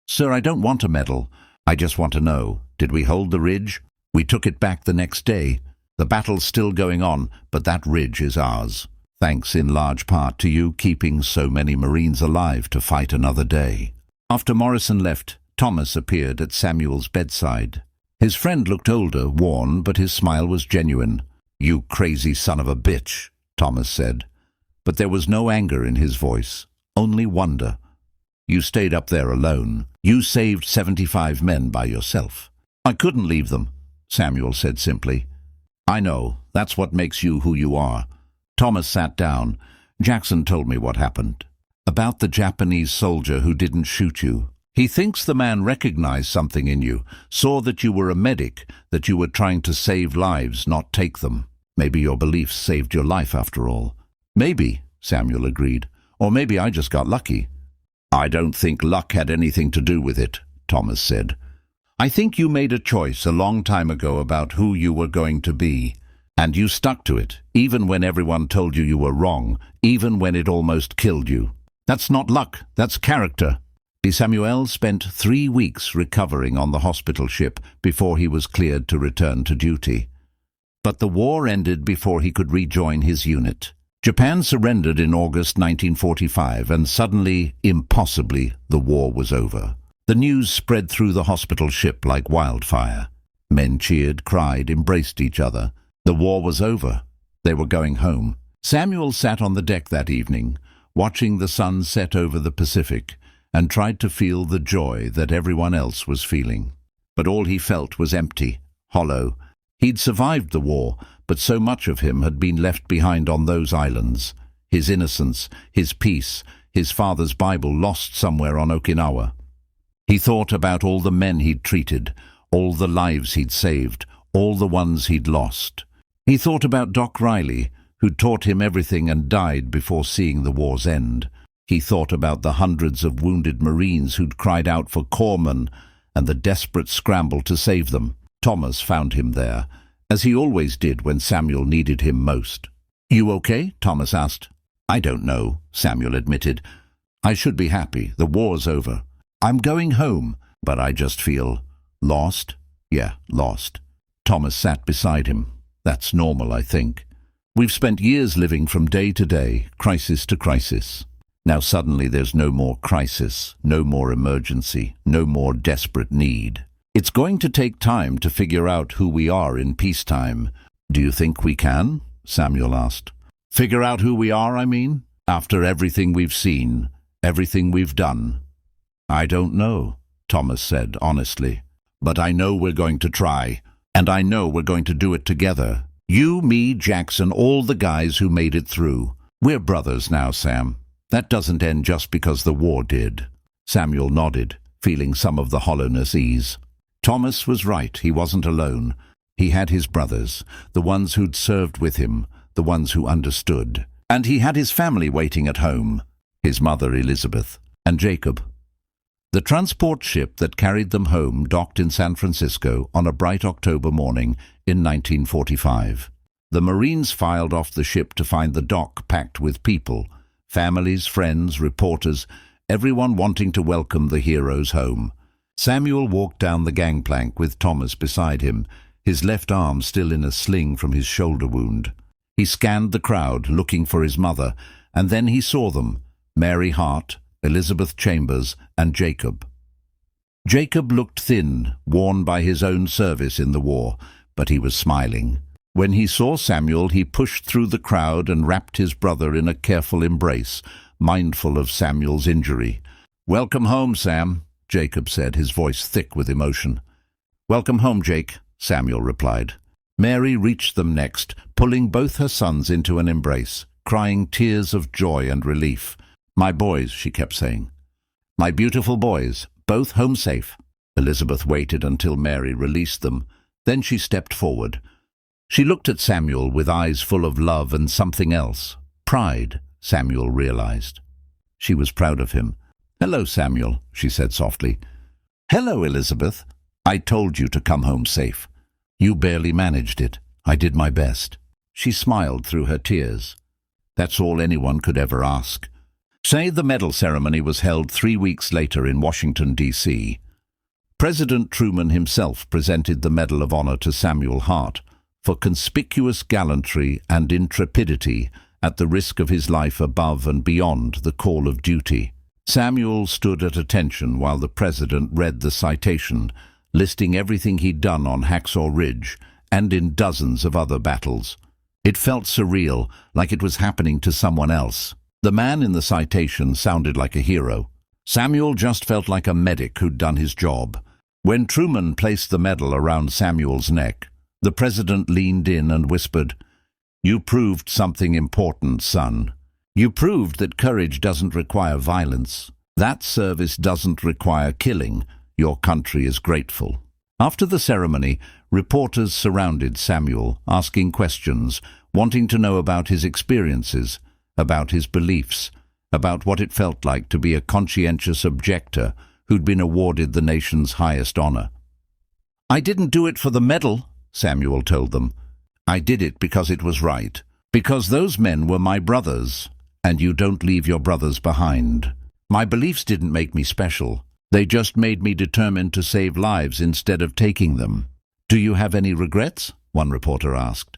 "Sir, I don't want a medal. I just want to know, did we hold the ridge? We took it back the next day. The battle's still going on, but that ridge is ours. Thanks in large part to you keeping so many Marines alive to fight another day." After Morrison left, Thomas appeared at Samuel's bedside. His friend looked older, worn, but his smile was genuine. "You crazy son of a bitch," Thomas said. But there was no anger in his voice, only wonder. "You stayed up there alone. You saved 75 men by yourself." "I couldn't leave them," Samuel said simply. "I know. That's what makes you who you are." Thomas sat down. "Jackson told me what happened. About the Japanese soldier who didn't shoot you. He thinks the man recognized something in you, saw that you were a medic, that you were trying to save lives, not take them. Maybe your beliefs saved your life after all." "Maybe," Samuel agreed. "Or maybe I just got lucky." "I don't think luck had anything to do with it," Thomas said. "I think you made a choice a long time ago about who you were going to be. And you stuck to it, even when everyone told you were wrong, even when it almost killed you. That's not luck, that's character. Samuel spent 3 weeks recovering on the hospital ship before he was cleared to return to duty. But the war ended before he could rejoin his unit. Japan surrendered in August 1945, and suddenly, impossibly, the war was over. The news spread through the hospital ship like wildfire. Men cheered, cried, embraced each other. The war was over. They were going home. Samuel sat on the deck that evening, watching the sun set over the Pacific, and tried to feel the joy that everyone else was feeling. But all he felt was empty, hollow. He'd survived the war, but so much of him had been left behind on those islands. His innocence, his peace, his father's Bible lost somewhere on Okinawa. He thought about all the men he'd treated, all the lives he'd saved, all the ones he'd lost. He thought about Doc Riley, who'd taught him everything and died before seeing the war's end. He thought about the hundreds of wounded Marines who'd cried out for corpsmen and the desperate scramble to save them. Thomas found him there, as he always did when Samuel needed him most. "You okay?" Thomas asked. "I don't know," Samuel admitted. "I should be happy. The war's over. I'm going home, but I just feel lost." "Yeah, lost." Thomas sat beside him. "That's normal, I think. We've spent years living from day to day, crisis to crisis. Now suddenly there's no more crisis, no more emergency, no more desperate need. It's going to take time to figure out who we are in peacetime." "Do you think we can?" Samuel asked. "Figure out who we are, I mean? After everything we've seen, everything we've done?" "I don't know," Thomas said honestly. "But I know we're going to try, and I know we're going to do it together. You, me, Jackson, all the guys who made it through. We're brothers now, Sam. That doesn't end just because the war did." Samuel nodded, feeling some of the hollowness ease. Thomas was right. He wasn't alone. He had his brothers, the ones who'd served with him, the ones who understood. And he had his family waiting at home, his mother Elizabeth, and Jacob. The transport ship that carried them home docked in San Francisco on a bright October morning in 1945. The Marines filed off the ship to find the dock packed with people, families, friends, reporters, everyone wanting to welcome the heroes home. Samuel walked down the gangplank with Thomas beside him, his left arm still in a sling from his shoulder wound. He scanned the crowd, looking for his mother, and then he saw them, Mary Hart, Elizabeth Chambers, and Jacob. Jacob looked thin, worn by his own service in the war, but he was smiling. When he saw Samuel, he pushed through the crowd and wrapped his brother in a careful embrace, mindful of Samuel's injury. "Welcome home, Sam," Jacob said, his voice thick with emotion. "Welcome home, Jake," Samuel replied. Mary reached them next, pulling both her sons into an embrace, crying tears of joy and relief. "My boys," she kept saying. "My beautiful boys, both home safe." Elizabeth waited until Mary released them. Then she stepped forward. She looked at Samuel with eyes full of love and something else. Pride, Samuel realized. She was proud of him. "Hello, Samuel," she said softly. "Hello, Elizabeth. I told you to come home safe. You barely managed it. I did my best." She smiled through her tears. That's all anyone could ever ask. The medal ceremony was held 3 weeks later in Washington, D.C. President Truman himself presented the Medal of Honor to Samuel Hart for conspicuous gallantry and intrepidity at the risk of his life above and beyond the call of duty. Samuel stood at attention while the president read the citation, listing everything he'd done on Hacksaw Ridge and in dozens of other battles. It felt surreal, like it was happening to someone else. The man in the citation sounded like a hero. Samuel just felt like a medic who'd done his job. When Truman placed the medal around Samuel's neck, the president leaned in and whispered, "You proved something important, son. You proved that courage doesn't require violence. That service doesn't require killing. Your country is grateful." After the ceremony, reporters surrounded Samuel, asking questions, wanting to know about his experiences, about his beliefs, about what it felt like to be a conscientious objector who'd been awarded the nation's highest honor. "I didn't do it for the medal," Samuel told them. I did it because it was right. Because those men were my brothers, and you don't leave your brothers behind. My beliefs didn't make me special. They just made me determined to save lives instead of taking them. Do you have any regrets? One reporter asked.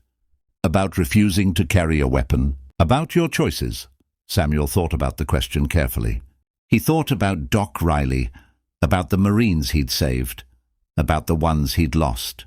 About refusing to carry a weapon? About your choices? Samuel thought about the question carefully. He thought about Doc Riley, about the Marines he'd saved, about the ones he'd lost.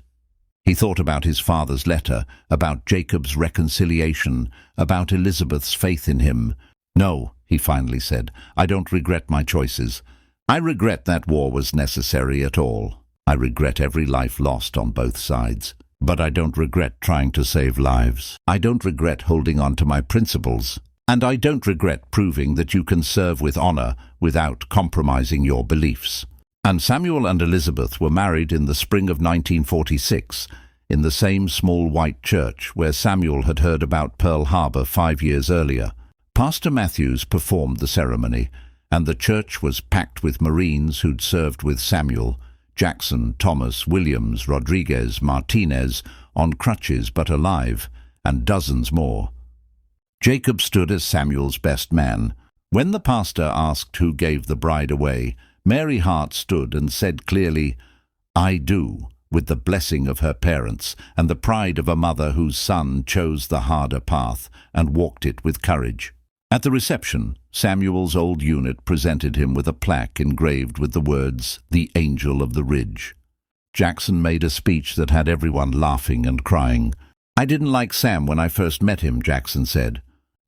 He thought about his father's letter, about Jacob's reconciliation, about Elizabeth's faith in him. No, he finally said, I don't regret my choices. I regret that war was necessary at all. I regret every life lost on both sides. But I don't regret trying to save lives. I don't regret holding on to my principles. And I don't regret proving that you can serve with honor without compromising your beliefs. And Samuel and Elizabeth were married in the spring of 1946 in the same small white church where Samuel had heard about Pearl Harbor 5 years earlier. Pastor Matthews performed the ceremony, and the church was packed with Marines who'd served with Samuel, Jackson, Thomas, Williams, Rodriguez, Martinez, on crutches but alive, and dozens more. Jacob stood as Samuel's best man. When the pastor asked who gave the bride away, Mary Hart stood and said clearly, I do, with the blessing of her parents and the pride of a mother whose son chose the harder path and walked it with courage. At the reception, Samuel's old unit presented him with a plaque engraved with the words, The Angel of the Ridge. Jackson made a speech that had everyone laughing and crying. I didn't like Sam when I first met him, Jackson said.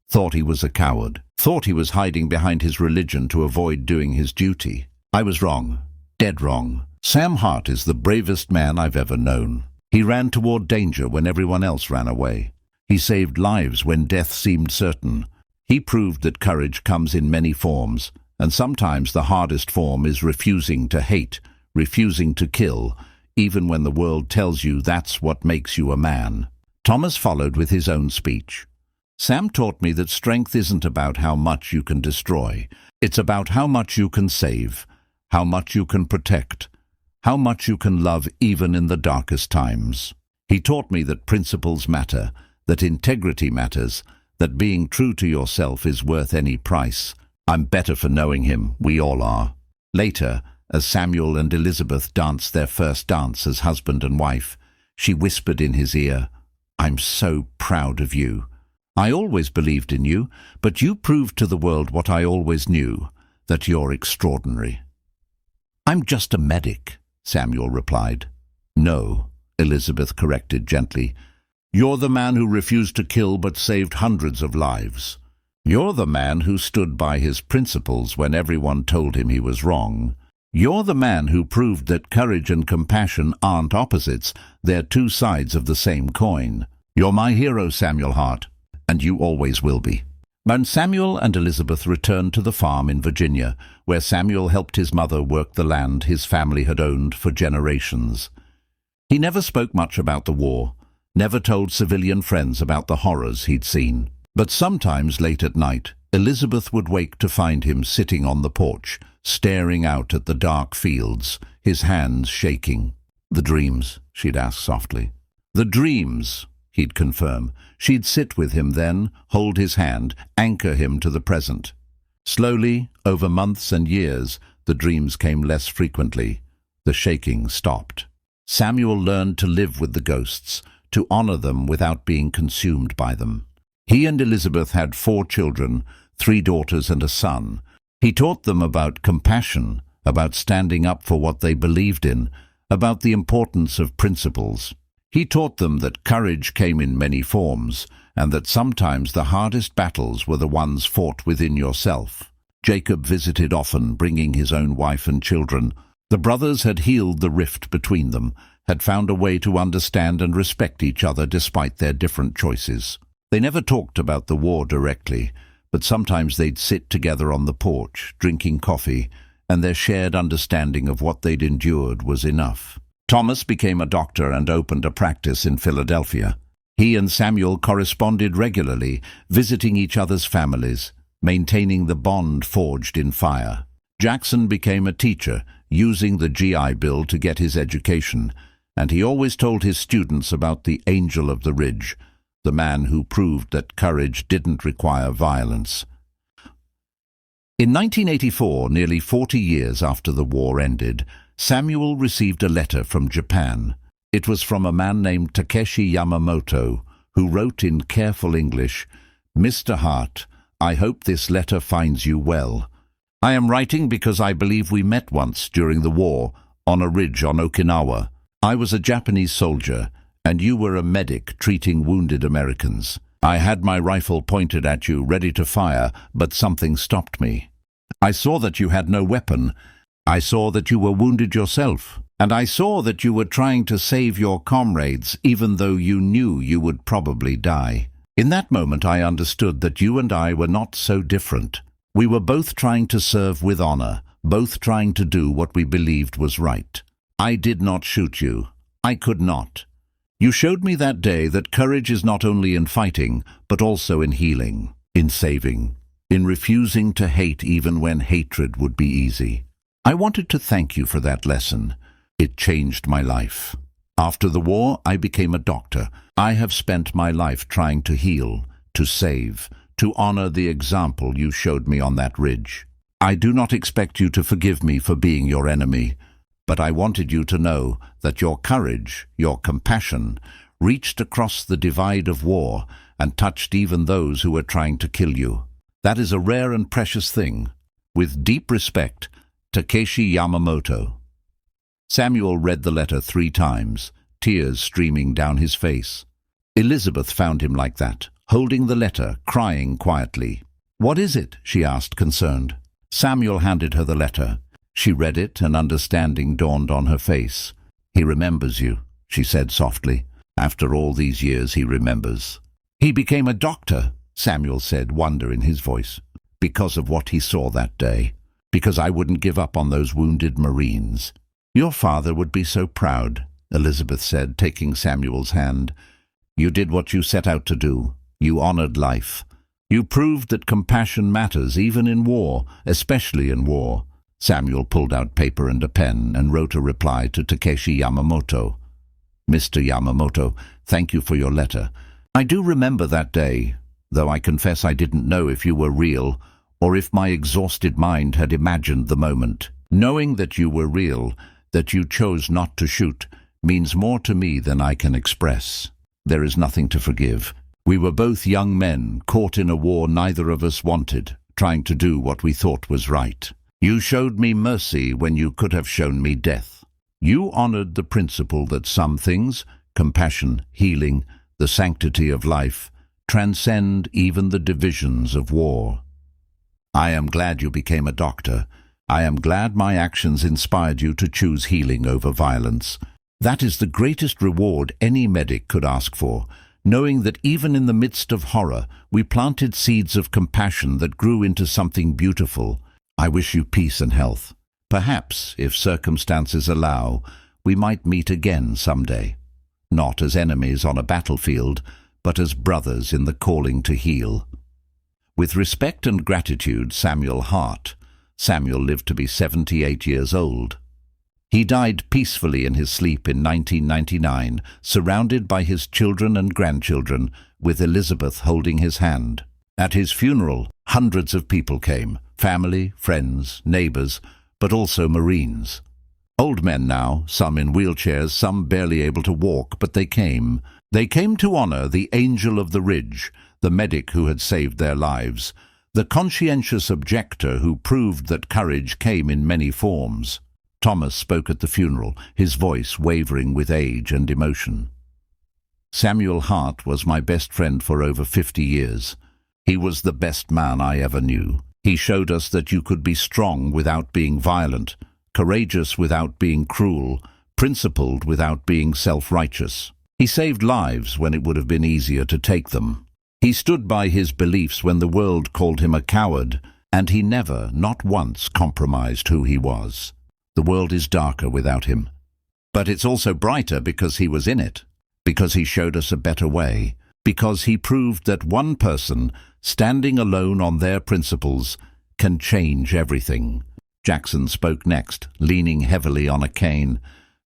Thought he was a coward. Thought he was hiding behind his religion to avoid doing his duty. I was wrong. Dead wrong. Sam Hart is the bravest man I've ever known. He ran toward danger when everyone else ran away. He saved lives when death seemed certain. He proved that courage comes in many forms, and sometimes the hardest form is refusing to hate, refusing to kill, even when the world tells you that's what makes you a man. Thomas followed with his own speech. Sam taught me that strength isn't about how much you can destroy. It's about how much you can save, how much you can protect, how much you can love even in the darkest times. He taught me that principles matter, that integrity matters, that being true to yourself is worth any price. I'm better for knowing him, we all are. Later, as Samuel and Elizabeth danced their first dance as husband and wife, she whispered in his ear, I'm so proud of you. I always believed in you, but you proved to the world what I always knew, that you're extraordinary. I'm just a medic, Samuel replied. No, Elizabeth corrected gently. You're the man who refused to kill but saved hundreds of lives. You're the man who stood by his principles when everyone told him he was wrong. You're the man who proved that courage and compassion aren't opposites, they're two sides of the same coin. You're my hero, Samuel Hart, and you always will be. When Samuel and Elizabeth returned to the farm in Virginia, where Samuel helped his mother work the land his family had owned for generations. He never spoke much about the war, never told civilian friends about the horrors he'd seen. But sometimes late at night, Elizabeth would wake to find him sitting on the porch, staring out at the dark fields, his hands shaking. The dreams, she'd ask softly. The dreams, he'd confirm. She'd sit with him then, hold his hand, anchor him to the present. Slowly, over months and years, the dreams came less frequently. The shaking stopped. Samuel learned to live with the ghosts, to honor them without being consumed by them. He and Elizabeth had 4 children, 3 daughters and a son. He taught them about compassion, about standing up for what they believed in, about the importance of principles. He taught them that courage came in many forms, and that sometimes the hardest battles were the ones fought within yourself. Jacob visited often, bringing his own wife and children. The brothers had healed the rift between them, had found a way to understand and respect each other despite their different choices. They never talked about the war directly, but sometimes they'd sit together on the porch, drinking coffee, and their shared understanding of what they'd endured was enough. Thomas became a doctor and opened a practice in Philadelphia. He and Samuel corresponded regularly, visiting each other's families, maintaining the bond forged in fire. Jackson became a teacher, using the GI Bill to get his education, and he always told his students about the angel of the ridge, the man who proved that courage didn't require violence. In 1984, nearly 40 years after the war ended, Samuel received a letter from Japan. It was from a man named Takeshi Yamamoto, who wrote in careful English, "Mr. Hart, I hope this letter finds you well. I am writing because I believe we met once during the war, on a ridge on Okinawa. I was a Japanese soldier, and you were a medic treating wounded Americans. I had my rifle pointed at you, ready to fire, but something stopped me. I saw that you had no weapon. I saw that you were wounded yourself, and I saw that you were trying to save your comrades, even though you knew you would probably die. In that moment I understood that you and I were not so different. We were both trying to serve with honor, both trying to do what we believed was right. I did not shoot you. I could not. You showed me that day that courage is not only in fighting, but also in healing, in saving, in refusing to hate even when hatred would be easy. I wanted to thank you for that lesson. It changed my life. After the war, I became a doctor. I have spent my life trying to heal, to save, to honor the example you showed me on that ridge. I do not expect you to forgive me for being your enemy, but I wanted you to know that your courage, your compassion, reached across the divide of war and touched even those who were trying to kill you. That is a rare and precious thing. With deep respect, Takeshi Yamamoto." Samuel read the letter 3 times, tears streaming down his face. Elizabeth found him like that, holding the letter, crying quietly. "What is it?" she asked, concerned. Samuel handed her the letter. She read it, and understanding dawned on her face. "He remembers you," she said softly. "After all these years, he remembers." "He became a doctor," Samuel said, wonder in his voice, "because of what he saw that day. Because I wouldn't give up on those wounded Marines." "Your father would be so proud," Elizabeth said, taking Samuel's hand. "You did what you set out to do. You honored life. You proved that compassion matters even in war, especially in war." Samuel pulled out paper and a pen and wrote a reply to Takeshi Yamamoto. "Mr. Yamamoto, thank you for your letter. I do remember that day, though I confess I didn't know if you were real or if my exhausted mind had imagined the moment. Knowing that you were real, that you chose not to shoot, means more to me than I can express. There is nothing to forgive. We were both young men, caught in a war neither of us wanted, trying to do what we thought was right. You showed me mercy when you could have shown me death. You honored the principle that some things, compassion, healing, the sanctity of life, transcend even the divisions of war. I am glad you became a doctor. I am glad my actions inspired you to choose healing over violence. That is the greatest reward any medic could ask for, knowing that even in the midst of horror, we planted seeds of compassion that grew into something beautiful. I wish you peace and health. Perhaps, if circumstances allow, we might meet again someday. Not as enemies on a battlefield, but as brothers in the calling to heal. With respect and gratitude, Samuel Hart. Samuel lived to be 78 years old. He died peacefully in his sleep in 1999, surrounded by his children and grandchildren, with Elizabeth holding his hand. At his funeral, hundreds of people came, family, friends, neighbors, but also Marines. Old men now, some in wheelchairs, some barely able to walk, but they came. They came to honor the angel of the ridge, the medic who had saved their lives, the conscientious objector who proved that courage came in many forms. Thomas spoke at the funeral, his voice wavering with age and emotion. Samuel Hart was my best friend for over 50 years. He was the best man I ever knew. He showed us that you could be strong without being violent, courageous without being cruel, principled without being self-righteous. He saved lives when it would have been easier to take them. He stood by his beliefs when the world called him a coward, and he never, not once, compromised who he was. The world is darker without him. But it's also brighter because he was in it, because he showed us a better way, because he proved that one person, standing alone on their principles, can change everything. Jackson spoke next, leaning heavily on a cane.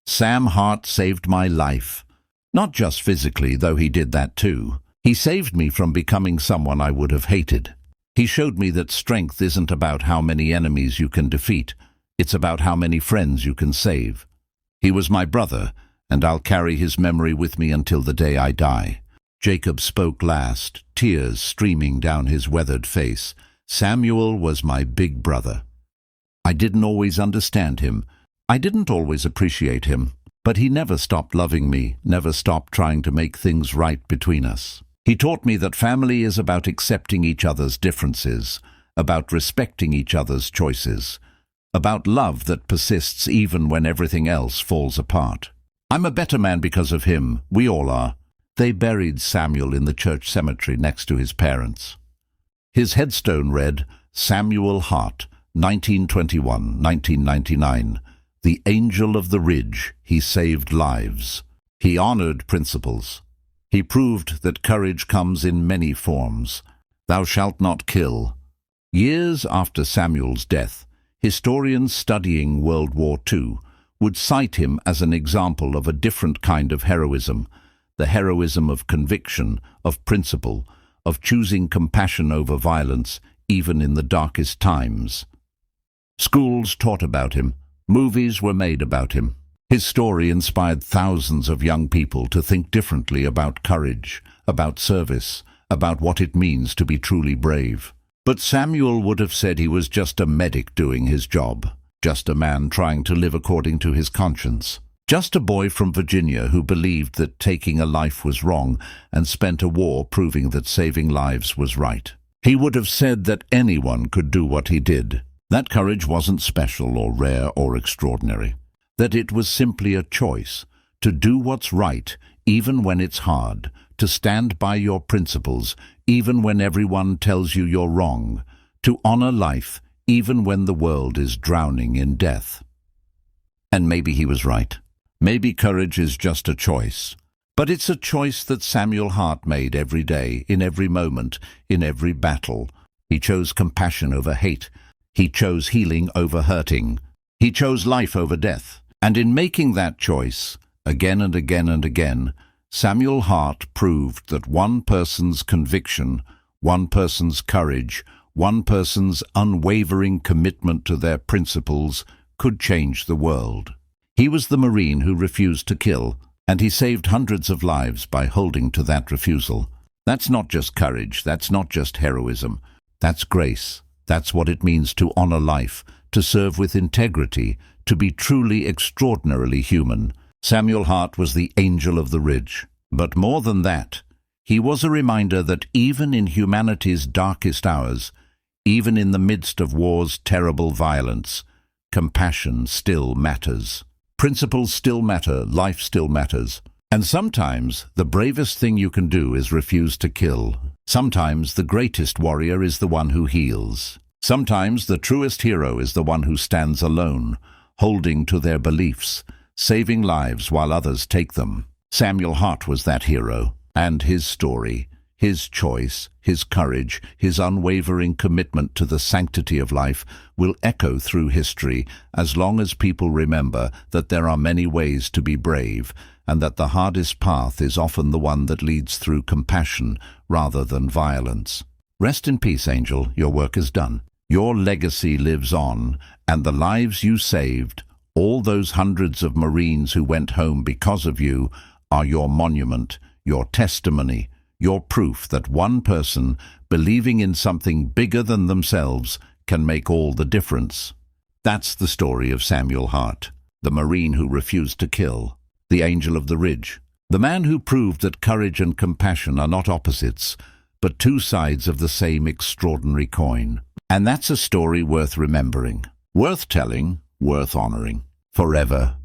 Sam Hart saved my life. Not just physically, though he did that too. He saved me from becoming someone I would have hated. He showed me that strength isn't about how many enemies you can defeat. It's about how many friends you can save. He was my brother, and I'll carry his memory with me until the day I die. Jacob spoke last, tears streaming down his weathered face. Samuel was my big brother. I didn't always understand him. I didn't always appreciate him. But he never stopped loving me, never stopped trying to make things right between us. He taught me that family is about accepting each other's differences, about respecting each other's choices, about love that persists even when everything else falls apart. I'm a better man because of him. We all are. They buried Samuel in the church cemetery next to his parents. His headstone read, Samuel Hart, 1921-1999. The angel of the ridge, he saved lives. He honored principles. He proved that courage comes in many forms. Thou shalt not kill. Years after Samuel's death, historians studying World War II would cite him as an example of a different kind of heroism, the heroism of conviction, of principle, of choosing compassion over violence, even in the darkest times. Schools taught about him. Movies were made about him. His story inspired thousands of young people to think differently about courage, about service, about what it means to be truly brave. But Samuel would have said he was just a medic doing his job, just a man trying to live according to his conscience, just a boy from Virginia who believed that taking a life was wrong and spent a war proving that saving lives was right. He would have said that anyone could do what he did. That courage wasn't special or rare or extraordinary, that it was simply a choice to do what's right even when it's hard, to stand by your principles even when everyone tells you you're wrong, to honor life even when the world is drowning in death. And maybe he was right. Maybe courage is just a choice. But it's a choice that Samuel Hart made every day, in every moment, in every battle. He chose compassion over hate. He chose healing over hurting. He chose life over death. And in making that choice, again and again and again, Samuel Hart proved that one person's conviction, one person's courage, one person's unwavering commitment to their principles could change the world. He was the Marine who refused to kill, and he saved hundreds of lives by holding to that refusal. That's not just courage, that's not just heroism, that's grace. That's what it means to honor life, to serve with integrity, to be truly extraordinarily human. Samuel Hart was the angel of the ridge. But more than that, he was a reminder that even in humanity's darkest hours, even in the midst of war's terrible violence, compassion still matters. Principles still matter, life still matters. And sometimes the bravest thing you can do is refuse to kill. Sometimes the greatest warrior is the one who heals. Sometimes the truest hero is the one who stands alone, holding to their beliefs, saving lives while others take them. Samuel Hart was that hero, and his story, his choice, his courage, his unwavering commitment to the sanctity of life will echo through history as long as people remember that there are many ways to be brave, and that the hardest path is often the one that leads through compassion rather than violence. Rest in peace, Angel. Your work is done. Your legacy lives on, and the lives you saved, all those hundreds of Marines who went home because of you, are your monument, your testimony, your proof that one person, believing in something bigger than themselves, can make all the difference. That's the story of Samuel Hart, the Marine who refused to kill, the angel of the ridge, the man who proved that courage and compassion are not opposites, but two sides of the same extraordinary coin. And that's a story worth remembering, worth telling, worth honoring, forever.